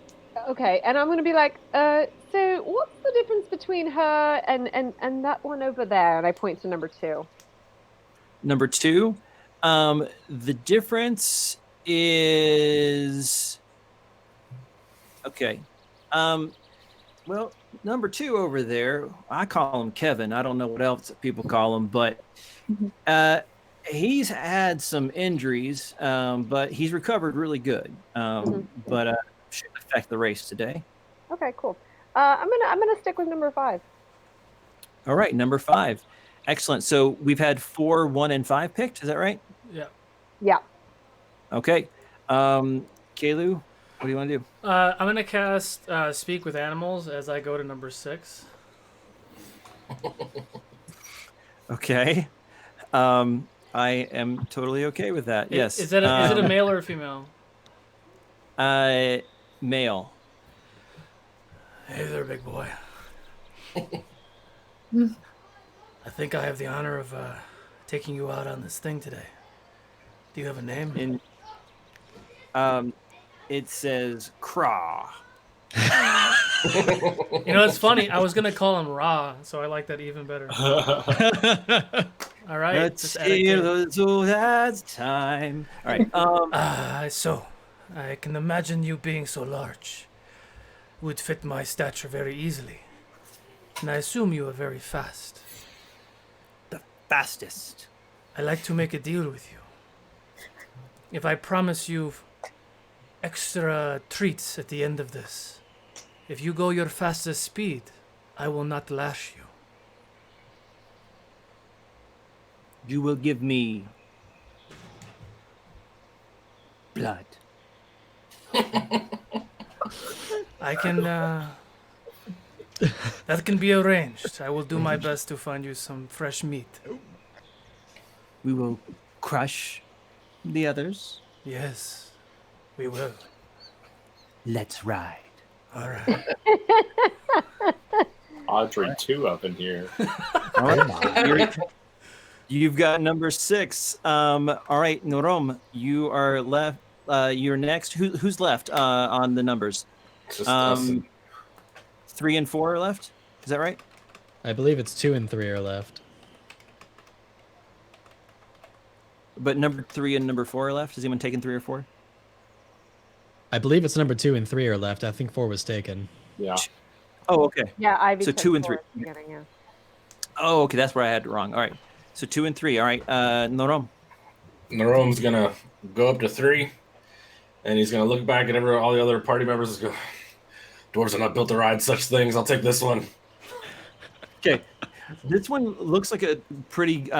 S4: Okay, and I'm going to be so what's the difference between her and that one over there? And I point to number 2.
S1: Number 2, the difference is okay. Well, number 2 over there, I call him Kevin. I don't know what else people call him, but he's had some injuries, but he's recovered really good. But shouldn't affect the race today.
S4: Okay, cool. I'm gonna stick with number 5.
S1: All right, number 5. Excellent. So we've had 4, 1, and 5 picked. Is that right?
S2: Yeah.
S4: Yeah.
S1: Okay. Kalu, what do you want to do?
S2: I'm going to cast Speak with Animals as I go to number 6.
S1: Okay. I am totally okay with that. Yes.
S2: Is it a male or a female?
S1: Male.
S2: Hey there, big boy. I think I have the honor of taking you out on this thing today. Do you have a name?
S1: And it says Craw.
S2: You know, it's funny. I was gonna call him Ra, so I like that even better. All right.
S1: Let's see that's time. All right.
S2: So I can imagine you being so large would fit my stature very easily, and I assume you are very fast.
S1: The fastest.
S2: I like to make a deal with you. If I promise you extra treats at the end of this, if you go your fastest speed, I will not lash you.
S1: You will give me blood.
S2: I can, that can be arranged. I will do my best to find you some fresh meat.
S1: We will crush the others.
S2: Yes, we will.
S1: Let's ride.
S2: All right.
S8: Audrey 2 up in here.
S1: All right. You've got number 6. All right, Norom, you are left. You're next. Who's left on the numbers?
S6: Just us.
S1: 3 and 4 are left. Is that right?
S3: I believe it's 2 and 3 are left.
S1: But number 3 and number 4 are left. Has anyone taken 3 or 4?
S3: I believe it's number 2 and 3 are left. I think 4 was taken.
S8: Yeah.
S1: Oh, okay.
S4: Yeah, Ivy.
S1: So
S4: took
S1: 2 and
S4: 4
S1: 3.
S4: at the beginning, yeah.
S1: Oh, okay. That's where I had it wrong. All right. So 2 and 3. All right. Norom.
S6: Narom's gonna go up to 3, and he's gonna look back at all the other party members and go, "Dwarves are not built to ride such things. I'll take this one."
S1: Okay. This one looks like a pretty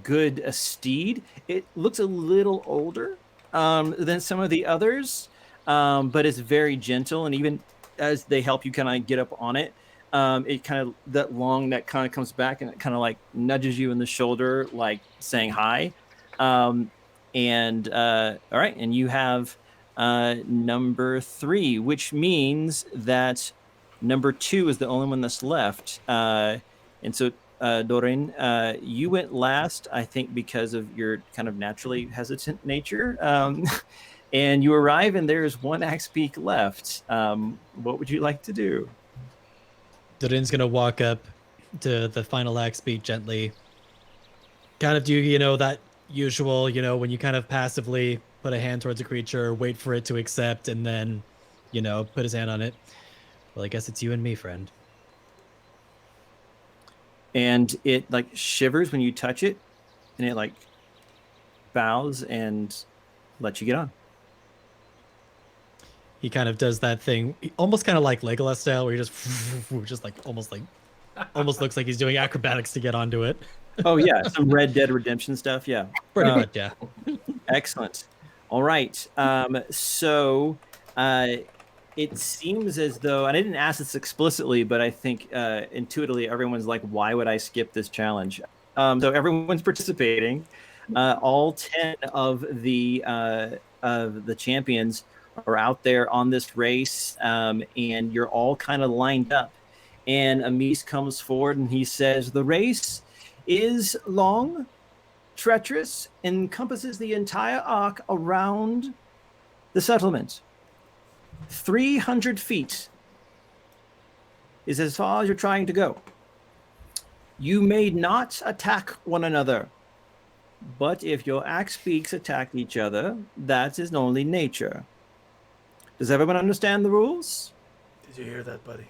S1: good steed. It looks a little older than some of the others, but it's very gentle. And even as they help you kind of get up on it, it kind of, that long neck kind of comes back and it kind of like nudges you in the shoulder, like saying hi. All right. And you have number 3, which means that number 2 is the only one that's left. And so, Doreen, you went last, I think, because of your kind of naturally hesitant nature. And you arrive, and there's 1 Axe Beak left. What would you like to do?
S3: Dorin's gonna walk up to the final Axe Beak gently. Kind of do, that usual, when you kind of passively put a hand towards a creature, wait for it to accept, and then, put his hand on it. Well, I guess it's you and me, friend.
S1: And it like shivers when you touch it, and it like bows and lets you get on.
S3: He kind of does that thing, almost kind of like Legolas style, where he just like almost looks like he's doing acrobatics to get onto it.
S1: Oh yeah, some Red Dead Redemption stuff. Yeah,
S3: Pretty much, yeah.
S1: Excellent. All right. So it seems as though, and I didn't ask this explicitly, but I think intuitively everyone's like, why would I skip this challenge? So everyone's participating. All 10 of the champions are out there on this race, and you're all kind of lined up. And Amis comes forward and he says, the race is long, treacherous, encompasses the entire arc around the settlement. 300 feet is as far as you're trying to go. You may not attack one another, but if your axe beaks attack each other, that is only nature. Does everyone understand the rules?
S2: Did you hear that, buddy?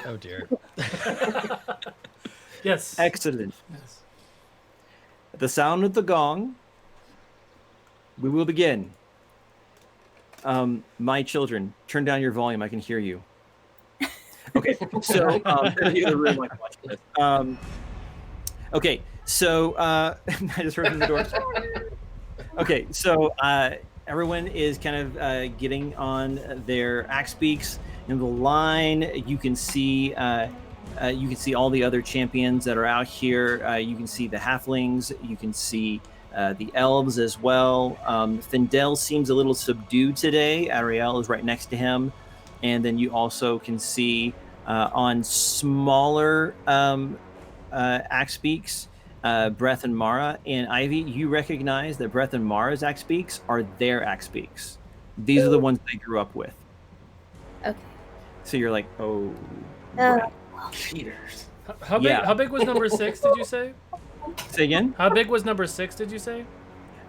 S3: Oh dear.
S2: Yes.
S1: Excellent.
S2: Yes.
S1: At the sound of the gong, we will begin. My children, turn down your volume. I can hear you. Okay, so in the room, like watching this. Okay, so I just heard from the door. Okay, so everyone is kind of getting on their axe beaks in the line. You can see all the other champions that are out here. You can see the halflings. You can see the elves as well. Findel seems a little subdued today. Ariel is right next to him. and then you also can see on smaller Axe Beaks, Breath and Mara and Ivy, you recognize that Breath and Mara's Axe Beaks are their Axe Beaks. These are the ones they grew up with.
S7: Okay.
S1: So you're like, oh,
S7: Uh,
S1: right.
S6: Cheaters.
S2: How big?
S1: Yeah.
S2: How big was number 6? Did you say?
S1: Say again?
S2: How big was number 6? Did you say?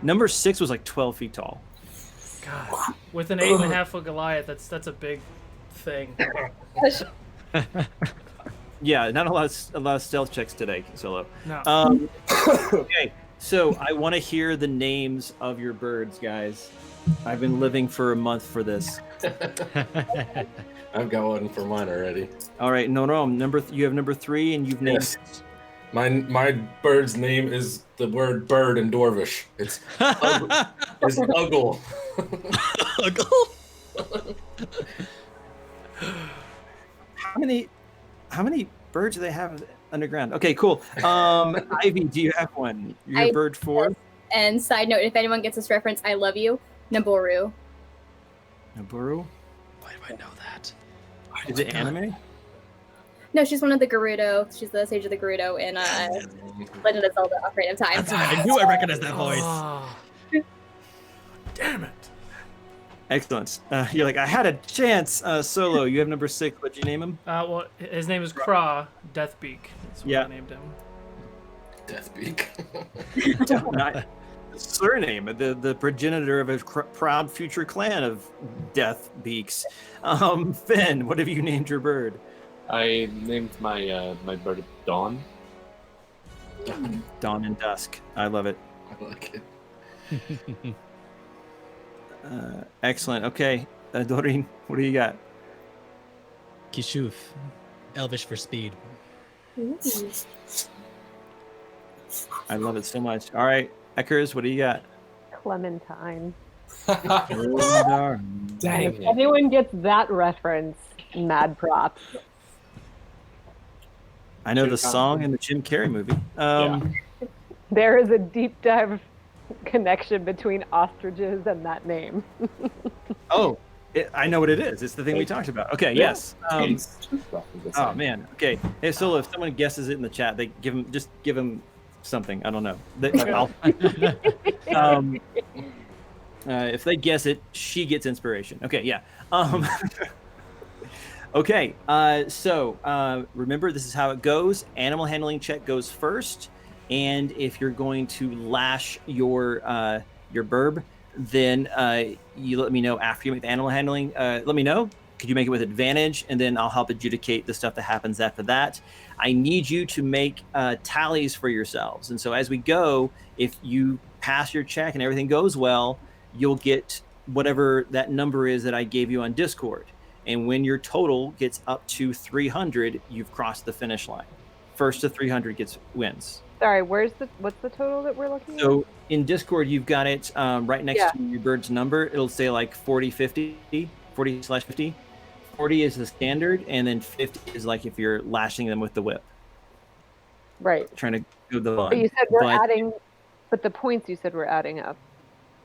S1: Number 6 was like 12 feet tall.
S2: God, with an 8.5 foot Goliath, that's a big thing.
S1: Yeah, not a lot of stealth checks today, Solo.
S2: No.
S1: Okay, so I want to hear the names of your birds, guys. I've been living for a month for this.
S6: I've got one for mine already.
S1: All right, no, you have number 3, and you've named.
S6: Yes. My bird's name is the word bird in Dwarvish. It's it's Uggle.
S1: How many birds do they have underground? Okay, cool. Ivy, do you have one? Your bird 4?
S7: And side note, if anyone gets this reference, I love you. Naboru.
S1: Naboru?
S3: Why do I know that?
S1: Is it anime?
S7: No, she's one of the Gerudo. She's the Sage of the Gerudo in Legend of Zelda: Ocarina of Time.
S3: That's right. I knew I recognized that voice.
S2: Oh. Damn it.
S1: Excellent. You're like, I had a chance. Solo, you have number 6. What'd you name him?
S2: Well, his name is Kra Deathbeak. That's what I named him.
S6: Deathbeak.
S1: Not surname, the progenitor of a proud future clan of Death Beaks. Finn, what have you named your bird?
S8: I named my my bird Dawn.
S1: Dawn and Dusk. I love it.
S6: I like it.
S1: Excellent. Okay, Doreen, what do you got?
S3: Kishuf. Elvish for speed.
S1: I love it so much. All right, Eckers, what do you got?
S4: Clementine.
S5: Dang
S4: If
S5: it.
S4: anyone gets that reference, mad props.
S1: I know the song in the Jim Carrey movie.
S4: There is a deep dive connection between ostriches and that name.
S1: Oh, I know what it is. It's the thing we talked about. Okay, yes. Oh man. Okay. Hey, Solo, if someone guesses it in the chat, they give him something. I don't know. If they guess it, she gets inspiration. Okay, yeah. Okay, so remember, this is how it goes. Animal handling check goes first, and if you're going to lash your burb, then you let me know after you make the animal handling. Let me know. Could you make it with advantage, and then I'll help adjudicate the stuff that happens after that. I need you to make tallies for yourselves, and so as we go, if you pass your check and everything goes well, you'll get whatever that number is that I gave you on Discord. And when your total gets up to 300, you've crossed the finish line. First to 300 wins.
S4: Sorry, what's the total that we're looking at?
S1: So in Discord, you've got it right next to your bird's number. It'll say like 40/50, 40/50. 40 is the standard, and then 50 is like if you're lashing them with the whip.
S4: Right.
S1: Trying to go the line.
S4: But you said we're adding, but the points you said we're adding up.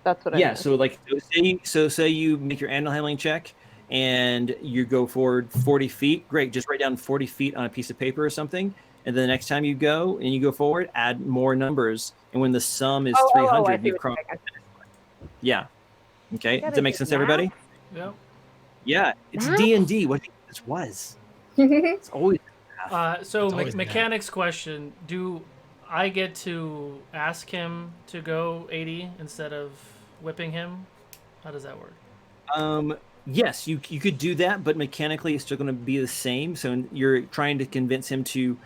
S4: That's what I meant.
S1: So like, say you make your animal handling check, and you go forward 40 feet. Great, just write down 40 feet on a piece of paper or something. And then the next time you go and you go forward, add more numbers. And when the sum is 300, you cross. Yeah. Okay. Does that make sense to everybody?
S2: Yeah.
S1: Yeah. It's D&D. What do you think this was? It's always.
S2: So mechanics question: do I get to ask him to go 80 instead of whipping him? How does that work?
S1: Yes, you could do that, but mechanically it's still going to be the same. So you're trying to convince him to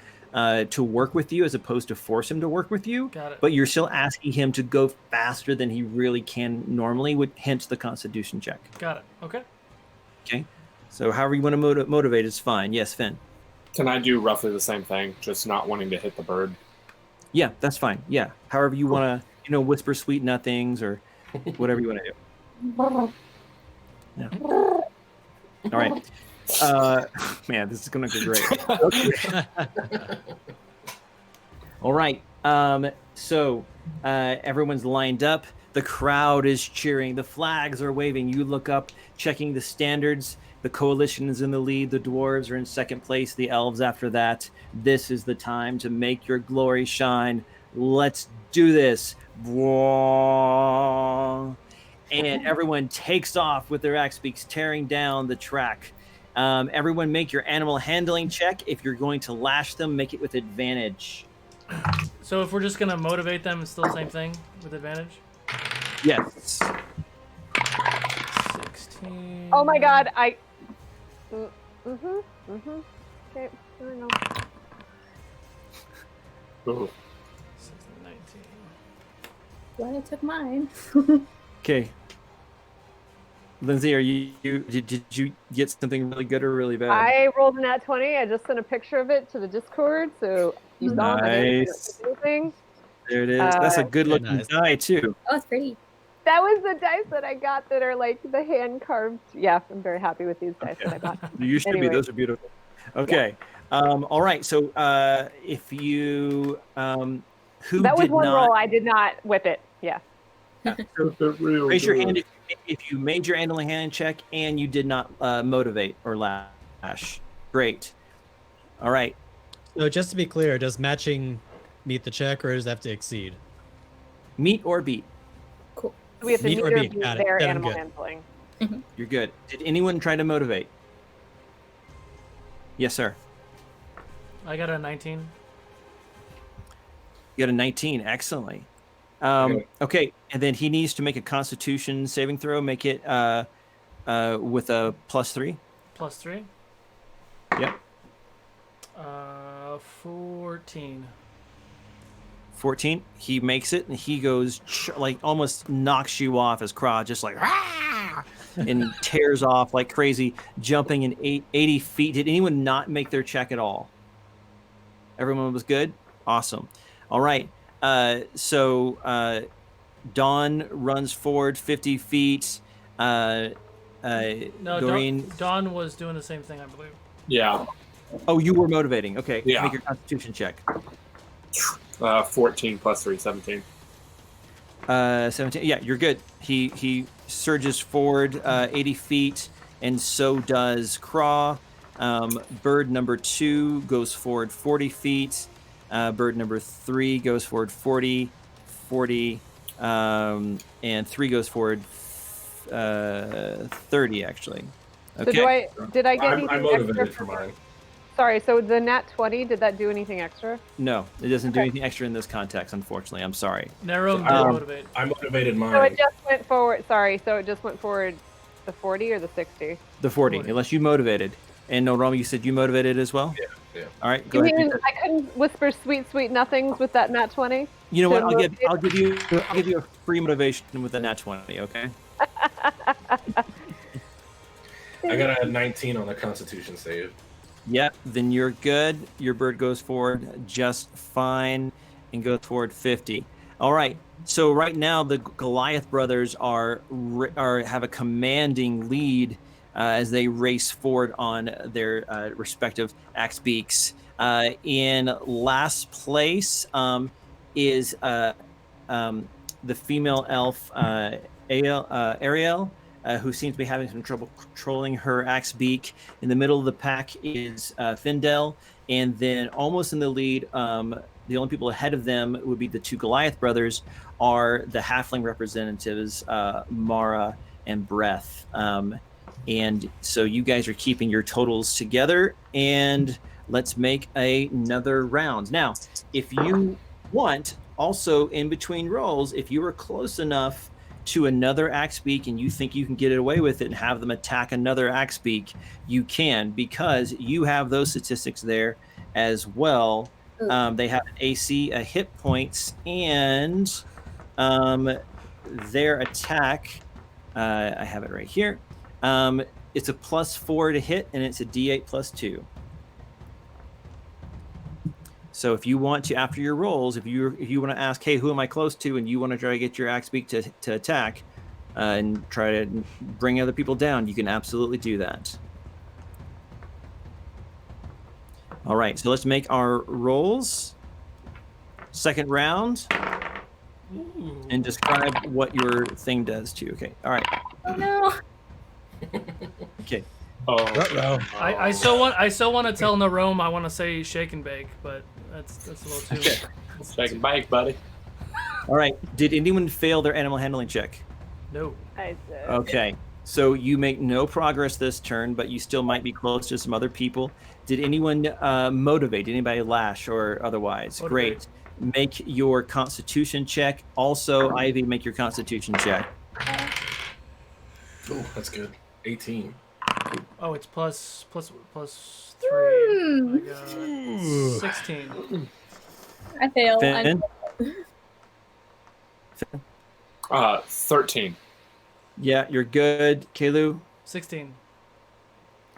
S1: work with you as opposed to force him to work with you.
S2: Got it.
S1: But you're still asking him to go faster than he really can normally, hence the Constitution check.
S2: Got it. Okay.
S1: Okay. So however you want to motivate is fine. Yes, Finn.
S5: Can I do roughly the same thing, just not wanting to hit the bird?
S1: Yeah, that's fine. Yeah. However you want to, whisper sweet nothings or whatever you want to do. Yeah. All right. Man, this is going to go great. All right. So everyone's lined up. The crowd is cheering. The flags are waving. You look up, checking the standards, The coalition is in the lead. The dwarves are in second place. The elves after that. This is the time to make your glory shine. Let's do this. And everyone takes off with their axe beaks, tearing down the track. Everyone make your animal handling check. If you're going to lash them, make it with advantage.
S2: So if we're just gonna motivate them, it's still the same thing with advantage.
S1: Yes.
S2: 16.
S4: Oh my god, I. Okay, here we go.
S8: Oh,
S2: 16, 19.
S7: Glad I took mine.
S1: Okay. Lindsay, did you get something really good or really bad?
S4: I rolled a nat 20. I just sent a picture of it to the Discord, so you saw it. I didn't
S1: Nice.
S4: do anything.
S1: There it is. That's a good looking
S3: nice.
S1: die too.
S7: Oh, it's pretty.
S4: That was the dice that I got that are like the hand carved. Yeah, I'm very happy with these dice that I got.
S1: You should be.
S4: Anyway.
S1: Those are beautiful. Okay. All right. So if you who
S4: That was
S1: did
S4: one
S1: not
S4: roll. I did not whip it. Yeah.
S1: raise your hand if you made your handling check and you did not motivate or lash. Great. All right.
S3: So just to be clear, does matching meet the check or does it have to exceed?
S1: Meet or beat.
S7: Cool.
S4: We have to
S3: Meet
S4: meet
S3: or
S4: or
S3: beat.
S4: beat
S3: Got it.
S4: their
S3: Then I'm
S4: animal
S3: good.
S4: handling.
S1: You're good. Did anyone try to motivate? Yes, sir.
S2: I got a 19.
S1: You got a 19. Excellently. Okay, and then he needs to make a Constitution saving throw. Make it with a +3.
S2: +3.
S1: Yep.
S2: 14.
S1: 14. He makes it, and he goes like almost knocks you off his craw, just like and tears off like crazy, jumping in 80 feet. Did anyone not make their check at all? Everyone was good. Awesome. All right. So Dawn runs forward 50 feet.
S2: No,
S1: Doreen.
S2: Dawn was doing the same thing, I believe.
S5: Yeah.
S1: Oh, you were motivating. Okay.
S5: Yeah.
S1: Make your Constitution check.
S5: 14 plus 3, 17.
S1: 17. Yeah, you're good. He surges forward 80 feet, and so does Craw. Bird number 2 goes forward 40 feet. Bird number 3 goes forward 40, and 3 goes forward 30, actually. Okay.
S4: So did I get anything
S6: I'm motivated
S4: extra?
S6: for mine.
S4: Sorry, so the nat 20, did that do anything extra?
S1: No, it doesn't do
S4: Okay.
S1: anything extra in this context, unfortunately. I'm sorry.
S2: Narrow did
S6: Um,
S2: motivate.
S6: I motivated mine.
S4: So it just went forward. Sorry, so it just went forward the 40 or the 60?
S1: The 40,
S2: 40.
S1: unless you motivated. And no, Rami, you said you motivated as well?
S6: Yeah.
S1: All right, go
S4: You
S1: ahead.
S4: mean I couldn't whisper sweet, sweet nothings with that nat 20?
S1: You know what?
S4: to
S1: I'll give you a free motivation with a nat 20. Okay.
S6: I got a 19 on the Constitution save.
S1: Yep. Then you're good. Your bird goes forward just fine, and goes forward 50. All right. So right now the Goliath brothers are have a commanding lead as they race forward on their respective axe beaks. In last place is the female elf Ariel, who seems to be having some trouble controlling her axe beak. In the middle of the pack is Findel, and then almost in the lead, the only people ahead of them would be the 2 Goliath brothers, are the halfling representatives, Mara and Breath. And so you guys are keeping your totals together, and let's make another round. Now, if you want, also in between rolls, if you are close enough to another axe beak and you think you can get it away with it and have them attack another axe beak, you can, because you have those statistics there as well. They have an AC, a hit points, and their attack, I have it right here. It's a +4 to hit, and it's a D8 +2. So if you want to, after your rolls, if you want to ask, hey, who am I close to, and you want to try to get your axe beak to attack and try to bring other people down, you can absolutely do that. All right, so let's make our rolls. Second round, and describe what your thing does to you. Okay, all right.
S7: Oh no.
S1: Okay.
S8: Oh,
S3: Ruh-roh.
S2: I still want to tell Narome I want to say shake and bake, but that's a little too.
S1: Okay.
S8: Shake and bake, buddy.
S1: All right. Did anyone fail their animal handling check?
S2: No.
S4: I did.
S1: Okay. So you make no progress this turn, but you still might be close to some other people. Did anyone motivate? Did anybody lash or otherwise?
S2: Motivate.
S1: Great. Make your Constitution check. Also, Ivy, make your Constitution check.
S6: Oh, that's good. 18.
S2: Oh, it's plus 3.
S7: Hmm.
S2: I got 16.
S7: I fail.
S1: Finn?
S8: 13.
S1: Yeah, you're good. Kalu?
S2: 16.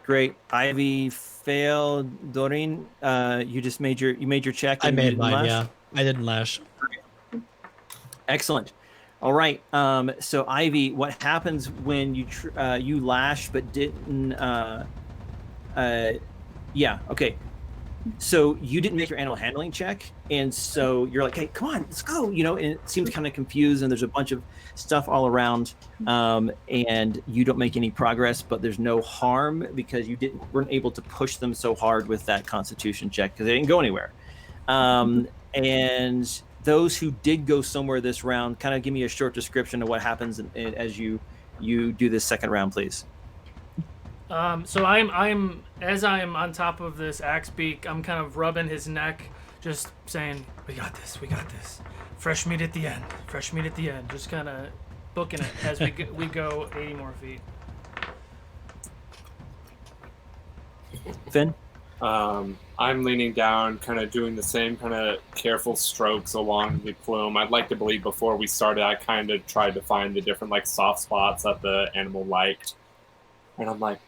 S1: Great. Ivy failed. Doreen, you just made your check.
S3: I
S1: and you
S3: made
S1: didn't
S3: mine,
S1: lash?
S3: yeah. I didn't lash.
S1: Excellent. All right. So Ivy, what happens when you lash but didn't? Yeah. Okay. So you didn't make your animal handling check, and so you're like, "Hey, come on, let's go!" You know, and it seems kind of confused, and there's a bunch of stuff all around, and you don't make any progress. But there's no harm because you weren't able to push them so hard with that Constitution check because they didn't go anywhere. And those who did go somewhere this round, kind of give me a short description of what happens as you do this second round, please.
S2: So I'm as I'm on top of this Axe Beak, I'm kind of rubbing his neck, just saying, "We got this. We got this. Fresh meat at the end. Fresh meat at the end." Just kind of booking it as we go 80 more feet.
S1: Finn?
S8: I'm leaning down, kind of doing the same kind of careful strokes along the plume. I'd like to believe before we started, I kind of tried to find the different like soft spots that the animal liked. And I'm like,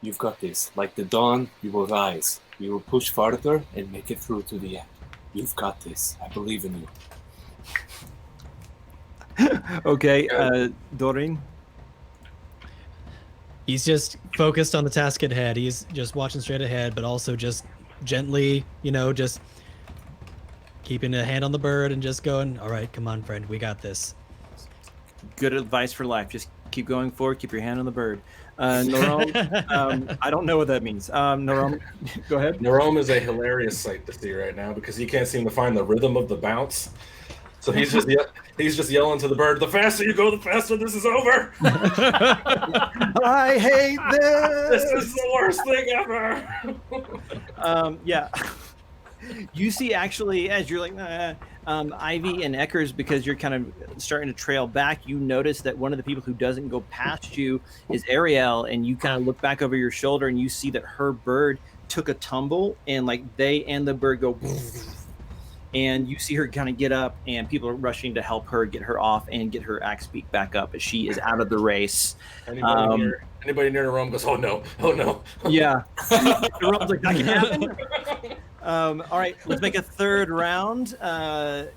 S8: "You've got this. Like the dawn, you will rise. You will push farther and make it through to the end. You've got this. I believe in you."
S1: Okay, Doreen?
S3: He's just focused on the task at hand. He's just watching straight ahead, but also just gently, just keeping a hand on the bird and just going, "All right, come on, friend, we got this."
S1: Good advice for life. Just keep going forward. Keep your hand on the bird. Narome, I don't know what that means. Narome, go ahead.
S6: Narome is a hilarious sight to see right now because he can't seem to find the rhythm of the bounce. So he's just yelling to the bird, "The faster you go, the faster this is over."
S1: I hate this.
S6: This is the worst thing ever.
S1: Yeah. You see, actually, as you're like, Ivy and Eckers, because you're kind of starting to trail back, you notice that one of the people who doesn't go past you is Ariel, and you kind of look back over your shoulder and you see that her bird took a tumble, and like they and the bird go, and you see her kind of get up, and people are rushing to help her get her off and get her Axe Beak back up as she is out of the race.
S6: Anybody near Narome goes, "Oh no, oh no."
S1: Yeah. Narome's like, "That can happen." All right, let's make a third round, and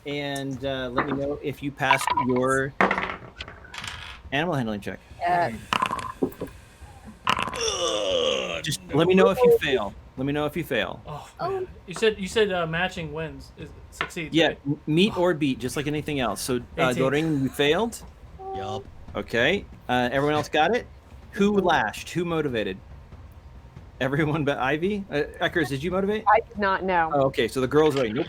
S1: let me know if you passed your animal handling check. Just let me know if you fail. Let me know if you fail.
S2: Oh, man. You said matching wins succeeds.
S1: Yeah,
S2: Right?
S1: meet or beat, just like anything else. So,
S2: 18.
S1: Doreen, you failed.
S3: Yup.
S1: Okay. Everyone else got it? Who lashed? Who motivated? Everyone but Ivy? Eckers, did you motivate?
S4: I did not know.
S1: Oh, okay, so the girls are like, nope.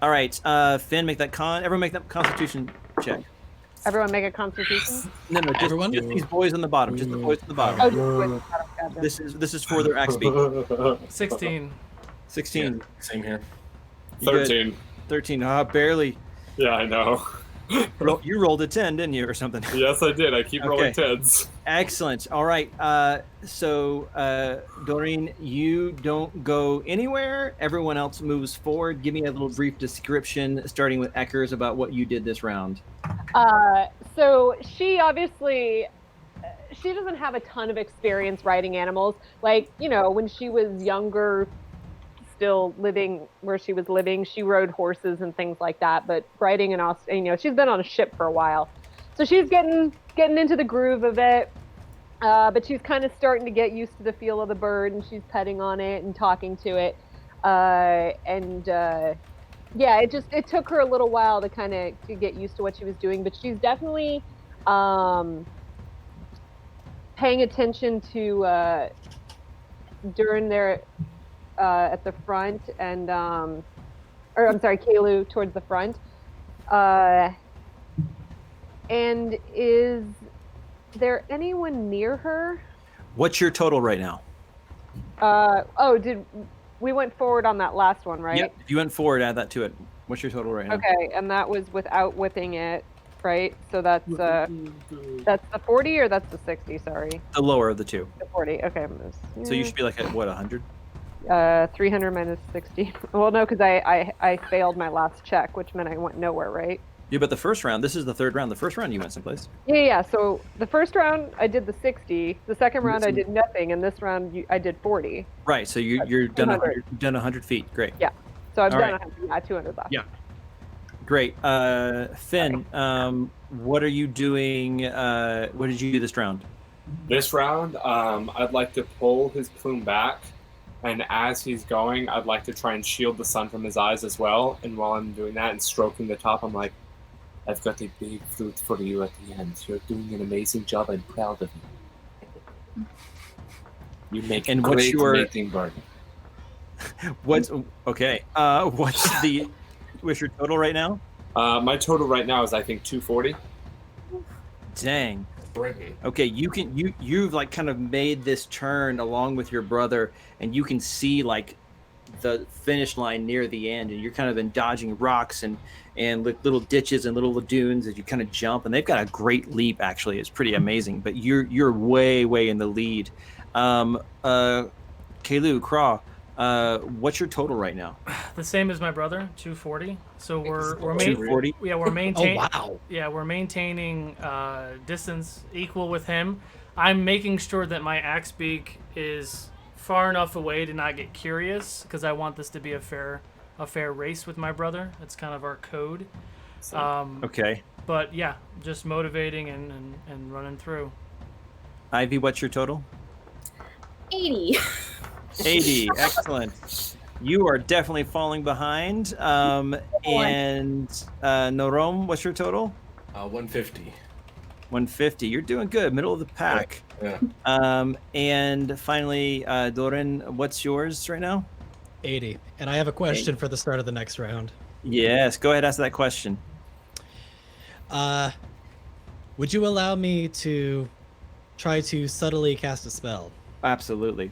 S1: All right, Finn, everyone make that Constitution check.
S4: Everyone make a Constitution.
S1: No, just,
S3: Everyone?
S1: just these boys on the bottom. Just the boys on the bottom.
S4: Oh, just wait.
S1: This is for their Axe Beak.
S2: 16.
S1: 16.
S6: Same here.
S1: You good?
S8: 13.
S1: 13. Barely.
S8: Yeah, I know.
S1: You rolled a 10, didn't you, or something?
S8: Yes, I did. I keep rolling tens.
S1: Excellent. All right. So, Doreen, you don't go anywhere. Everyone else moves forward. Give me a little brief description, starting with Eckers, about what you did this round.
S4: So she obviously, she doesn't have a ton of experience riding animals. Like, when she was younger, still living where she was living, she rode horses and things like that. But riding in Australia, she's been on a ship for a while, so she's getting into the groove of it. But she's kind of starting to get used to the feel of the bird, and she's petting on it and talking to it. Yeah, it took her a little while to get used to what she was doing, but she's definitely paying attention to Durin there at the front, and or I'm sorry, Kalu towards the front. And is there anyone near her?
S1: What's your total right now?
S4: We went forward on that last one, right?
S1: Yep. If you went forward, add that to it. What's your total right now?
S4: Okay, and that was without whipping it, right? So that's the 40 or that's the 60, sorry.
S1: The lower of the two.
S4: The 40, okay.
S1: So you should be like at what, 100?
S4: 300 minus 60. Well, no, because I failed my last check, which meant I went nowhere, right?
S1: Yeah, but the first round, this is the third round. The first round you went someplace.
S4: Yeah. So the first round I did the 60. The second round I did nothing, and this round I did 40.
S1: Right. So you're done 100. You've done 100 feet. Great.
S4: Yeah. So I've
S1: All
S4: done
S1: right.
S4: 100. Yeah, 200 left.
S1: Yeah. Great. Finn, what are you doing? What did you do this round?
S8: This round, I'd like to pull his plume back, and as he's going, I'd like to try and shield the sun from his eyes as well. And while I'm doing that and stroking the top, I'm like, I've got a big fruit for you at the end. You're doing an amazing job. I'm proud of you. You make a great mating bird.
S1: What's okay? What's your total right now?
S8: My total right now is I think 240.
S1: Dang. Okay, you've like kind of made this turn along with your brother, and you can see like the finish line near the end, and you're kind of been dodging rocks and little ditches and little lagoons as you kind of jump, and they've got a great leap. Actually, it's pretty amazing. But you're way in the lead. Kalu, Craw, what's your total right now?
S2: The same as my brother, 240. So we're
S1: 240.
S2: Yeah, we're maintaining.
S3: Oh wow.
S2: Yeah, we're maintaining distance equal with him. I'm making sure that my Axe Beak is far enough away to not get curious, because I want this to be a fair race with my brother. That's kind of our code.
S1: Okay.
S2: But yeah, just motivating and running through.
S1: Ivy, what's your total?
S7: 80.
S1: 80. Excellent. You are definitely falling behind. And Norom, what's your total?
S6: 150.
S1: 150. You're doing good. Middle of the pack.
S6: Yeah.
S1: And finally, Doran, what's yours right now?
S3: 80. And I have a question for the start of the next round.
S1: Yes. Go ahead. Ask that question.
S3: Would you allow me to try to subtly cast a spell?
S1: Absolutely.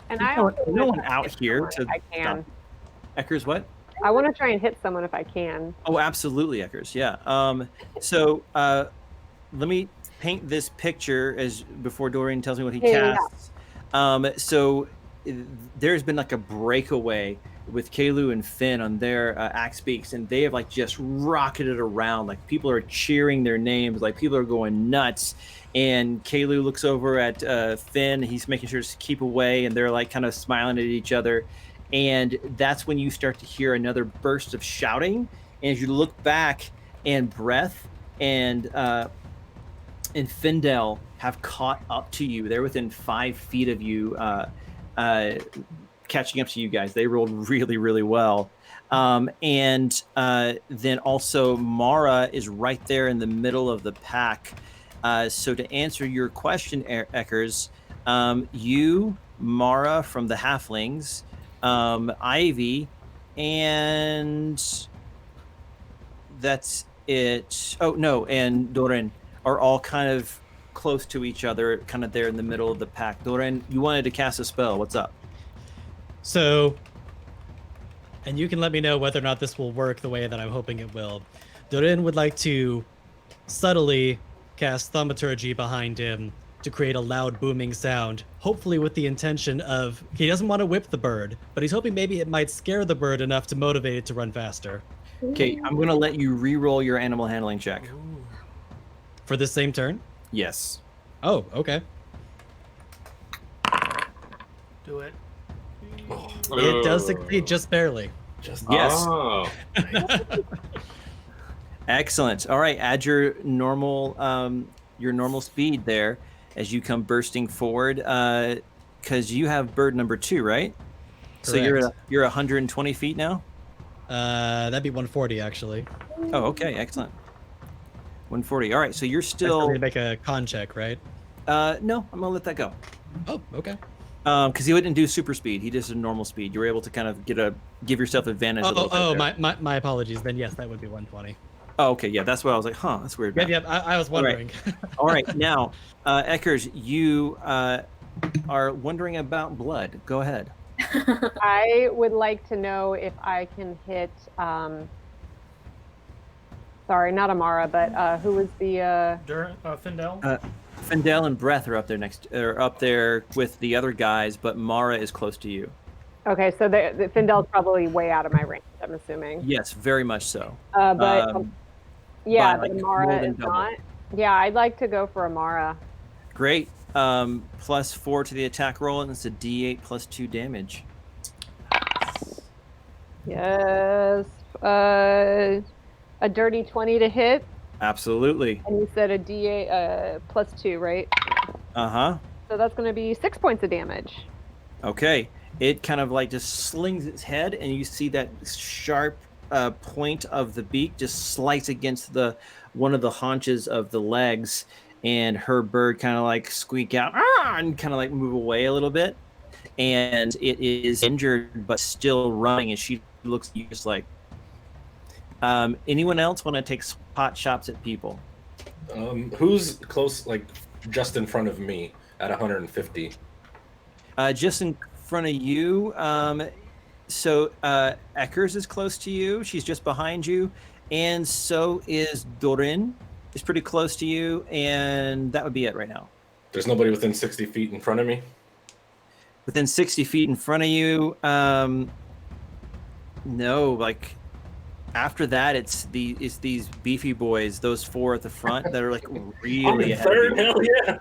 S4: And
S1: no one out here to.
S4: If I can.
S1: Eckers, what?
S4: I want to try and hit someone if I can.
S1: Oh, absolutely, Eckers. Yeah. So let me paint this picture before Dorian tells me what he casts. So there's been like a breakaway with Kalu and Finn on their Axe Beaks, and they have like just rocketed around. Like people are cheering their names, like people are going nuts. And Kalu looks over at Finn. He's making sure to keep away, and they're like kind of smiling at each other. And that's when you start to hear another burst of shouting. And as you look back, and Breath and Findel have caught up to you. They're within 5 feet of you, catching up to you guys. They rolled really well. And then also Mara is right there in the middle of the pack. So to answer your question, Eckers, you, Mara from the Halflings, Ivy, and that's it. Oh, no, and Doran are all kind of close to each other, kind of there in the middle of the pack. Doran, you wanted to cast a spell. What's up?
S3: So, and you can let me know whether or not this will work the way that I'm hoping it will. Doran would like to subtly cast Thaumaturgy behind him to create a loud booming sound, hopefully with the intention of, he doesn't want to whip the bird, but he's hoping maybe it might scare the bird enough to motivate it to run faster.
S1: Okay, I'm going to let you re-roll your animal handling check.
S3: For this same turn?
S1: Yes.
S3: Oh, okay.
S2: Do it.
S3: It does succeed just barely.
S6: Just
S1: yes.
S8: Oh.
S1: Excellent. All right, add your normal speed there as you come bursting forward, because you have bird number 2, right?
S3: Correct.
S1: So you're 120 feet now.
S3: That'd be 140 actually.
S1: Oh, okay, excellent. 140. All right, so you're
S3: I still
S1: still.
S3: need to make a con check, right?
S1: No, I'm gonna let that go.
S3: Oh, okay.
S1: Because he wouldn't do super speed. He just did normal speed. You were able to kind of give yourself advantage a little bit there.
S3: My apologies. Then yes, that would be 120.
S1: Oh, okay, yeah, that's what I was like. Huh, that's weird.
S3: Yep. I was wondering.
S1: All right, now, Eckers, you are wondering about blood. Go ahead.
S4: I would like to know if I can hit. Sorry, not Amara, but who was the?
S2: Findel.
S1: Findel and Breath are up there with the other guys, but Mara is close to you.
S4: Okay, so the Findel's probably way out of my range. I'm assuming.
S1: Yes, very much so.
S4: Yeah,
S1: but
S4: but Amara is not. Yeah, I'd like to go for Amara.
S1: Great. +4 to the attack roll, and it's a D8 +2 damage.
S4: Yes. A dirty 20 to hit.
S1: Absolutely.
S4: And you said a D8 +2, right?
S1: Uh-huh.
S4: So that's going to be 6 points of damage.
S1: Okay. It kind of like just slings its head, and you see that sharp point of the beak just slice against one of the haunches of the legs, and her bird kind of like squeak out and kind of like move away a little bit, and it is injured but still running, and she looks at you just like, anyone else want to take pot shots at people?
S6: Who's close, like just in front of me at 150?
S1: Just in front of you. So Eckers is close to you. She's just behind you, and so is Dorin. Is pretty close to you, and that would be it right now.
S6: There's nobody within 60 feet in front of me?
S1: Within 60 feet in front of you, no, like after that, it's these beefy boys, those 4 at the front that are like really ahead
S6: third,
S1: of you.
S6: hell yeah.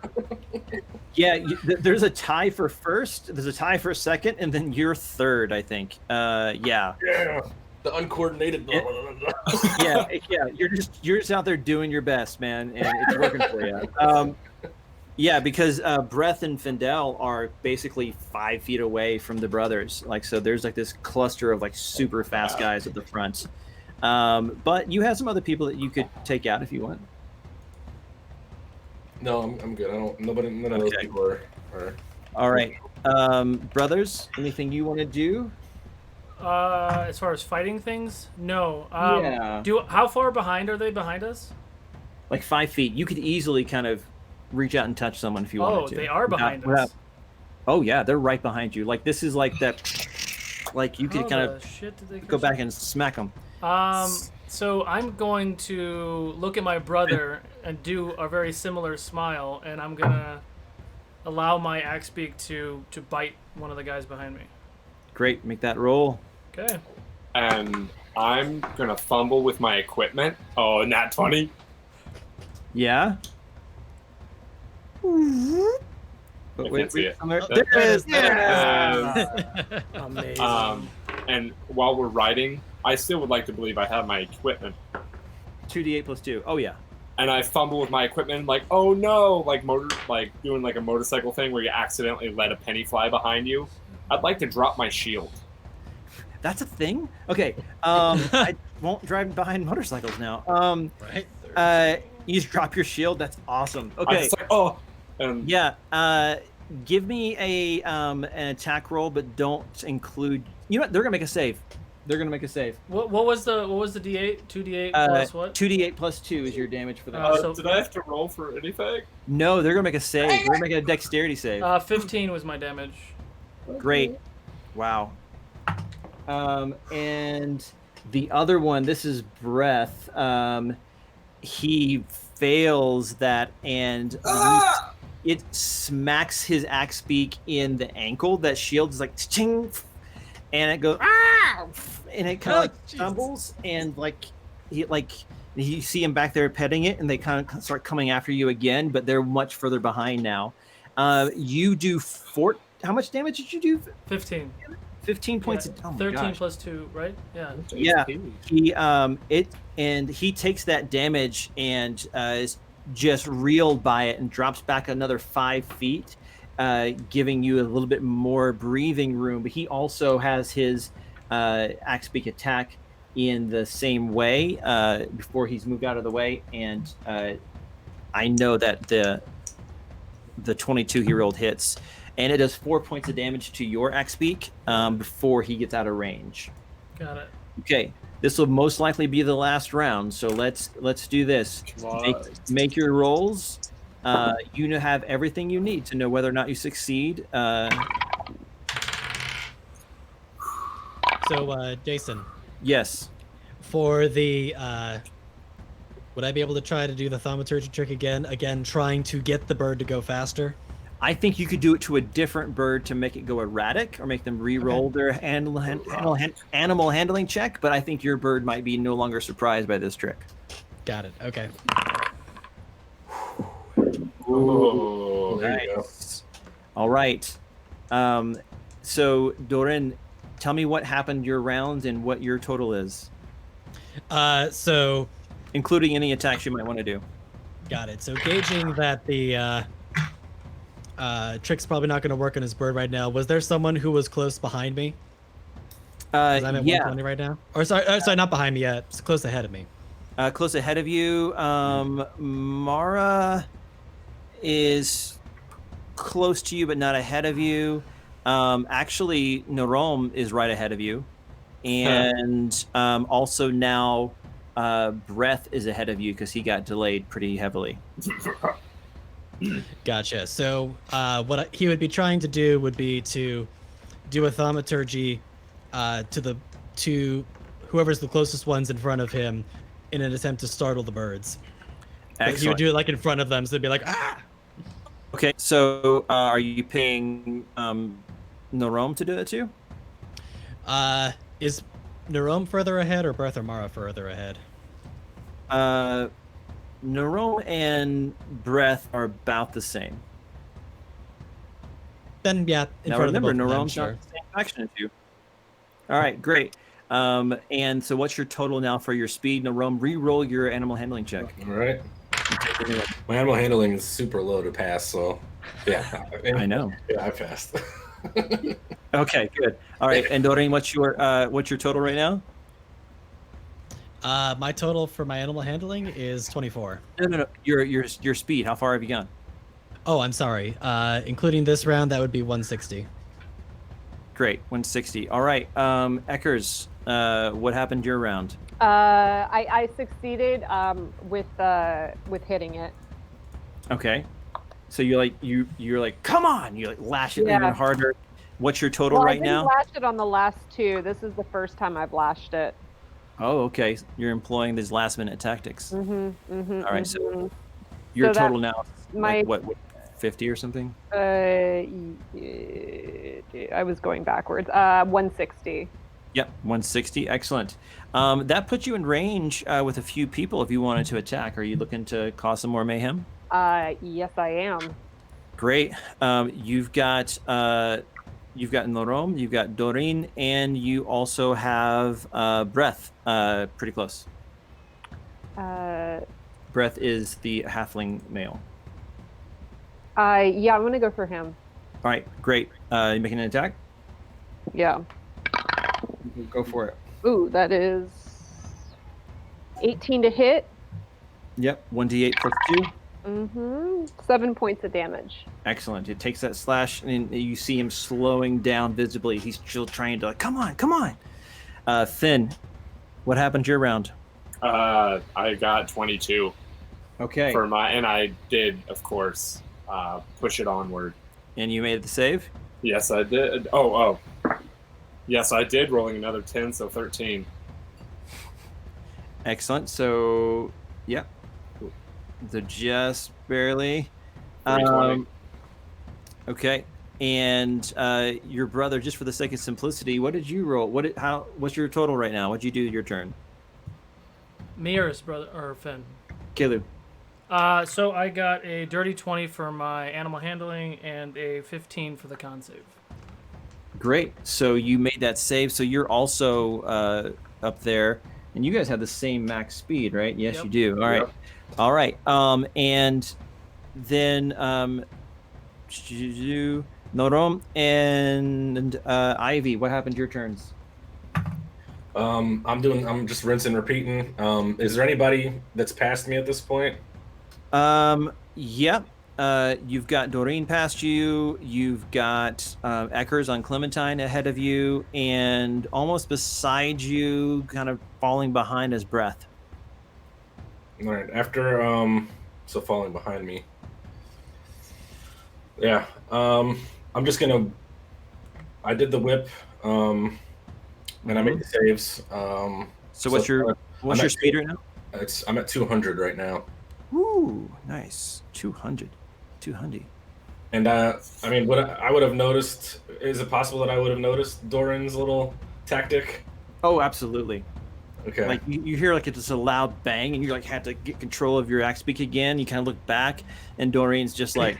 S1: Yeah, there's a tie for first, there's a tie for second, and then you're third, I think. Yeah.
S6: Yeah. The uncoordinated.
S1: Yeah. You're just out there doing your best, man, and it's working for you. Yeah, because Breath and Findel are basically 5 feet away from the brothers. Like, so there's like this cluster of like super fast guys at the front. But you have some other people that you could take out if you want.
S6: No, I'm good. None of those people are.
S1: All right. Brothers, anything you want to do?
S2: As far as fighting things, no.
S1: Yeah.
S2: How far behind are they behind us?
S1: Like 5 feet. You could easily kind of reach out and touch someone if you wanted to.
S2: Oh, they are behind us.
S1: Oh yeah, they're right behind you. Like this is like that. Like you could kind of go back and smack them.
S2: So I'm going to look at my brother and do a very similar smile, and I'm gonna allow my Axe Beak to bite one of the guys behind me.
S1: Great, make that roll.
S2: Okay.
S8: And I'm gonna fumble with my equipment. Oh, nat 20.
S1: Yeah.
S8: I can't see it.
S1: There it is.
S2: Amazing.
S8: And while we're riding, I still would like to believe I have my equipment.
S1: 2d8 +2. Oh yeah.
S8: And I fumble with my equipment, like, oh no, like doing like a motorcycle thing where you accidentally let a penny fly behind you. I'd like to drop my shield.
S1: That's a thing? Okay. I won't drive behind motorcycles now.
S3: Right.
S1: You just drop your shield. That's awesome. Okay.
S8: Like, oh.
S1: Yeah. Give me an attack roll, but don't include. You know what? They're gonna make a save.
S2: What was the D8? 2d8 plus what?
S1: 2d8 +2 is your damage for that.
S8: Did I have to roll for anything?
S1: No, they're gonna make a save. They're gonna make a dexterity save.
S2: 15 was my damage.
S1: Great. Wow. And the other one, this is Breath. He fails that, and it smacks his Axe Beak in the ankle. That shield is like ching, and it goes and it kind of like stumbles, and you see him back there petting it, and they kind of start coming after you again, but they're much further behind now. You do how much damage did you do?
S2: 15.
S1: 15 points.
S2: Yeah,
S1: Oh my
S2: 13
S1: gosh.
S2: +2, right? Yeah.
S1: Yeah. He takes that damage and is just reeled by it and drops back another 5 feet, giving you a little bit more breathing room. But he also has his Axe Beak attack in the same way before he's moved out of the way. And I know that The 22 he rolled hits, and it does 4 points of damage to your Axe Beak before he gets out of range.
S2: Got it.
S1: Okay, this will most likely be the last round, so let's do this. Make your rolls. You have everything you need to know whether or not you succeed.
S3: So, Jason.
S1: Yes.
S3: For the, would I be able to try to do the thaumaturgy trick again? Again, trying to get the bird to go faster?
S1: I think you could do it to a different bird to make it go erratic or make them re-roll their animal handling check, but I think your bird might be no longer surprised by this trick.
S3: Got it. Okay.
S6: Ooh, there you go.
S1: Nice. All right. So, Doran, tell me what happened your round and what your total is.
S3: So...
S1: Including any attacks you might want to do.
S3: Got it. So gauging that the trick's probably not going to work on his bird right now, was there someone who was close behind me? 'Cause I'm at 120 right now. Or sorry, not behind me yet. It's close ahead of me.
S1: Close ahead of you. Mara is close to you, but not ahead of you. Actually, Norom is right ahead of you. And also now Breath is ahead of you because he got delayed pretty heavily.
S3: Gotcha. So what he would be trying to do would be to do a thaumaturgy to whoever's the closest ones in front of him in an attempt to startle the birds.
S1: Excellent.
S3: He would do it like in front of them, so they'd be like, ah!
S1: Okay, so are you paying Norom to do it too?
S3: Is Norom further ahead or Berth or Mara further ahead?
S1: Norom and Breath are about the same.
S3: Then, yeah,
S1: now remember, Norom's not the same faction as you. All right, great. And so what's your total now for your speed? Norom, re-roll your animal handling check.
S6: All right. My animal handling is super low to pass, so yeah.
S1: I know.
S6: Yeah, I passed.
S1: Okay, good. All right, and Doreen, what's your total right now?
S3: My total for my animal handling is 24.
S1: No. Your speed. How far have you gone?
S3: Oh, I'm sorry. Including this round, that would be 160.
S1: Great, 160. All right, Eckers, what happened your round?
S4: I succeeded with hitting it.
S1: Okay, so you're like, come on! You like lash it even harder. What's your total right now?
S4: I lashed it on the last two. This is the first time I've lashed it.
S1: Oh, okay. You're employing these last-minute tactics. All right, so your
S4: So
S1: total now is
S4: my-
S1: like what, 50 or something?
S4: I was going backwards. 160.
S1: Yep, 160. Excellent. That puts you in range with a few people if you wanted to attack. Are you looking to cause some more mayhem?
S4: Yes, I am.
S1: Great. You've got Norom, you've got Doreen, and you also have Breath. Pretty close. Breath is the halfling male.
S4: Yeah, I'm gonna go for him.
S1: All right, great. You making an attack?
S4: Yeah.
S1: Go for it.
S4: Ooh, that is 18 to hit.
S1: Yep, 1d8 plus 2.
S4: 7 points of damage.
S1: Excellent. It takes that slash, and you see him slowing down visibly. He's still trying to, come on. Finn, what happened to your round?
S8: I got 22.
S1: Okay.
S8: And I did, of course, push it onward.
S1: And you made the save?
S8: Yes, I did. Oh. Yes, I did, rolling another 10, so 13.
S1: Excellent. So, yeah. Just barely.
S8: 320.
S1: Okay. And your brother, just for the sake of simplicity, what did you roll? What's your total right now? What'd you do your turn?
S2: Me or his brother or Finn?
S1: Kalu.
S2: So I got a dirty 20 for my animal handling and a 15 for the con save.
S1: Great. So you made that save. So you're also up there, and you guys have the same max speed, right? Yes,
S2: Yep.
S1: you do. All right.
S8: Yep.
S1: All right. And then Norom and Ivy, what happened to your turns?
S6: I'm just rinsing, repeating. Is there anybody that's past me at this point?
S1: Yep. you've got Doreen past you. You've got Eckers on Clementine ahead of you, and almost beside you, kind of falling behind his breath.
S6: All right. After so falling behind me. Yeah. I'm just gonna. I did the whip. And I made the saves.
S1: So what's your speed right now?
S6: I'm at 200 right now.
S1: Ooh, nice. 200.
S6: And I mean, what I would have noticed, is it possible that I would have noticed Doran's little tactic?
S1: Oh, absolutely.
S6: Okay.
S1: Like you hear like it's just a loud bang, and you like had to get control of your Axe Beak again. You kind of look back, and Doreen's just like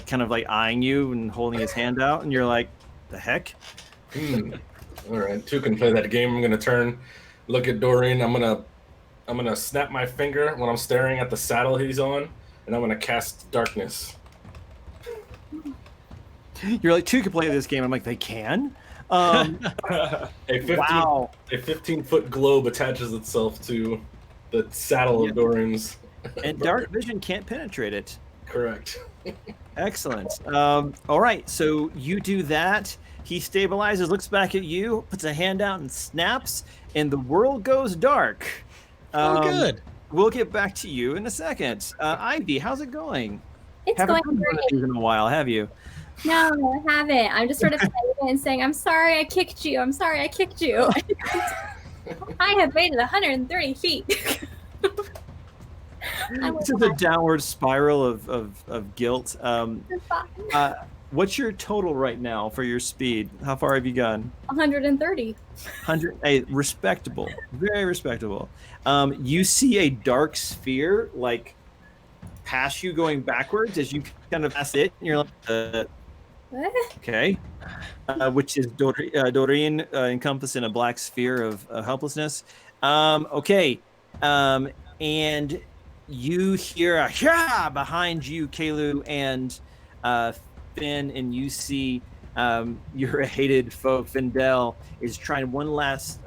S1: kind of like eyeing you and holding his hand out, and you're like, the heck?
S6: All right, two can play that game. I'm gonna turn, look at Doreen. I'm gonna snap my finger when I'm staring at the saddle he's on, and I'm gonna cast darkness.
S1: You're like, two can play this game. I'm like, they can?
S6: A 15-foot globe attaches itself to the saddle of Doreen's.
S1: And dark vision can't penetrate it.
S6: Correct.
S1: Excellent. All right, so you do that. He stabilizes, looks back at you, puts a hand out and snaps, and the world goes dark.
S3: Good.
S1: We'll get back to you in a second. Ivy, how's it going?
S7: It's
S1: Haven't
S7: going
S1: done one of these in a while, have you?
S7: No, I haven't. I'm just sort of saying it and saying, I'm sorry I kicked you. I'm sorry I kicked you. I have waded 130 feet.
S1: This is a downward spiral of guilt. What's your total right now for your speed? How far have you gone?
S7: 130.
S1: 100. Hey, respectable. Very respectable. You see a dark sphere like pass you going backwards as you kind of pass it, and you're like, okay. Which is Doreen encompassed in a black sphere of helplessness. Okay. And you hear a "yeah" behind you, Kalu and Finn, and you see your hated foe, Findel, is trying one last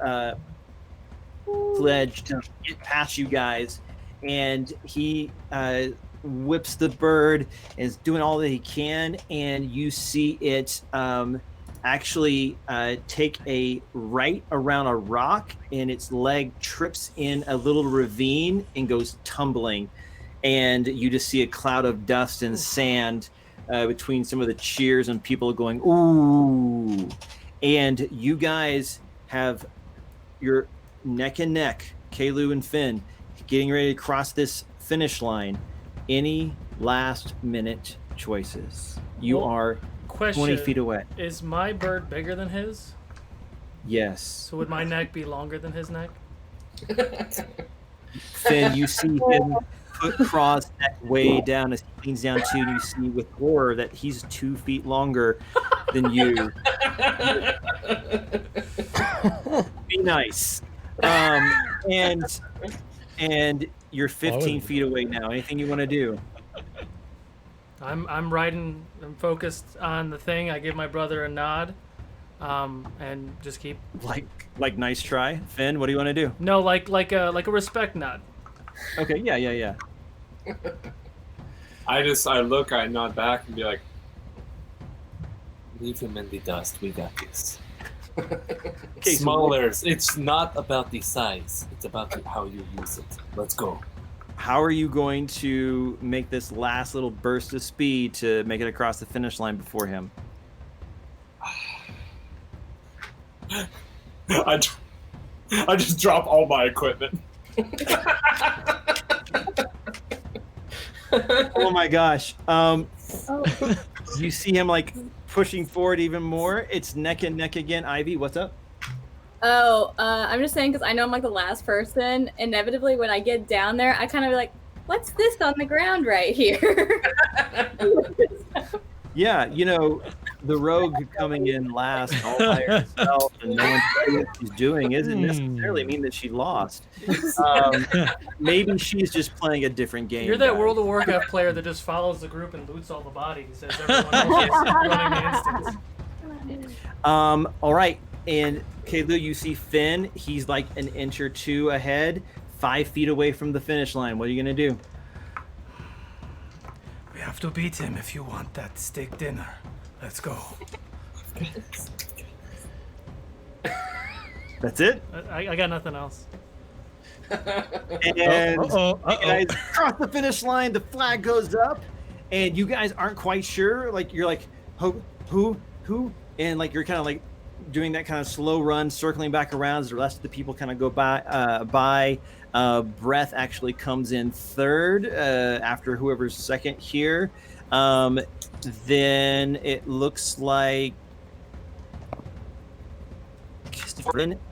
S1: pledge to get past you guys. And he whips the bird, is doing all that he can, and you see it actually take a right around a rock, and its leg trips in a little ravine and goes tumbling. And you just see a cloud of dust and sand between some of the cheers and people going, ooh. And you guys have your neck and neck, Kalu and Finn, getting ready to cross this finish line. Any last minute choices? You are 20 feet away.
S2: Is my bird bigger than his?
S1: Yes.
S2: So would my neck be longer than his neck?
S1: Finn, you see him foot cross neck way down as he leans down to you, and you see with horror that he's 2 feet longer than you. Be nice. And you're 15 feet away now. Anything you want to do?
S2: I'm riding. I'm focused on the thing. I give my brother a nod, and just keep
S1: like nice try, Finn. What do you want to do?
S2: No, like a respect nod.
S1: Okay. Yeah.
S8: I look, I nod back and be like, leave him in the dust. We got this.
S1: Okay,
S8: Smaller. It's not about the size. It's about how you use it. Let's go.
S1: How are you going to make this last little burst of speed to make it across the finish line before him?
S8: I just drop all my equipment.
S1: Oh my gosh. You see him like pushing forward even more. It's neck and neck again. Ivy, what's up?
S7: I'm just saying because I know I'm like the last person. Inevitably, when I get down there, I kind of like, what's this on the ground right here?
S1: Yeah, the rogue coming in last all by herself and no one knows what she's doing isn't necessarily mean that she lost. Maybe she's just playing a different game.
S2: You're that
S1: guys.
S2: World of Warcraft player that just follows the group and loots all the bodies as everyone else is running the instance.
S1: All right, and Kalu, you see Finn. He's like an inch or two ahead, 5 feet away from the finish line. What are you gonna do?
S2: We have to beat him if you want that steak dinner. Let's go.
S1: That's it.
S2: I got nothing else.
S1: And you guys cross the finish line. The flag goes up, and you guys aren't quite sure. Like you're like, who, and like you're kind of like doing that kind of slow run, circling back around as the rest of the people kind of go by. Breath actually comes in third after whoever's second here. Then it looks like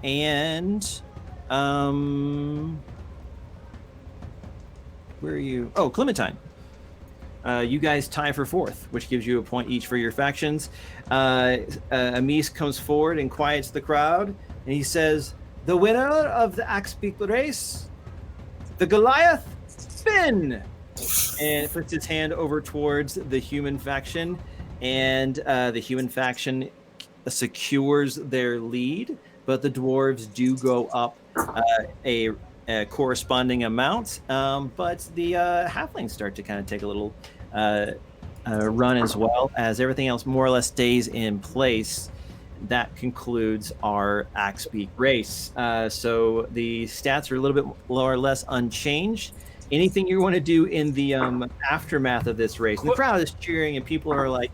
S1: and where are you? Oh, Clementine. You guys tie for fourth, which gives you a point each for your factions. Amis comes forward and quiets the crowd, and he says, "The winner of the Axe Beak race, the Goliath, Finn!" And puts his hand over towards the human faction, and the human faction secures their lead, but the dwarves do go up a corresponding amount, but the halflings start to kind of take a little run as well, as everything else more or less stays in place. That concludes our Axe Beak race. So the stats are a little bit more or less unchanged. Anything you want to do in the aftermath of this race? And the crowd is cheering, and people are like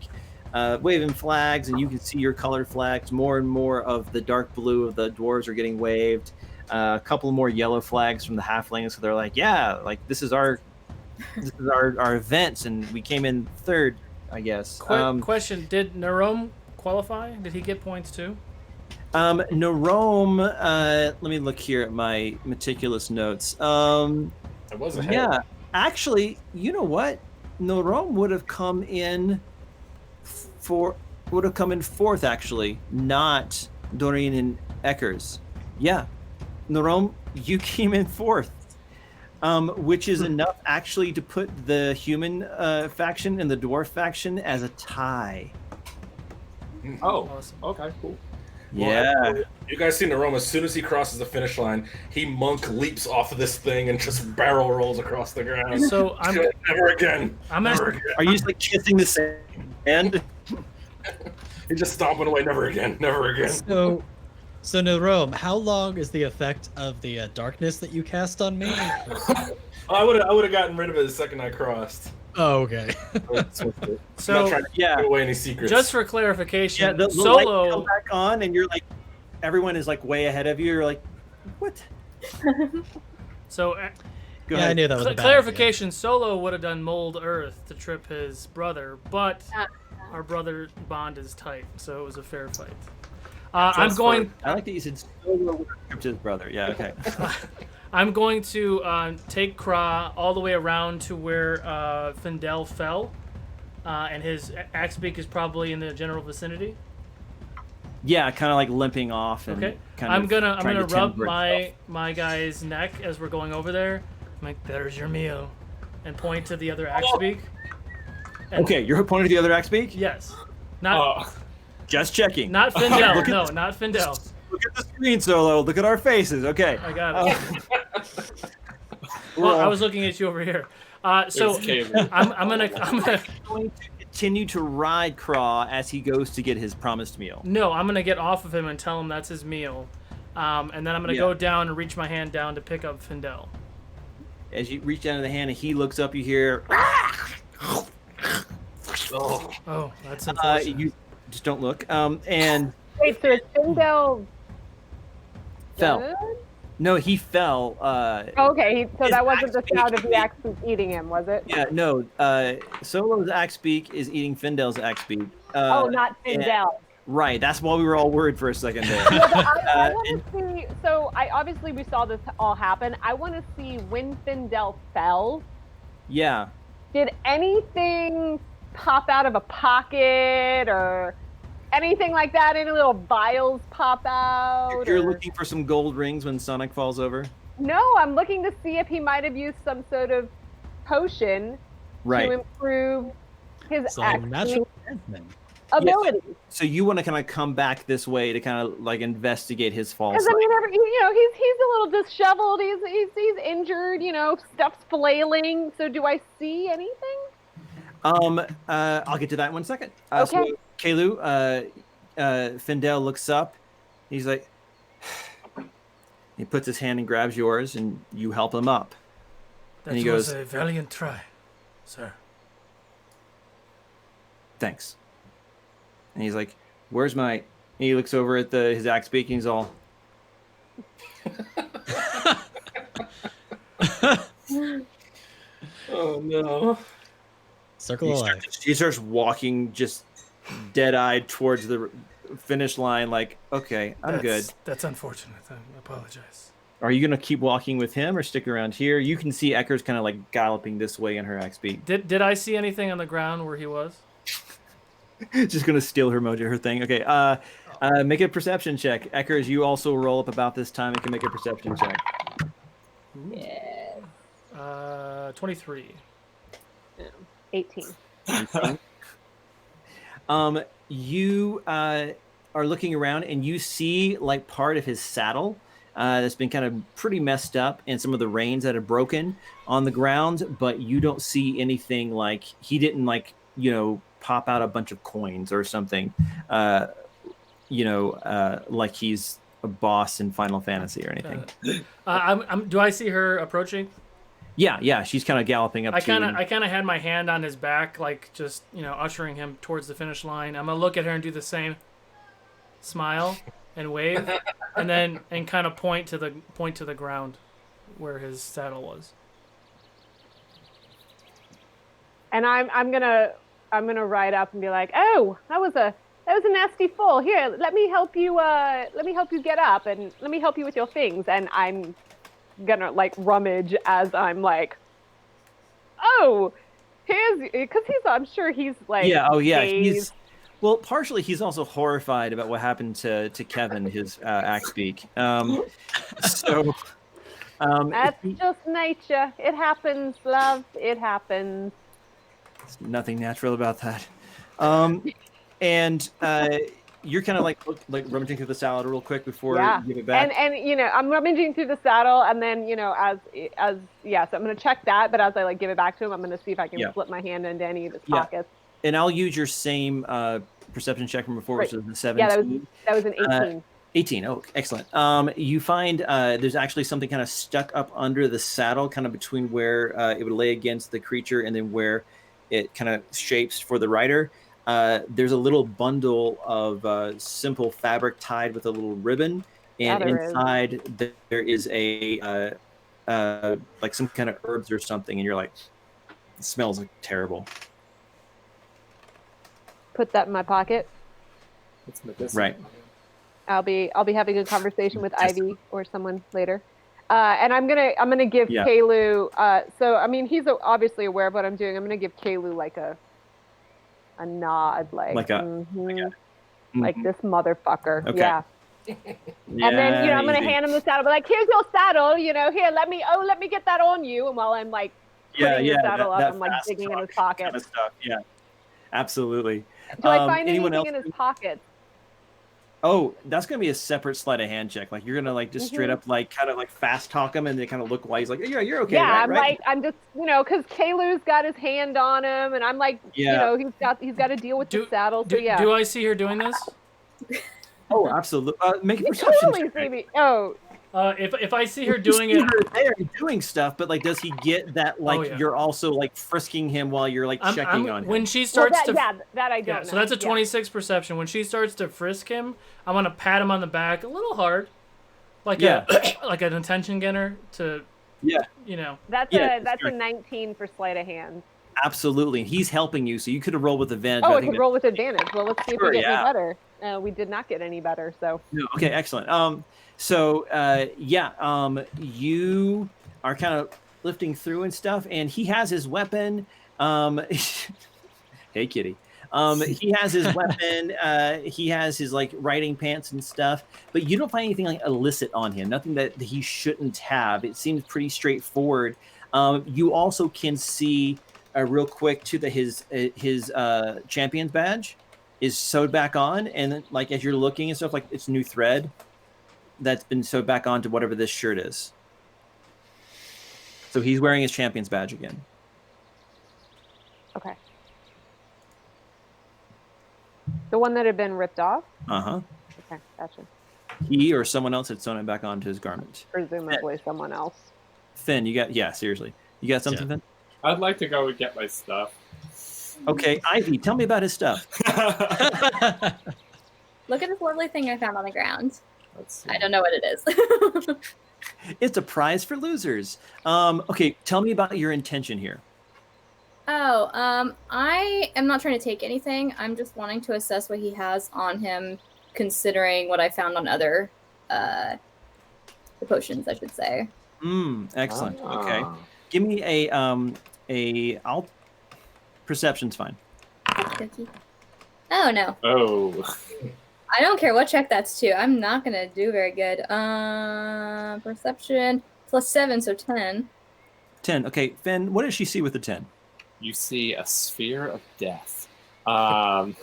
S1: waving flags, and you can see your colored flags. More and more of the dark blue of the dwarves are getting waved. A couple more yellow flags from the halflings. So they're like, yeah, like this is our events, and we came in third, I guess.
S2: Question: did Nerome qualify? Did he get points too?
S1: Nerome, let me look here at my meticulous notes.
S6: I was ahead.
S1: Yeah, actually, you know what? Nerome would have come in fourth, actually, not Dorian and Eckers. Yeah, Nerome, you came in fourth, which is enough actually to put the human faction and the dwarf faction as a tie.
S8: Oh,
S2: Awesome.
S8: okay, cool.
S1: Yeah.
S6: You guys seen Nerome, as soon as he crosses the finish line, he monk leaps off of this thing and just barrel rolls across the ground.
S2: So
S6: never again. Never again.
S1: Are you just like kissing the sand?
S6: He's just stomping away. Never again. Never again.
S3: So Nerome, how long is the effect of the darkness that you cast on me?
S6: I would have gotten rid of it the second I crossed.
S3: Oh, okay.
S2: So
S6: not trying to give away any secrets.
S2: just for clarification,
S1: Yeah, the
S2: Solo.
S1: light come back on, and you're like, everyone is like way ahead of you. You're like, what?
S2: So
S1: Go
S3: I
S1: ahead.
S3: knew that was a bad
S2: clarification: Solo would have done Mold Earth to trip his brother, but our brother bond is tight, so it was a fair fight. I'm going.
S1: I like that you said Solo would have tripped his brother. Yeah, okay.
S2: I'm going to take Kra all the way around to where Findel fell, and his Axe Beak is probably in the general vicinity.
S1: Yeah, kind of like limping off. And
S2: Okay.
S1: kind
S2: I'm
S1: of
S2: gonna
S1: trying to
S2: rub
S1: timber itself.
S2: my guy's neck as we're going over there. I'm like, "There's your meal," and point to the other Axe Beak. And-
S1: Okay, you're pointing to the other Axe Beak?
S2: Yes. Not
S1: Just checking.
S2: not Findel. No, not Findel.
S1: Look at the screen, Solo. Look at our faces. Okay.
S2: I got it. Well, I was looking at you over here. So
S8: It's Caleb.
S2: I'm gonna
S1: going to continue to ride Craw as he goes to get his promised meal.
S2: I'm gonna get off of him and tell him that's his meal, and then I'm gonna go down and reach my hand down to pick up Findel.
S1: As you reach down to the hand and he looks up, you hear,
S2: Oh, that's unfortunate.
S1: you just don't look. And
S4: Wait, so is Findel
S1: fell.
S4: good?
S1: No, he fell.
S4: Okay, so
S1: His
S4: that wasn't the
S1: Axe Beak-
S4: sound of the axe beak eating him, was it?
S1: Yeah, no. Solo's Axe Beak is eating Findel's Axe Beak.
S4: Oh, not
S1: and-
S4: Findel.
S1: Right, that's why we were all worried for a second there.
S4: I want to see. So, obviously we saw this all happen. I want to see when Findel fell.
S1: Yeah.
S4: Did anything pop out of a pocket or anything like that? Any little vials pop out?
S1: You're
S4: or-
S1: looking for some gold rings when Sonic falls over?
S4: No, I'm looking to see if he might have used some sort of potion
S1: Right.
S4: to improve his
S3: So
S4: axe
S3: natural movement.
S4: ability.
S1: So you want to kind of come back this way to kind of like investigate his fall
S4: Because
S1: site.
S4: I mean, he's a little disheveled. He's injured. Stuff's flailing. So do I see anything?
S1: I'll get to that in 1 second.
S4: Okay.
S1: So, Kalu, Findel looks up. He's like, he puts his hand and grabs yours, and you help him up.
S2: That
S1: And he
S2: was
S1: goes,
S2: a valiant try, sir.
S1: thanks. And he's like, where's my... And he looks over at his Axe Beak, and he's all...
S6: Oh no.
S3: Circle of life.
S1: He starts walking just dead-eyed towards the finish line like, okay, I'm good.
S2: That's unfortunate. I apologize.
S1: Are you going to keep walking with him or stick around here? You can see Ecker's kind of like galloping this way in her Axe Beak.
S2: Did I see anything on the ground where he was?
S1: Just going to steal her thing. Okay, make a perception check. Ecker, as you also roll up about this time, you can make a perception check.
S7: Yeah.
S2: 23.
S4: 18.
S1: You are looking around and you see like part of his saddle that's been kind of pretty messed up and some of the reins that have broken on the ground, but you don't see anything like he didn't like, pop out a bunch of coins or something, like he's a boss in Final Fantasy or anything.
S2: Do I see her approaching?
S1: Yeah, she's kind of galloping up.
S2: I kind of had my hand on his back, like just ushering him towards the finish line. I'm gonna look at her and do the same, smile and wave, and kind of point to the ground where his saddle was.
S4: And I'm gonna ride up and be like, oh, that was a nasty fall. Here, let me help you get up, and let me help you with your things. And I'm gonna like rummage as I'm like, oh, because I'm sure he's like, dazed.
S1: Partially he's also horrified about what happened to Kevin, his Axe Beak. That's
S4: just nature. It happens, love. It happens.
S1: There's nothing natural about that. You're kind of like rummaging through the salad real quick before you give it back.
S4: And I'm rummaging through the saddle, and then so I'm gonna check that. But as I like give it back to him, I'm gonna see if I can slip my hand into any of his pockets.
S1: And I'll use your same perception check from before, which is the 17.
S4: Yeah, that was an 18.
S1: 18. Oh, excellent. You find there's actually something kind of stuck up under the saddle, kind of between where it would lay against the creature and then where it kind of shapes for the rider. There's a little bundle of simple fabric tied with a little ribbon, and inside there is a like some kind of herbs or something, and you're like, it smells like terrible.
S4: Put that in my pocket.
S1: Right.
S4: I'll be having a conversation with Ivy or someone later. And I'm gonna give Kalu. So I mean, he's obviously aware of what I'm doing. I'm gonna give Kalu like a nod, like this motherfucker.
S1: Okay.
S4: Yeah. And then I'm gonna hand him the saddle, but like, here's your saddle. Here, let me get that on you. And while I'm like putting the saddle up, I'm like digging in his pocket.
S1: Kind of stuff. Yeah, absolutely.
S4: Do I find anything in his pockets?
S1: Oh, that's gonna be a separate sleight of hand check. Like you're gonna like just straight up like kind of like fast talk him and then kind of look why he's like, yeah, you're okay.
S4: Yeah,
S1: right?
S4: I'm just because Kalu's got his hand on him, and I'm like, he's got to deal with the saddle. So
S2: do I see her doing this?
S1: Oh, absolutely. Make a
S4: You
S1: perception
S4: totally
S1: check.
S4: see me. Oh.
S2: If I see her doing it,
S1: there doing stuff, but like, does he get that? Like, you're also like frisking him while you're like checking on him.
S2: When she starts
S4: that I don't know.
S2: So that's a 26 perception. When she starts to frisk him, I'm gonna pat him on the back a little hard, like like an attention getter to. Yeah.
S4: That's a 19 for sleight of hand.
S1: Absolutely, he's helping you, so you could have rolled with advantage.
S4: Oh, I could roll with advantage. Well, let's see if we get any better. We did not get any better, so.
S1: No, okay, excellent. You are kind of lifting through and stuff, and he has his weapon. Hey, kitty. He has his weapon. He has his like riding pants and stuff, but you don't find anything like illicit on him. Nothing that he shouldn't have. It seems pretty straightforward. You also can see real quick too that his champion's badge is sewed back on, and like as you're looking and stuff, like it's new thread that's been sewed back onto whatever this shirt is. So he's wearing his champion's badge again.
S4: Okay. The one that had been ripped off?
S1: Uh-huh.
S4: Okay, gotcha.
S1: He or someone else had sewn it back onto his garment.
S4: Presumably someone else.
S1: Finn, seriously. You got something, Finn?
S8: I'd like to go and get my stuff.
S1: Okay, Ivy, tell me about his stuff.
S7: Look at this lovely thing I found on the ground.
S8: Let's see.
S7: I don't know what it is.
S1: It's a prize for losers. Okay, tell me about your intention here.
S7: Oh, I am not trying to take anything. I'm just wanting to assess what he has on him, considering what I found on other the potions, I should say.
S1: Excellent. Okay. Give me a perception's fine.
S7: Okey-dokey. Oh no.
S8: Oh.
S7: I don't care what check that's to. I'm not gonna do very good. Perception +7, so 10.
S1: 10. Okay, Finn, what does she see with the 10?
S8: You see a sphere of death. No,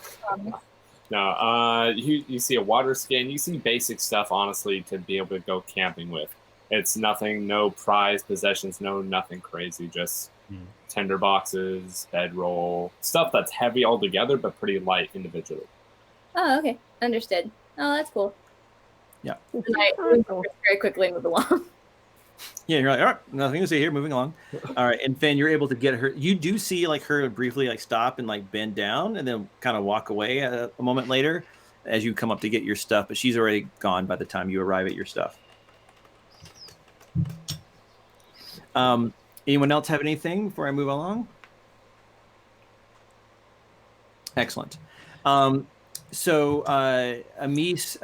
S8: you see a water skin. You see basic stuff, honestly, to be able to go camping with. It's nothing, no prized possessions, nothing crazy. Just tinder boxes, bedroll, stuff that's heavy altogether, but pretty light individually.
S7: Oh, okay. Understood. Oh, that's cool.
S1: Yeah.
S7: And I very quickly move along.
S1: Yeah, you're like, all right, nothing to say here, moving along. All right, and Finn, you're able to get her. You do see like her briefly like stop and like bend down and then kind of walk away a moment later as you come up to get your stuff, but she's already gone by the time you arrive at your stuff. Anyone else have anything before I move along? Excellent. So Amis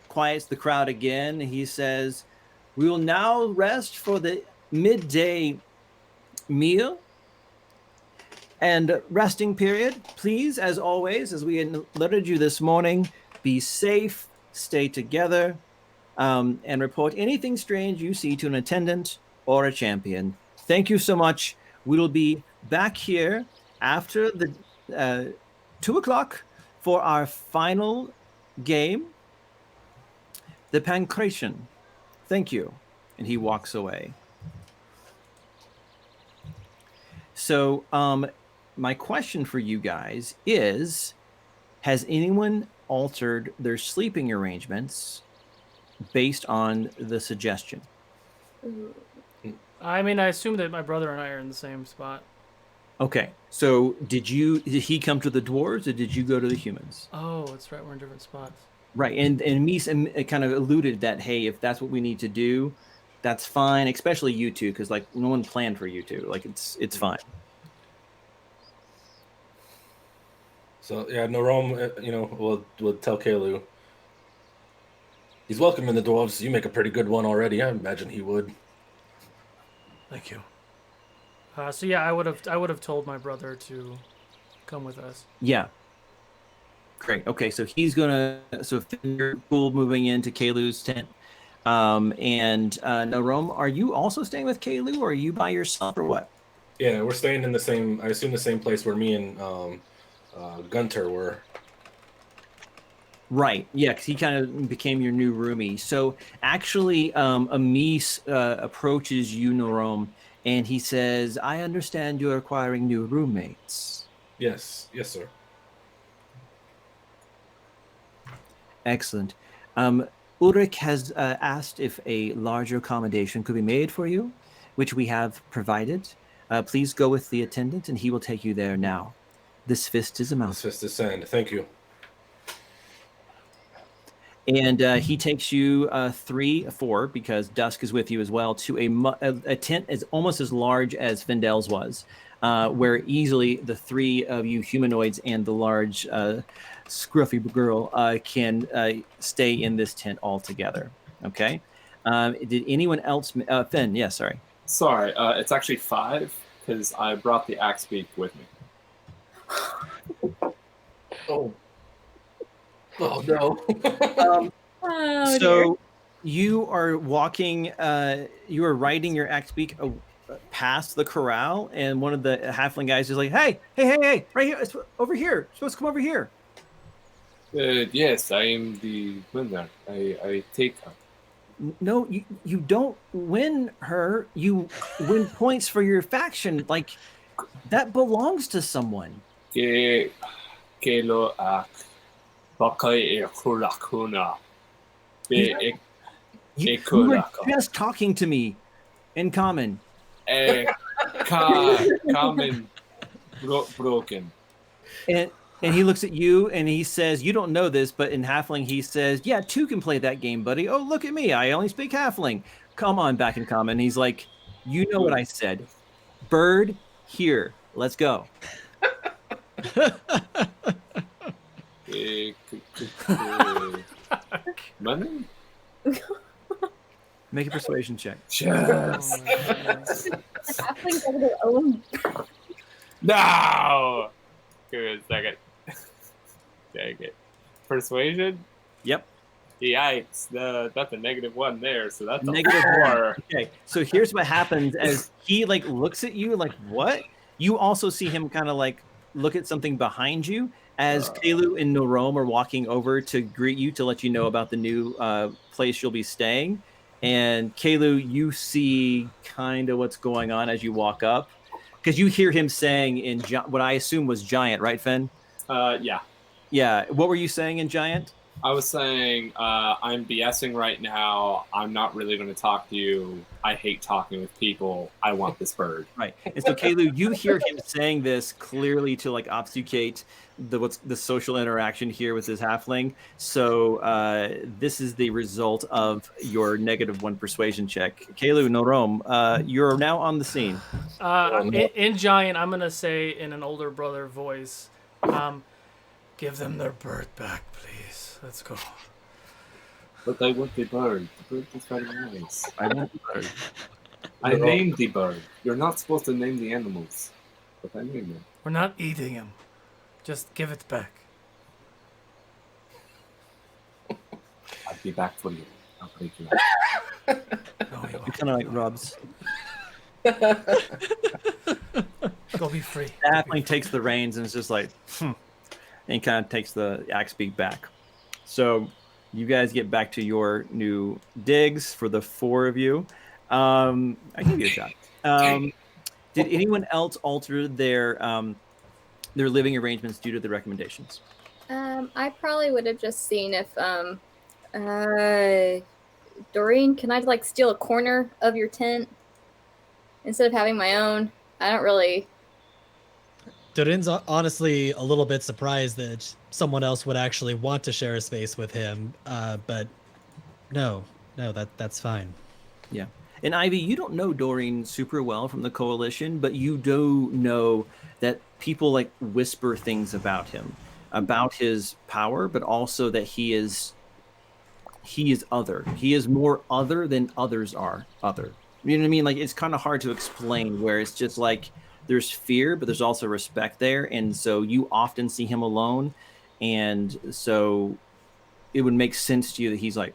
S1: quiets the crowd again. He says, "We will now rest for the midday meal and resting period. Please, as always, as we alerted you this morning, be safe, stay together, and report anything strange you see to an attendant or a champion. Thank you so much. We will be back here after the 2 o'clock for our final game, the Pancration. Thank you." And he walks away. So my question for you guys is, has anyone altered their sleeping arrangements based on the suggestion?
S2: I mean, I assume that my brother and I are in the same spot.
S1: Okay, so did he come to the dwarves or did you go to the humans?
S2: Oh, that's right. We're in different spots.
S1: Right, and Mies kind of alluded that, hey, if that's what we need to do, that's fine, especially you two, because like no one planned for you two. Like it's fine.
S6: So yeah, Norom, we'll tell Kalu. He's welcome in the dwarves. You make a pretty good one already. I imagine he would.
S2: Thank you. So yeah, I would have told my brother to come with us.
S1: Yeah. Great. Okay, so you're cool moving into Kalu's tent. And Norom, are you also staying with Kalu, or are you by yourself, or what?
S6: Yeah, we're staying in the same place where me and Gunter were.
S1: Right. Yeah, because he kind of became your new roomie. So actually, Amis approaches you, Norom, and he says, "I understand you're acquiring new roommates."
S6: Yes, sir.
S1: Excellent. Ulrich has asked if a larger accommodation could be made for you, which we have provided. Please go with the attendant, and he will take you there now. This fist is a mouth.
S6: This fist is sand. Thank you.
S1: And he takes you 4, because Dusk is with you as well, to a tent is almost as large as Findel's was, where easily the 3 of you humanoids and the large scruffy girl can stay in this tent all together. Okay. Did anyone else? Finn, yeah, sorry.
S8: Sorry, it's actually 5 because I brought the Axe Beak with me.
S6: Oh no.
S1: So you are walking, you are riding your Axe Beak past the corral, and one of the halfling guys is like, hey, right here, it's over here. You're supposed to come over here.
S8: Yes, I am the winner. I take her.
S1: No, you don't win her. You win points for your faction. Like, that belongs to someone.
S8: Que lo haga. Bakai e kurakuna.
S1: You, you were just talking to me in common.
S8: Common broken.
S1: And he looks at you and he says, "You don't know this, but in Halfling he says, yeah, two can play that game, buddy. Oh, look at me. I only speak Halfling. Come on back in common." He's like, "You know what I said. Bird, here. Let's go."
S8: Money?
S1: Make a persuasion check.
S8: Yes.
S7: Halflings have their own.
S8: No. Give me a second. Dang it. Persuasion?
S1: Yep.
S8: Yikes. That's a -1 there, so that's a
S1: -4. Okay, so here's what happens as he like looks at you like, what? You also see him kind of like look at something behind you as Kalu and Norom are walking over to greet you to let you know about the new place you'll be staying. And Kalu, you see kind of what's going on as you walk up, because you hear him saying in what I assume was Giant, right, Fen?
S8: Yeah.
S1: Yeah. What were you saying in Giant?
S8: I was saying, I'm BSing right now. I'm not really going to talk to you. I hate talking with people. I want this bird.
S1: Right. And so, Kalu, you hear him saying this clearly to like obfuscate the social interaction here with his halfling. So this is the result of your -1 persuasion check. Kalu, Norom, you're now on the scene.
S2: In Giant, I'm going to say in an older brother voice, give them their bird back, please. Let's go.
S8: But I want the bird. The bird is very nice.
S1: I want the bird.
S8: I named the bird. You're not supposed to name the animals. But I named them.
S2: We're not eating him. Just give it back.
S8: I'll be back for you. I'll break you
S2: No, you
S1: He kind of like rubs.
S2: Go be free.
S1: The halfling takes the reins and is just like, and he kind of takes the Axe Beak back. So you guys get back to your new digs for the 4 of you. I give you a shot. Did anyone else alter their living arrangements due to the recommendations?
S7: I probably would have just seen if Doreen, can I like steal a corner of your tent instead of having my own? I don't really.
S3: Dorin's honestly a little bit surprised that someone else would actually want to share a space with him, but no, that's fine.
S1: Yeah. And Ivy, you don't know Doreen super well from the Coalition, but you do know that people like whisper things about him, about his power, but also that he is other. He is more other than others are other. You know what I mean? Like, it's kind of hard to explain, where it's just like there's fear, but there's also respect there. And so you often see him alone. And so it would make sense to you that he's like,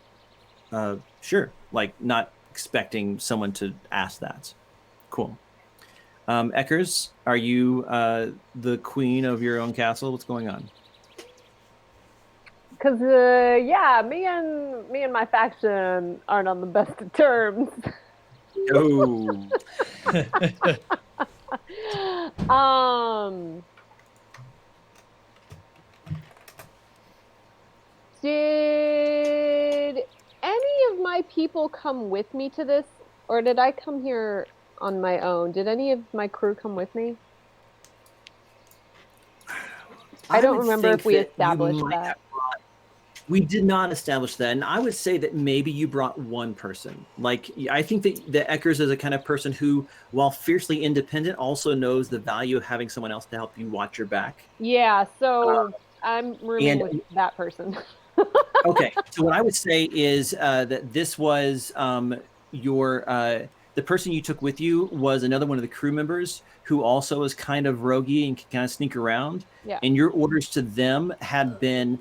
S1: sure, like not expecting someone to ask that. Cool. Eckers, are you the queen of your own castle? What's going on?
S4: Because yeah, me and my faction aren't on the best of terms.
S1: Oh.
S4: Did any of my people come with me to this, or did I come here on my own? Did any of my crew come with me? I don't remember if we established that.
S1: We did not establish that, and I would say that maybe you brought one person. Like, I think that Eckers is a kind of person who, while fiercely independent, also knows the value of having someone else to help you watch your back.
S4: Yeah, so I'm rooming with that person.
S1: Okay, so what I would say is that this was the person you took with you was another one of the crew members who also is kind of roguey and can kind of sneak around.
S4: Yeah.
S1: And your orders to them had been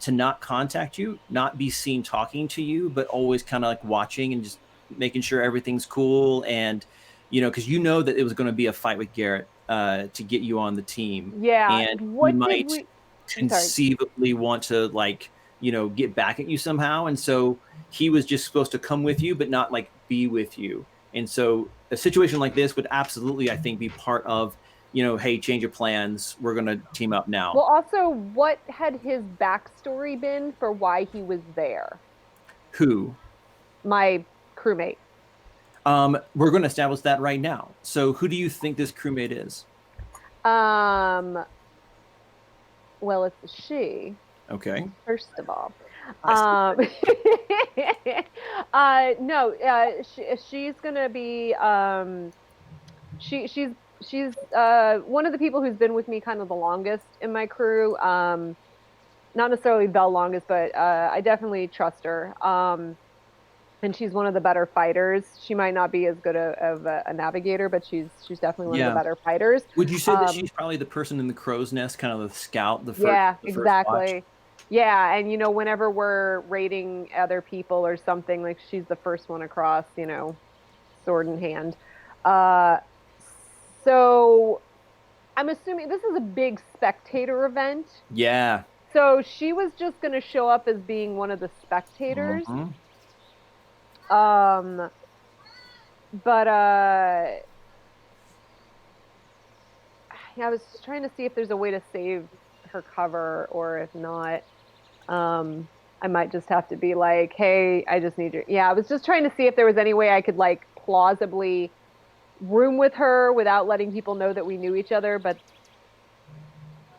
S1: to not contact you, not be seen talking to you, but always kind of like watching and just making sure everything's cool. And, you know, because you know that it was going to be a fight with Garrett to get you on the team.
S4: Yeah.
S1: And you might conceivably want to, like, you know, get back at you somehow. And so he was just supposed to come with you, but not like be with you. And so a situation like this would absolutely, I think, be part of hey, change of plans. We're going to team up now.
S4: Well, also, what had his backstory been for why he was there?
S1: Who?
S4: My crewmate.
S1: We're going to establish that right now. So who do you think this crewmate is?
S4: Well, it's a she.
S1: Okay.
S4: First of all. No, she's gonna be she's one of the people who's been with me kind of the longest in my crew. Not necessarily the longest, but I definitely trust her. And she's one of the better fighters. She might not be as good of a navigator, but she's definitely one of the better fighters.
S1: Would you say that she's probably the person in the crow's nest, kind of the scout, the first?
S4: Yeah,
S1: the first
S4: exactly.
S1: watch?
S4: Yeah, and whenever we're raiding other people or something, like she's the first one across, sword in hand. So I'm assuming this is a big spectator event.
S1: Yeah.
S4: So she was just going to show up as being one of the spectators.
S1: Mhm.
S4: But yeah, I was trying to see if there's a way to save her cover, or if not, I might just have to be like, hey, I just need you. Yeah, I was just trying to see if there was any way I could like plausibly room with her without letting people know that we knew each other, but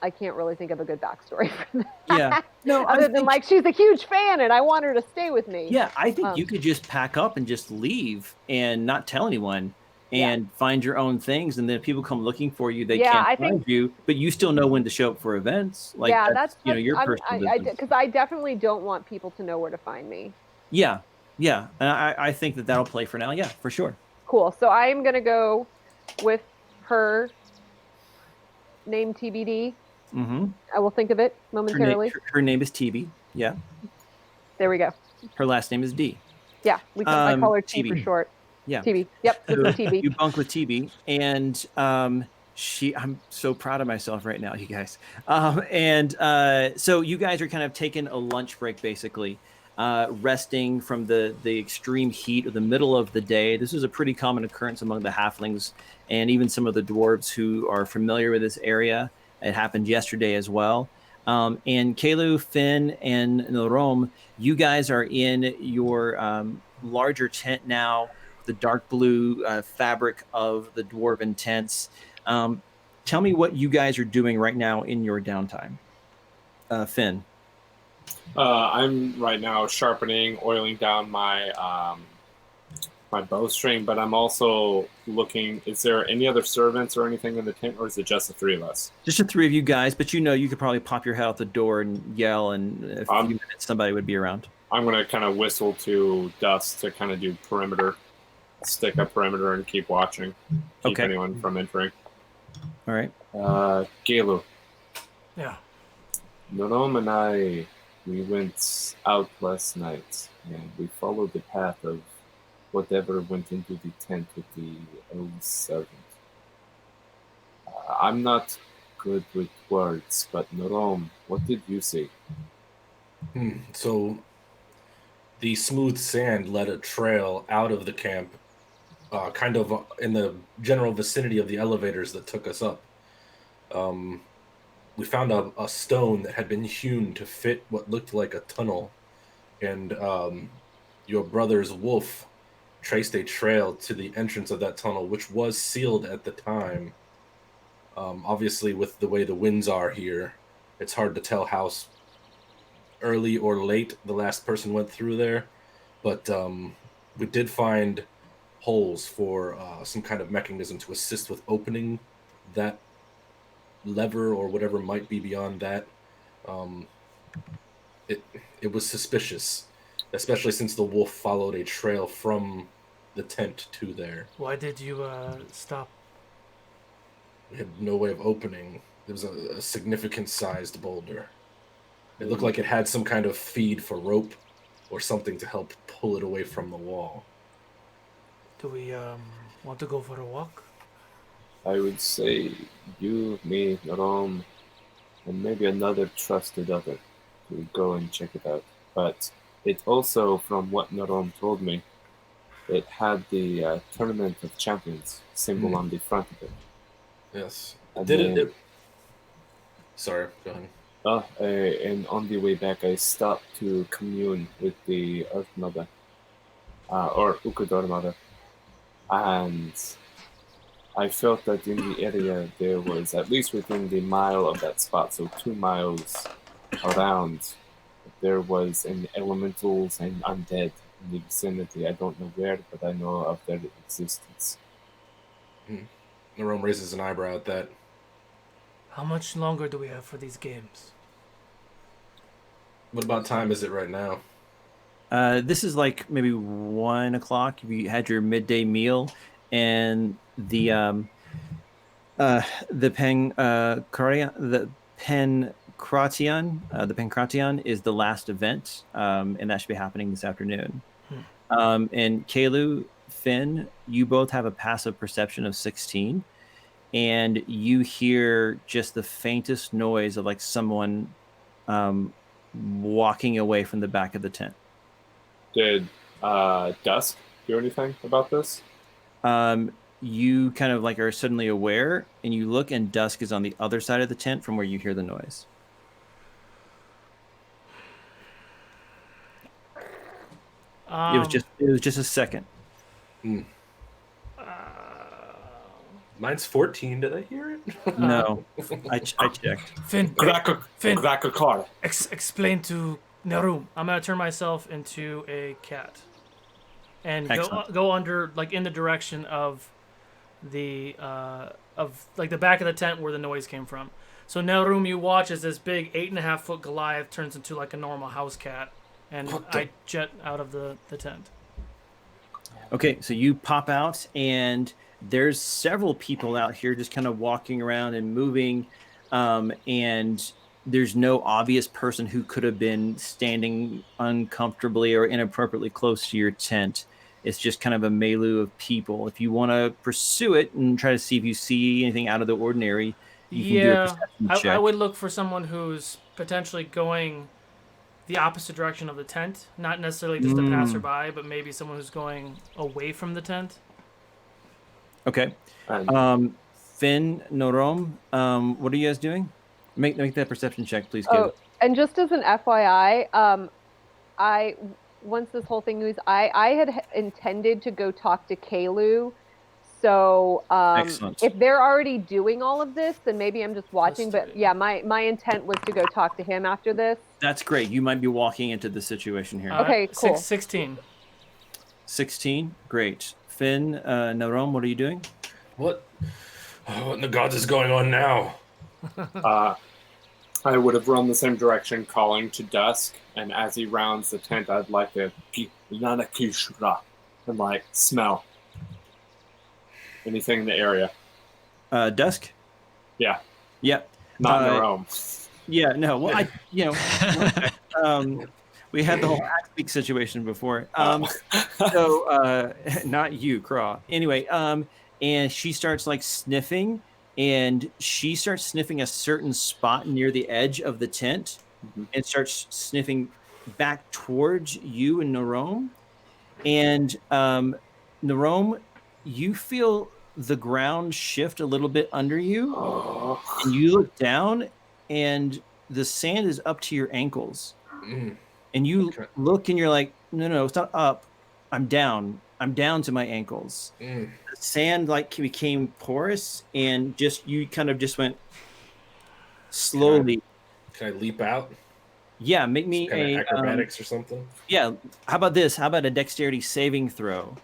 S4: I can't really think of a good backstory for that.
S1: Yeah. No,
S4: other than like she's a huge fan and I want her to stay with me.
S1: Yeah, I think you could just pack up and just leave and not tell anyone and find your own things, and then if people come looking for you, they can't find you, but you still know when to show up for events. Like that's your personal business.
S4: Because I definitely don't want people to know where to find me.
S1: Yeah, and I think that'll play for now. Yeah, for sure.
S4: Cool. So I am gonna go with her name TBD.
S1: Mm-hmm.
S4: I will think of it momentarily.
S1: Her name is TB. Yeah.
S4: There we go.
S1: Her last name is D.
S4: Yeah, I call her T
S1: TB.
S4: for short.
S1: Yeah.
S4: TB. Yep, this is TB.
S1: You bunk with TB, and I'm so proud of myself right now, you guys. So you guys are kind of taking a lunch break, basically, resting from the extreme heat of the middle of the day. This is a pretty common occurrence among the halflings and even some of the dwarves who are familiar with this area. It happened yesterday as well. And Kelu, Finn, and Norom, you guys are in your larger tent now, the dark blue fabric of the dwarven tents. Tell me what you guys are doing right now in your downtime. Finn.
S8: I'm right now sharpening, oiling down my my bowstring, but I'm also looking, is there any other servants or anything in the tent, or is it just the three of us?
S1: Just the three of you guys, but you could probably pop your head out the door and yell, and in a few minutes somebody would be around. I'm
S8: going to kind of whistle to Dust to kind of do perimeter, stick up perimeter and keep watching, keep anyone from entering.
S1: All right.
S8: Gelu.
S2: Yeah.
S8: Norom and I, we went out last night, and we followed the path of whatever went into the tent with the old servant. I'm not good with words, but Norom, what did you see?
S6: So the smooth sand led a trail out of the camp, kind of in the general vicinity of the elevators that took us up. We found a stone that had been hewn to fit what looked like a tunnel, and your brother's wolf traced a trail to the entrance of that tunnel, which was sealed at the time. Obviously, with the way the winds are here, it's hard to tell how early or late the last person went through there, but we did find holes for some kind of mechanism to assist with opening that lever or whatever might be beyond that. It was suspicious, especially since the wolf followed a trail from the tent to there.
S2: Why did you stop?
S6: We had no way of opening. It was a significant sized boulder. It looked like it had some kind of feed for rope or something to help pull it away from the wall.
S2: Do we want to go for a walk?
S8: I would say you, me, Norom, and maybe another trusted other to go and check it out. But it also, from what Norom told me, it had the Tournament of Champions symbol on the front of it.
S6: Yes.
S8: And
S6: Did
S8: then-
S6: it? Sorry, go ahead.
S8: And on the way back, I stopped to commune with the Earth Mother, or Ukudor Mother, and I felt that in the area there was, at least within the mile of that spot, so 2 miles around, there was an elementals and undead in the vicinity. I don't know where, but I know of their existence.
S6: Nerome raises an eyebrow at that.
S2: How much longer do we have for these games?
S6: What about time is it right now?
S1: This is like maybe 1 o'clock. You had your midday meal, and the Pancration is the last event, and that should be happening this afternoon. And Kalu, Finn, you both have a passive perception of 16, and you hear just the faintest noise of like someone walking away from the back of the tent.
S8: Did Dusk do anything about this?
S1: You kind of like are suddenly aware, and you look, and Dusk is on the other side of the tent from where you hear the noise. It was just a second.
S6: Mine's 14. Did I hear it?
S1: No, I checked.
S2: Finn,
S8: Car.
S2: explain to Narum. I'm gonna turn myself into a cat, and go under, like in the direction of the the back of the tent where the noise came from. So Narum, you watch as this big 8.5-foot Goliath turns into like a normal house cat, and I jet out of the tent.
S1: Okay, so you pop out, and there's several people out here just kind of walking around and moving, and there's no obvious person who could have been standing uncomfortably or inappropriately close to your tent. It's just kind of a milieu of people. If you want to pursue it and try to see if you see anything out of the ordinary, you can do a perception check.
S2: I would look for someone who's potentially going the opposite direction of the tent, not necessarily just a passerby, but maybe someone who's going away from the tent.
S1: Okay. Finn, Norom, what are you guys doing? Make that perception check, please.
S4: Oh, and just as an FYI, once this whole thing was, I had intended to go talk to Kalu. So if they're already doing all of this, then maybe I'm just watching. But yeah, my intent was to go talk to him after this.
S1: That's great. You might be walking into the situation here.
S4: Okay, cool.
S2: 16.
S1: 16, great. Finn, Narom, what are you doing?
S6: What in the gods is going on now?
S8: I would have run the same direction, calling to Dusk, and as he rounds the tent, I'd like to and like smell anything in the area.
S1: Dusk?
S8: Yeah.
S1: Yep.
S8: Not in Rome.
S1: Yeah, no. Well, we had the whole Axe Beak situation before. So, not you, Craw. Anyway, and she starts like sniffing, and she starts sniffing a certain spot near the edge of the tent, and starts sniffing back towards you and Narom. And Narom, you feel the ground shift a little bit under you, and you look down, and the sand is up to your ankles. And you look, and you're like, no, it's not up. I'm down. I'm down to my ankles. The sand like became porous, and you kind of just went slowly.
S6: Can I leap out?
S1: Yeah, make me a
S6: acrobatics or something.
S1: Yeah, how about this? How about a dexterity saving throw?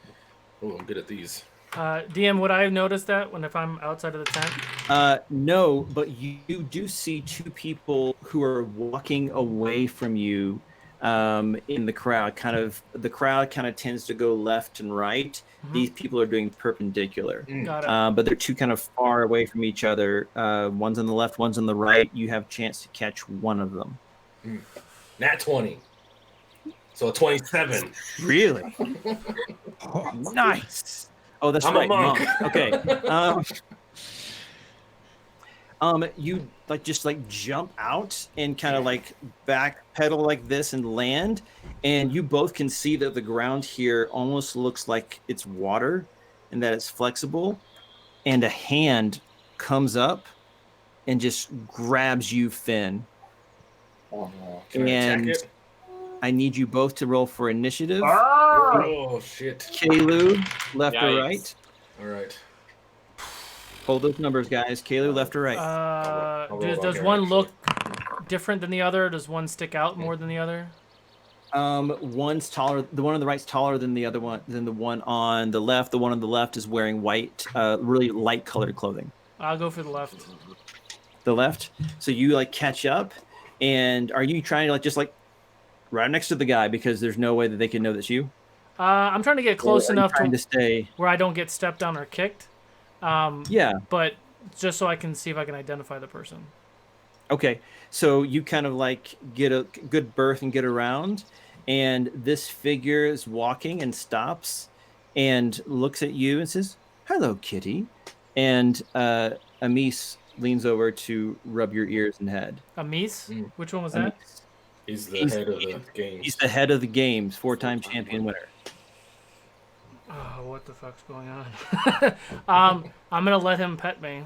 S6: Oh, I'm good at these.
S2: DM, would I have noticed that if I'm outside of the tent?
S1: No, but you do see two people who are walking away from you in the crowd. The crowd kind of tends to go left and right. These people are doing perpendicular.
S2: Got it.
S1: But they're two kind of far away from each other. One's on the left, one's on the right. You have a chance to catch one of them.
S6: Nat 20. So a 27.
S1: Really? Nice. Oh, that's
S6: I'm
S1: right.
S6: a monk.
S1: Okay. You just jump out and kind of back pedal like this and land, and you both can see that the ground here almost looks like it's water and that it's flexible, and a hand comes up and just grabs you, Finn.
S6: Oh, can I attack
S1: And
S6: it?
S1: I need you both to roll for initiative.
S6: Oh shit!
S1: Kalu, left or
S8: Yikes.
S1: right?
S6: All right.
S1: Hold those numbers, guys. Kalu, left or right?
S6: I'll roll it on
S2: Does
S6: here,
S2: one
S6: actually.
S2: look different than the other? Does one stick out more than the other?
S1: One's taller. The one on the right's taller than the other one. Than the one on the left. The one on the left is wearing white, really light colored clothing.
S2: I'll go for the left.
S1: The left. So you like catch up, and are you trying to like just like right next to the guy because there's no way that they can know that's you?
S2: I'm trying to get close
S1: Or are you
S2: enough
S1: trying
S2: to
S1: to stay.
S2: where I don't get stepped on or kicked.
S1: Yeah.
S2: But just so I can see if I can identify the person.
S1: Okay. So you kind of like get a good berth and get around, and this figure is walking and stops and looks at you and says, "Hello, kitty." And Amis leans over to rub your ears and head.
S2: Amis?
S6: Mm.
S2: Which one was that?
S1: Amis.
S6: He's the
S1: He's-
S6: head of the game.
S1: He's the head of the games, 4-time champion winner.
S2: Oh, what the fuck's going on? I'm gonna let him pet me.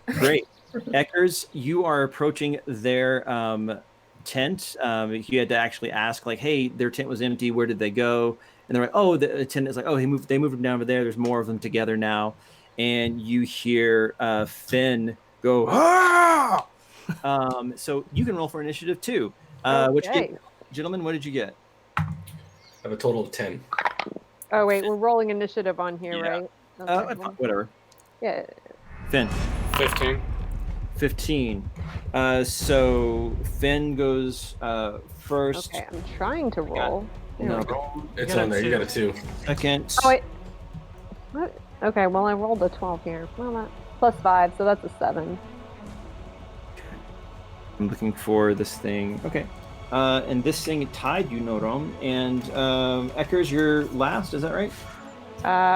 S1: Great. Eckers, you are approaching their tent. You had to actually ask, like, hey, their tent was empty. Where did they go? And they're like, oh, the tent is like, oh, they moved them down over there. There's more of them together now. And you hear Finn go, ah! So you can roll for initiative too.
S4: Okay.
S1: Gentlemen, what did you get?
S6: I have a total of 10.
S4: Oh wait, we're rolling initiative on here,
S1: Yeah.
S4: right? Okay,
S1: Whatever.
S4: yeah.
S1: Finn.
S8: 15.
S1: 15. So Finn goes first.
S4: Okay, I'm trying to roll. There
S1: No.
S4: we go.
S6: It's
S2: got a
S6: on there. You got a 2.
S1: Second.
S4: Oh wait. What? Okay, well I rolled a 12 here. Well, that plus 5, so that's a 7.
S1: I'm looking for this thing. Okay. And this thing tied you, Norom. And Eckers, you're last. Is that right?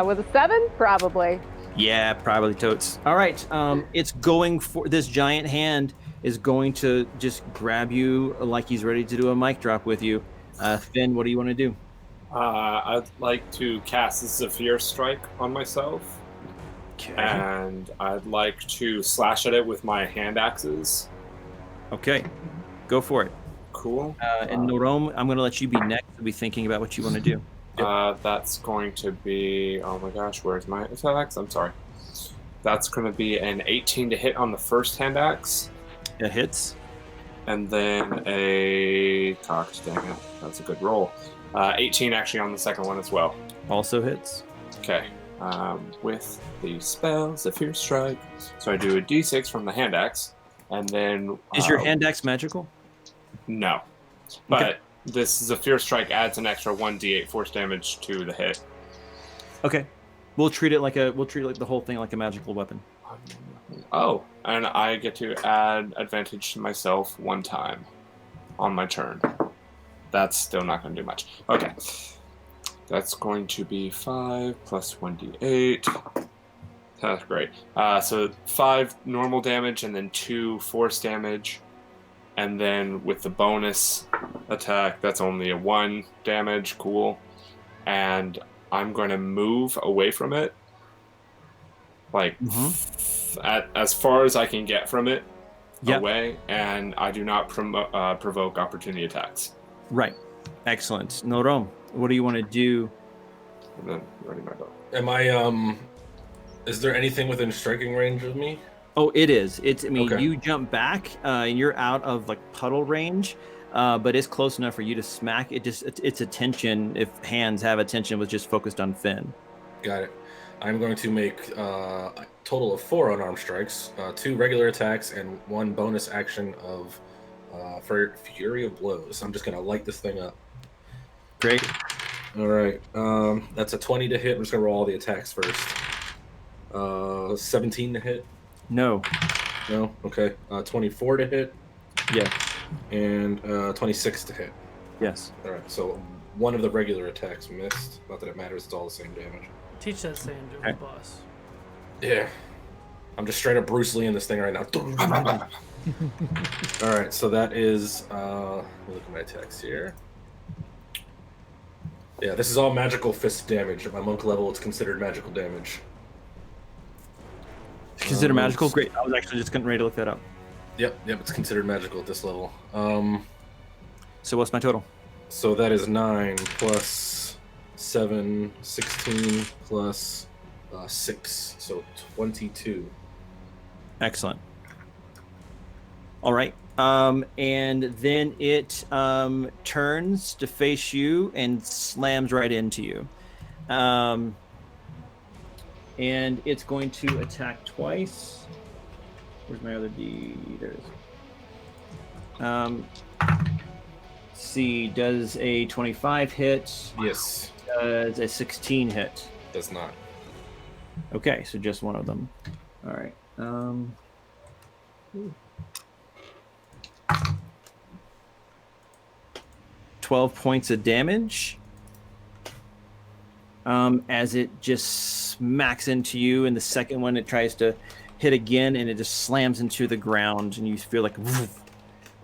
S4: With a 7, probably.
S1: Yeah, probably totes. All right. It's going for this giant hand is going to just grab you like he's ready to do a mic drop with you. Finn, what do you want to do?
S8: I'd like to cast a Zephyr Strike on myself,
S1: Okay.
S8: and I'd like to slash at it with my hand axes.
S1: Okay. Go for it.
S8: Cool.
S1: And Norom, I'm going to let you be next to be thinking about what you want to do.
S8: That's going to be, oh my gosh, where's my attacks? I'm sorry. That's going to be an 18 to hit on the first hand axe,
S1: It hits.
S8: and then a, gosh dang it, that's a good roll. 18 actually on the second one as well.
S1: Also hits.
S8: Okay. With the spell, Zephyr Strike. So I do a d6 from the hand axe, and then...
S1: Is your hand axe magical?
S8: No. But this Zephyr Strike adds an extra 1d8 force damage to the hit.
S1: Okay. We'll treat it like the whole thing like a magical weapon.
S8: Oh, and I get to add advantage to myself one time on my turn. That's still not going to do much. Okay. That's going to be 5 plus 1d8. That's great. So 5 normal damage and then 2 force damage. And then with the bonus attack, that's only a 1 damage. Cool. And I'm going to move away from it. Like, as far as I can get from it away. And I do not provoke opportunity attacks.
S1: Right. Excellent. Norom, what do you want to do?
S8: And then ready my bow.
S6: Am I, is there anything within striking range of me?
S1: Oh, it is. I mean,
S6: Okay.
S1: you jump back and you're out of like puddle range, but it's close enough for you to smack. Its attention, if hands have attention, was just focused on Finn.
S6: Got it. I'm going to make a total of 4 unarmed strikes, 2 regular attacks, and 1 bonus action of for Fury of Blows. I'm just going to light this thing up.
S1: Great.
S6: All right. That's a 20 to hit. I'm just going to roll all the attacks first. 17 to hit.
S1: No.
S6: No? Okay. 24 to hit.
S1: Yes.
S6: And 26 to hit.
S1: Yes.
S6: All right. So one of the regular attacks missed. Not that it matters. It's all the same damage.
S2: Teach that saying to the boss.
S6: Yeah. I'm just straight up Bruce Lee in this thing right now. All right. So that is. Let me look at my attacks here. Yeah, this is all magical fist damage. At my monk level, it's considered magical damage.
S1: Consider magical? Great. I was actually just getting ready to look that up.
S6: Yep, it's considered magical at this level.
S1: So what's my total?
S6: So that is 9 plus 7, 16 plus 6, so 22.
S1: Excellent. All right. And then it turns to face you and slams right into you. And it's going to attack twice. Where's my other D? There it is. See, does a 25 hit?
S6: Yes.
S1: Does a 16 hit?
S6: Does not.
S1: Okay, so just one of them. All right. 12 points of damage. As it just smacks into you, and the second one it tries to hit again, and it just slams into the ground, and you feel like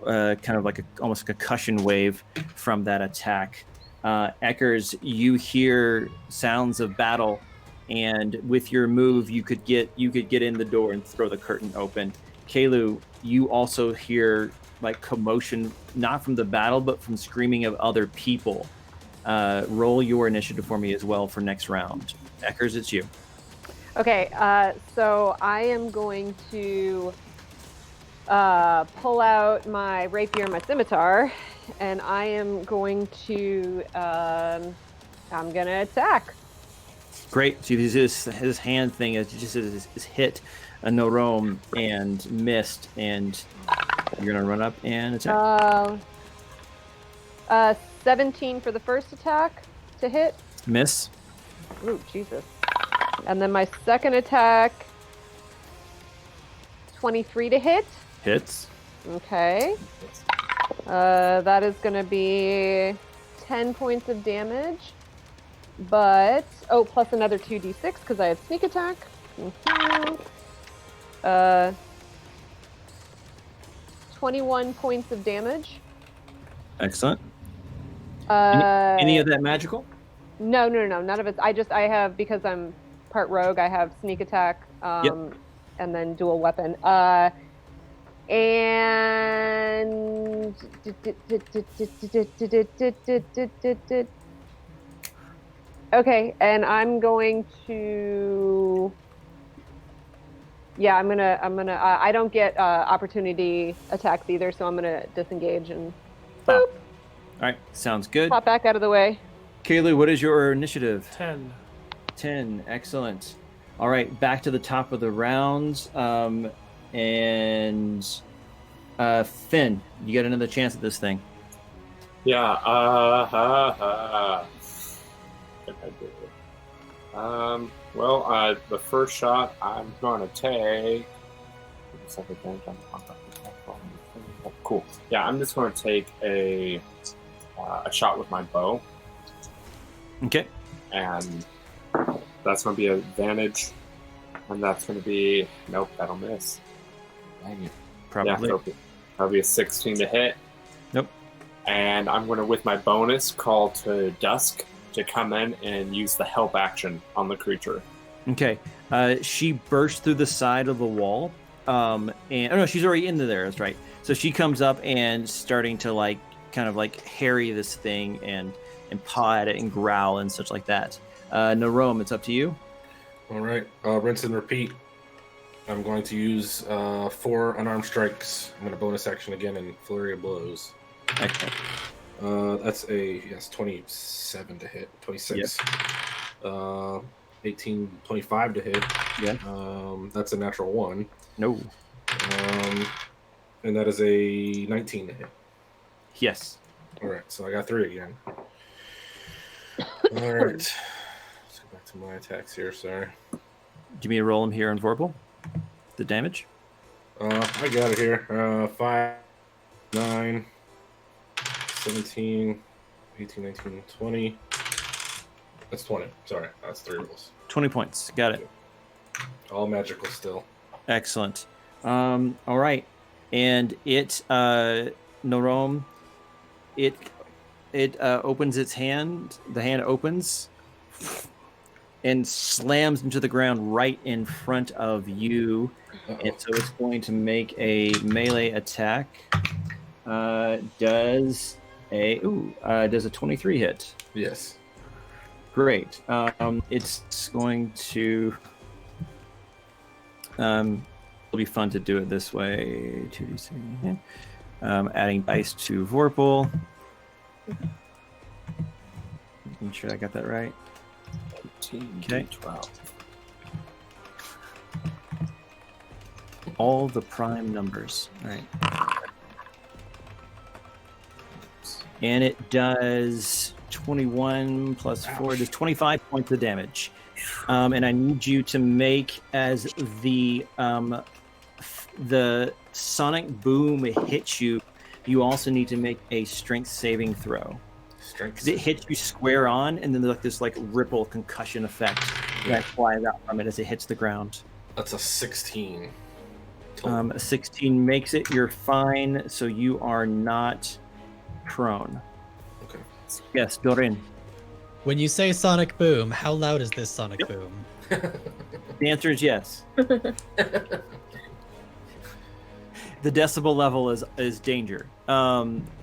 S1: kind of like almost a concussion wave from that attack. Eckers, you hear sounds of battle, and with your move, you could get in the door and throw the curtain open. Kalu, you also hear like commotion, not from the battle, but from screaming of other people. Roll your initiative for me as well for next round. Eckers, it's you.
S4: Okay, so I am going to pull out my rapier and my scimitar, and I am going to I'm gonna attack.
S1: Great. See, his hand thing is just is hit a Norome and missed, and you're gonna run up and attack.
S4: 17 for the first attack to hit.
S1: Miss.
S4: Ooh, Jesus. And then my second attack, 23 to hit.
S1: Hits.
S4: Okay. That is going to be 10 points of damage. But, plus another 2d6 because I had sneak attack. 21 points of damage.
S1: Excellent. Any of that magical?
S4: No, none of it. I have, because I'm part rogue, I have sneak attack, and then dual weapon. And okay, and I'm going to. Yeah, I'm gonna. I don't get opportunity attacks either, so I'm gonna disengage and. Boop.
S1: All right, sounds good.
S4: Pop back out of the way.
S1: Kaylee, what is your initiative?
S2: 10.
S1: 10, excellent. All right, back to the top of the round. And Finn, you got another chance at this thing.
S8: Yeah. Well, the first shot I'm going to take. Cool. Yeah, I'm just going to take a shot with my bow.
S1: Okay.
S8: And that's going to be an advantage. And that's going to be... Nope, that'll miss.
S6: Dang it.
S1: Probably.
S8: Yeah, that'll be a 16 to hit.
S1: Nope.
S8: And I'm going to, with my bonus, call to Dusk to come in and use the help action on the creature.
S1: Okay. She bursts through the side of the wall. And no, she's already into there. That's right. So she comes up and starting to kind of harry this thing and paw at it and growl and such like that. Norome, it's up to you.
S6: All right. Rinse and repeat. I'm going to use 4 unarmed strikes. I'm going to bonus action again and flurry of blows.
S1: Excellent.
S6: That's a 27 to hit. 26. Yep. 18, 25 to hit.
S1: Yeah.
S6: That's a natural 1.
S1: No.
S6: And that is a 19 to hit.
S1: Yes.
S6: All right. So I got 3 again. All right. Let's go back to my attacks here. Sorry.
S1: Give me a roll them here on Vorpal. The damage.
S6: I got it here. 5, 9, 17, 18, 19, 20. That's 20. Sorry, that's 3 rolls.
S1: 20 points. Got it.
S6: All magical still.
S1: Excellent. All right. And it, Norome, it opens its hand. The hand opens. and slams into the ground right in front of you. And so it's going to make a melee attack. Does a 23 hit?
S6: Yes.
S1: Great. It's going to. It'll be fun to do it this way. 2d6. Adding dice to Vorpal. Making sure I got that right.
S5: 13,
S1: Okay.
S5: 12.
S1: All the prime numbers. All right. And it does 21 plus 4, does 25 points of damage. And I need you to make, as the sonic boom hits you, you also need to make a strength saving throw. Because it hits you square on, and then there's like this ripple concussion effect that flies out from it as it hits the ground.
S6: That's a 16.
S1: A 16 makes it. You're fine, so you are not prone.
S6: Okay.
S1: Yes, Doreen.
S3: When you say sonic boom, how loud is this sonic boom?
S1: The answer is yes. The decibel level is danger.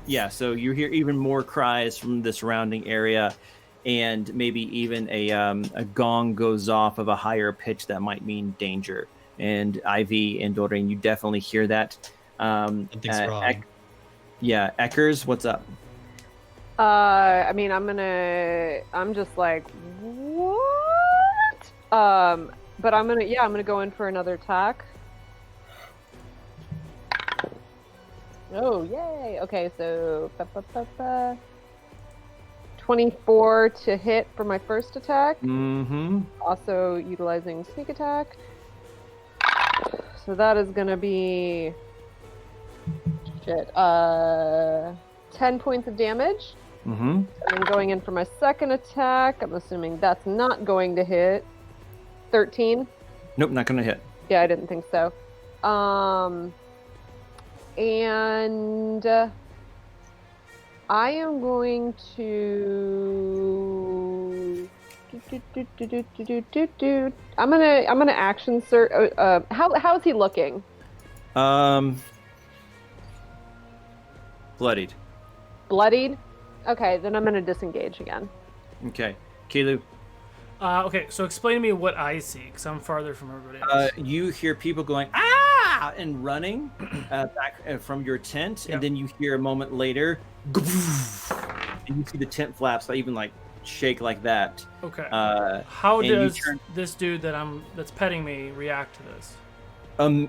S1: Yeah, so you hear even more cries from the surrounding area, and maybe even a gong goes off of a higher pitch that might mean danger. And Ivy and Doreen, you definitely hear that.
S3: Something's wrong.
S1: Eckers, what's up?
S4: I mean, I'm just like, what? But I'm gonna go in for another attack. Oh, yay! Okay, so 24 to hit for my first attack.
S1: Mm-hmm.
S4: Also utilizing sneak attack. So that is gonna be 10 points of damage.
S1: Mm-hmm.
S4: And then going in for my second attack, I'm assuming that's not going to hit. 13.
S1: Nope, not gonna hit.
S4: Yeah, I didn't think so. And I am going to. I'm gonna action search. How's he looking?
S1: Bloodied.
S4: Bloodied. Okay, then I'm gonna disengage again.
S1: Okay, Keilu.
S2: Okay, so explain to me what I see, because I'm farther from everybody else.
S1: You hear people going ah and running back from your tent, and then you hear a moment later, and you see the tent flaps even shake like that.
S2: Okay. How
S1: and
S2: does this dude that's petting me react to this?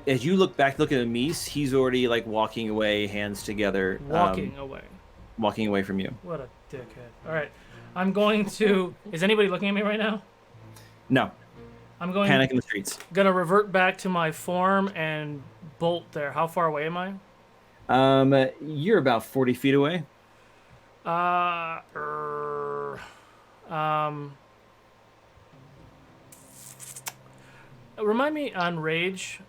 S1: As you look at Amis, he's already walking away, hands together.
S2: Walking away
S1: from you.
S2: What a dickhead. All right. I'm going to. Is anybody looking at me right now?
S1: No.
S2: I'm going.
S1: Panic in the streets.
S2: Gonna revert back to my form and bolt there. How far away am I?
S1: You're about 40 feet away.
S2: Remind me on rage.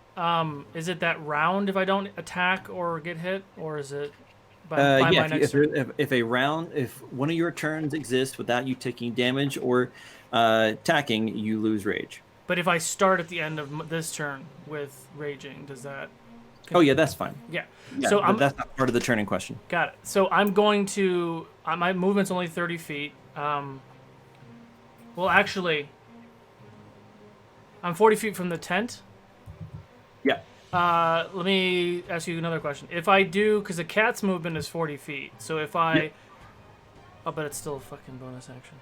S2: Is it that round if I don't attack or get hit, or is it by my next turn?
S1: If one of your turns exists without you taking damage or attacking, you lose rage.
S2: But if I start at the end of this turn with raging, does that?
S1: Oh yeah, that's fine.
S2: Yeah.
S1: So that's not part of the turning question.
S2: Got it. So I'm going to. My movement's only 30 feet. Well, actually, I'm 40 feet from the tent.
S1: Yeah.
S2: Let me ask you another question. If I do, because the cat's movement is 40 feet, so if I...
S1: Yeah.
S2: Oh, but it's still a fucking bonus action.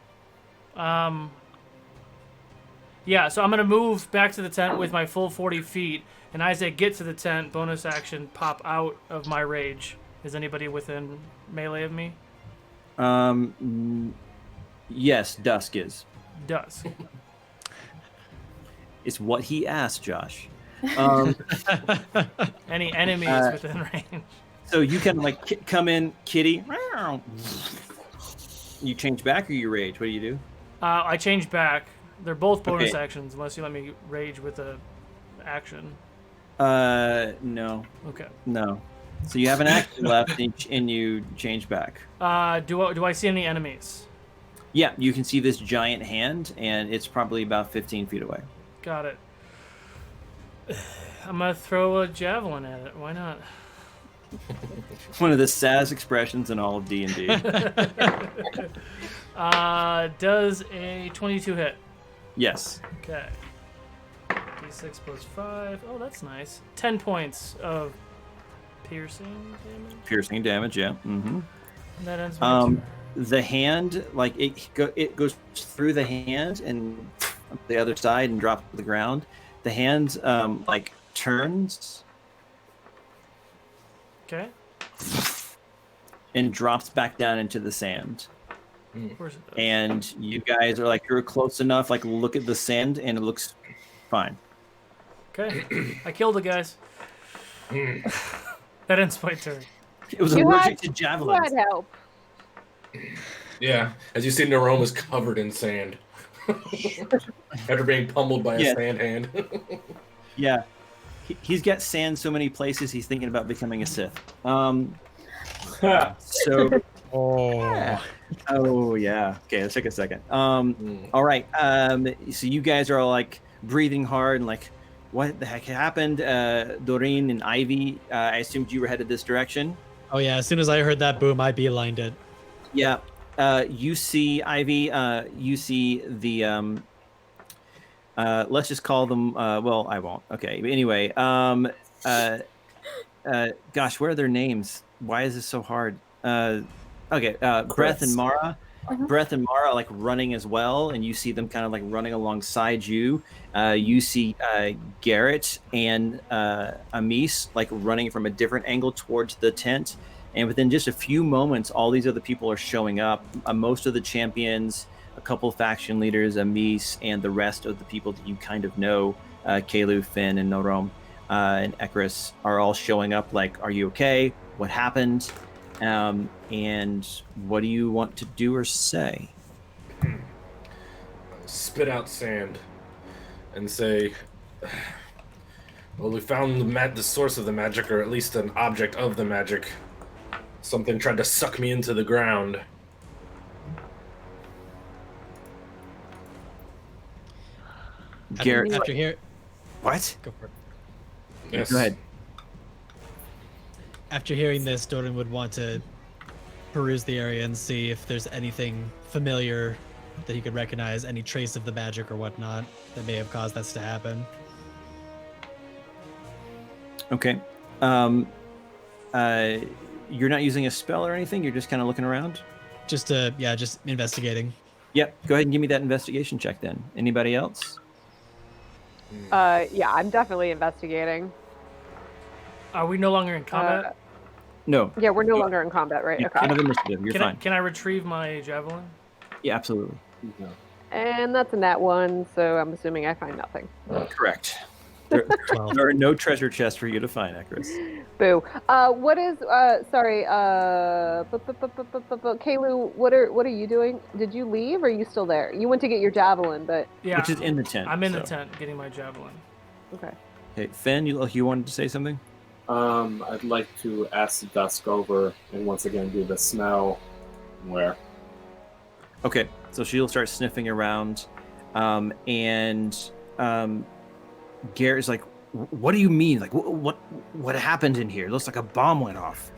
S2: Yeah, so I'm going to move back to the tent with my full 40 feet, and as I get to the tent, bonus action, pop out of my rage. Is anybody within melee of me?
S1: Yes, Dusk is.
S2: Dusk.
S1: It's what he asked, Josh.
S2: Any enemies within range?
S1: So you can come in, kitty. You change back or you rage? What do you do?
S2: I change back. They're both bonus
S1: Okay.
S2: actions, unless you let me rage with a action.
S1: No.
S2: Okay.
S1: No. So you have an action left, and you change back.
S2: Do I see any enemies?
S1: Yeah, you can see this giant hand, and it's probably about 15 feet away.
S2: Got it. I'm gonna throw a javelin at it. Why not?
S1: One of the saddest expressions in all of D&D.
S2: Does a 22 hit?
S1: Yes.
S2: Okay. D6 plus 5. Oh, that's nice. 10 points of piercing damage.
S1: Piercing damage, yeah. Mm-hmm.
S2: And that ends my turn.
S1: The hand, like it goes through the hand and the other side and drops to the ground. The hand like turns
S2: Okay.
S1: and drops back down into the sand.
S2: Where's it?
S1: And you guys are like, you're close enough, like look at the sand and it looks fine.
S2: Okay. I killed the guys. That ends my turn.
S1: It was
S4: You
S1: allergic to
S4: You
S1: javelins.
S4: had help.
S6: Yeah, as you see, Nerome is covered in sand after being pummeled by a sand hand.
S1: Yeah. He's got sand so many places, he's thinking about becoming a Sith. So...
S3: Oh.
S1: Oh yeah. Okay, let's take a second. All right. So you guys are all like breathing hard and like, what the heck happened? Doreen and Ivy, I assumed you were headed this direction.
S3: Oh yeah, as soon as I heard that boom, I beelined it.
S1: Yeah. You see Ivy. You see the. Let's just call them. Well, I won't. Okay. But anyway. Gosh, what are their names? Why is this so hard? Okay, Breath and Mara. Breath and Mara are like running as well, and you see them kind of like running alongside you. You see Garrett and Amis like running from a different angle towards the tent. And within just a few moments, all these other people are showing up. Most of the champions, a couple of faction leaders, Amis, and the rest of the people that you kind of know, Kalu, Finn, and Norom, and Ekrus, are all showing up like, are you okay? What happened? And what do you want to do or say?
S6: Spit out sand and say, well, we found the source of the magic, or at least an object of the magic. Something tried to suck me into the ground.
S1: Garrett,
S3: After here,
S1: what?
S3: go for it.
S6: Yes.
S1: Go ahead.
S3: After hearing this, Doran would want to peruse the area and see if there's anything familiar that he could recognize, any trace of the magic or whatnot that may have caused this to happen.
S1: Okay. You're not using a spell or anything? You're just kind of looking around?
S3: Just investigating.
S1: Yep. Go ahead and give me that investigation check then. Anybody else?
S4: Yeah, I'm definitely investigating.
S2: Are we no longer in combat?
S1: No.
S4: Yeah, we're no longer in combat, right?
S1: Yeah,
S4: Okay.
S1: kind of initiative. You're
S2: can
S1: fine.
S2: I retrieve my javelin?
S1: Yeah, absolutely.
S4: And that's a nat 1, so I'm assuming I find nothing.
S1: Correct. There,
S3: 12.
S1: there are no treasure chests for you to find, Ekrus.
S4: Boo. What is? Sorry. Kalu, what are you doing? Did you leave, or are you still there? You went to get your javelin, but
S2: Yeah.
S1: Which is in the tent.
S2: I'm in the
S1: so.
S2: tent getting my javelin.
S4: okay.
S1: Okay, Finn, you wanted to say something?
S8: I'd like to ask Dusk over and once again do the smell. Where?
S1: Okay, so she'll start sniffing around, and Garrett's like, "What do you mean? Like, what happened in here? It looks like a bomb went off."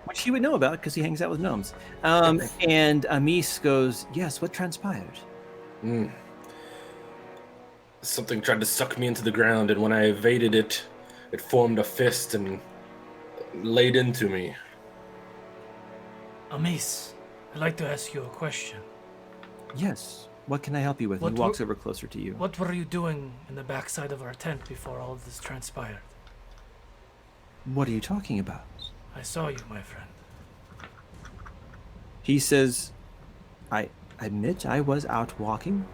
S1: Which he would know about because he hangs out with gnomes. And Amis goes, "Yes, what transpired?"
S6: Something tried to suck me into the ground, and when I evaded it, it formed a fist and laid into me.
S2: Amis, I'd like to ask you a question.
S1: Yes. What can I help you with?
S2: What
S1: He walks over closer to you.
S2: What were you doing in the backside of our tent before all of this transpired?
S1: What are you talking about?
S2: I saw you, my friend.
S1: He says, "I admit I was out walking,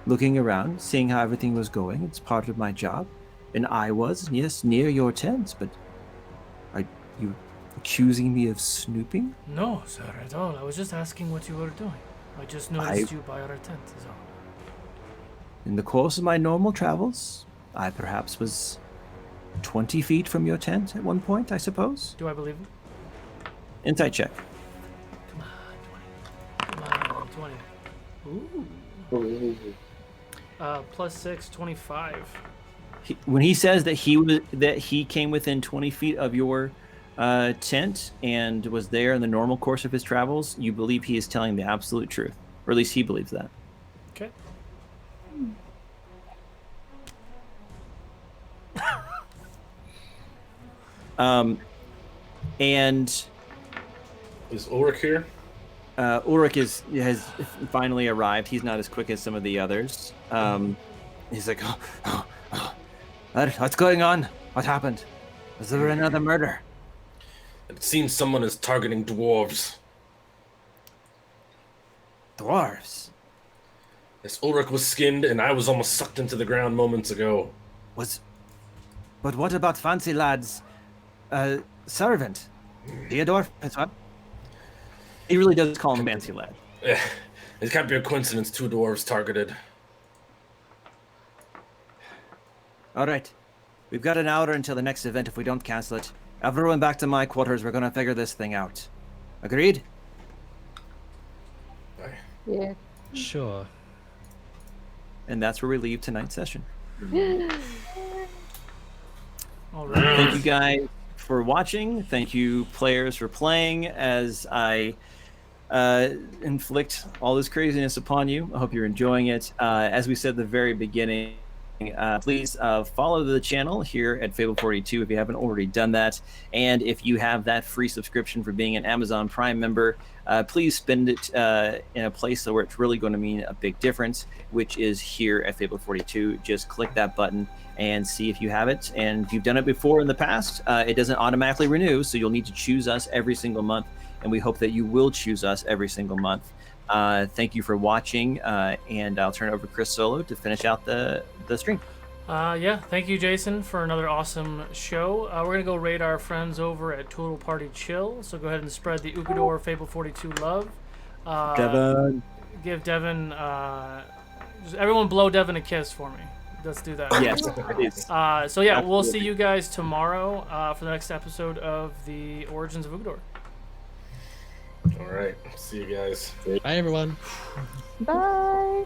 S1: looking around, seeing how everything was going. It's part of my job. And I was, yes, near your tent, but are you accusing me of snooping?"
S2: No, sir, at all. I was just asking what you were doing. I just noticed you by our tent, is all.
S1: In the course of my normal travels, I perhaps was 20 feet from your tent at one point, I suppose.
S2: Do I believe him?
S1: Insight check.
S2: Come on, 20. Come on. 20. Ooh.
S5: Ooh.
S2: Plus 6, 25.
S1: When he says that he came within 20 feet of your tent and was there in the normal course of his travels, you believe he is telling the absolute truth, or at least he believes that.
S2: Okay.
S1: And
S6: Is Ulrich here?
S1: Ulrich has finally arrived. He's not as quick as some of the others. He's like, what's going on? What happened? Is there another murder?
S6: It seems someone is targeting dwarves.
S1: Dwarves?
S6: Yes, Ulrich was skinned, and I was almost sucked into the ground moments ago.
S1: But what about Fancy Lad's servant? Theodore? That's what? He really does call him Fancy Lad.
S6: It can't be a coincidence, 2 dwarves targeted.
S1: All right. We've got an hour until the next event if we don't cancel it. Everyone back to my quarters. We're going to figure this thing out. Agreed?
S4: Yeah.
S3: Sure.
S1: And that's where we leave tonight's session.
S2: All right.
S1: Thank you guys for watching. Thank you, players, for playing as I inflict all this craziness upon you. I hope you're enjoying it. As we said at the very beginning, please follow the channel here at Fable42 if you haven't already done that. And if you have that free subscription for being an Amazon Prime member, please spend it in a place where it's really going to mean a big difference, which is here at Fable42. Just click that button and see if you have it. And if you've done it before in the past, it doesn't automatically renew, so you'll need to choose us every single month. And we hope that you will choose us every single month. Thank you for watching, and I'll turn it over to Chris Solo to finish out the stream.
S2: Yeah, thank you, Jason, for another awesome show. We're going to go raid our friends over at Total Party Chill, so go ahead and spread the Ukador Fable42 love.
S1: Devin.
S2: Give Devin, just everyone blow Devin a kiss for me. Let's do that.
S1: Yes, please.
S2: So yeah, we'll see you guys tomorrow for the next episode of the Origins of Ukador.
S6: All right. See you guys.
S3: Bye, everyone.
S4: Bye.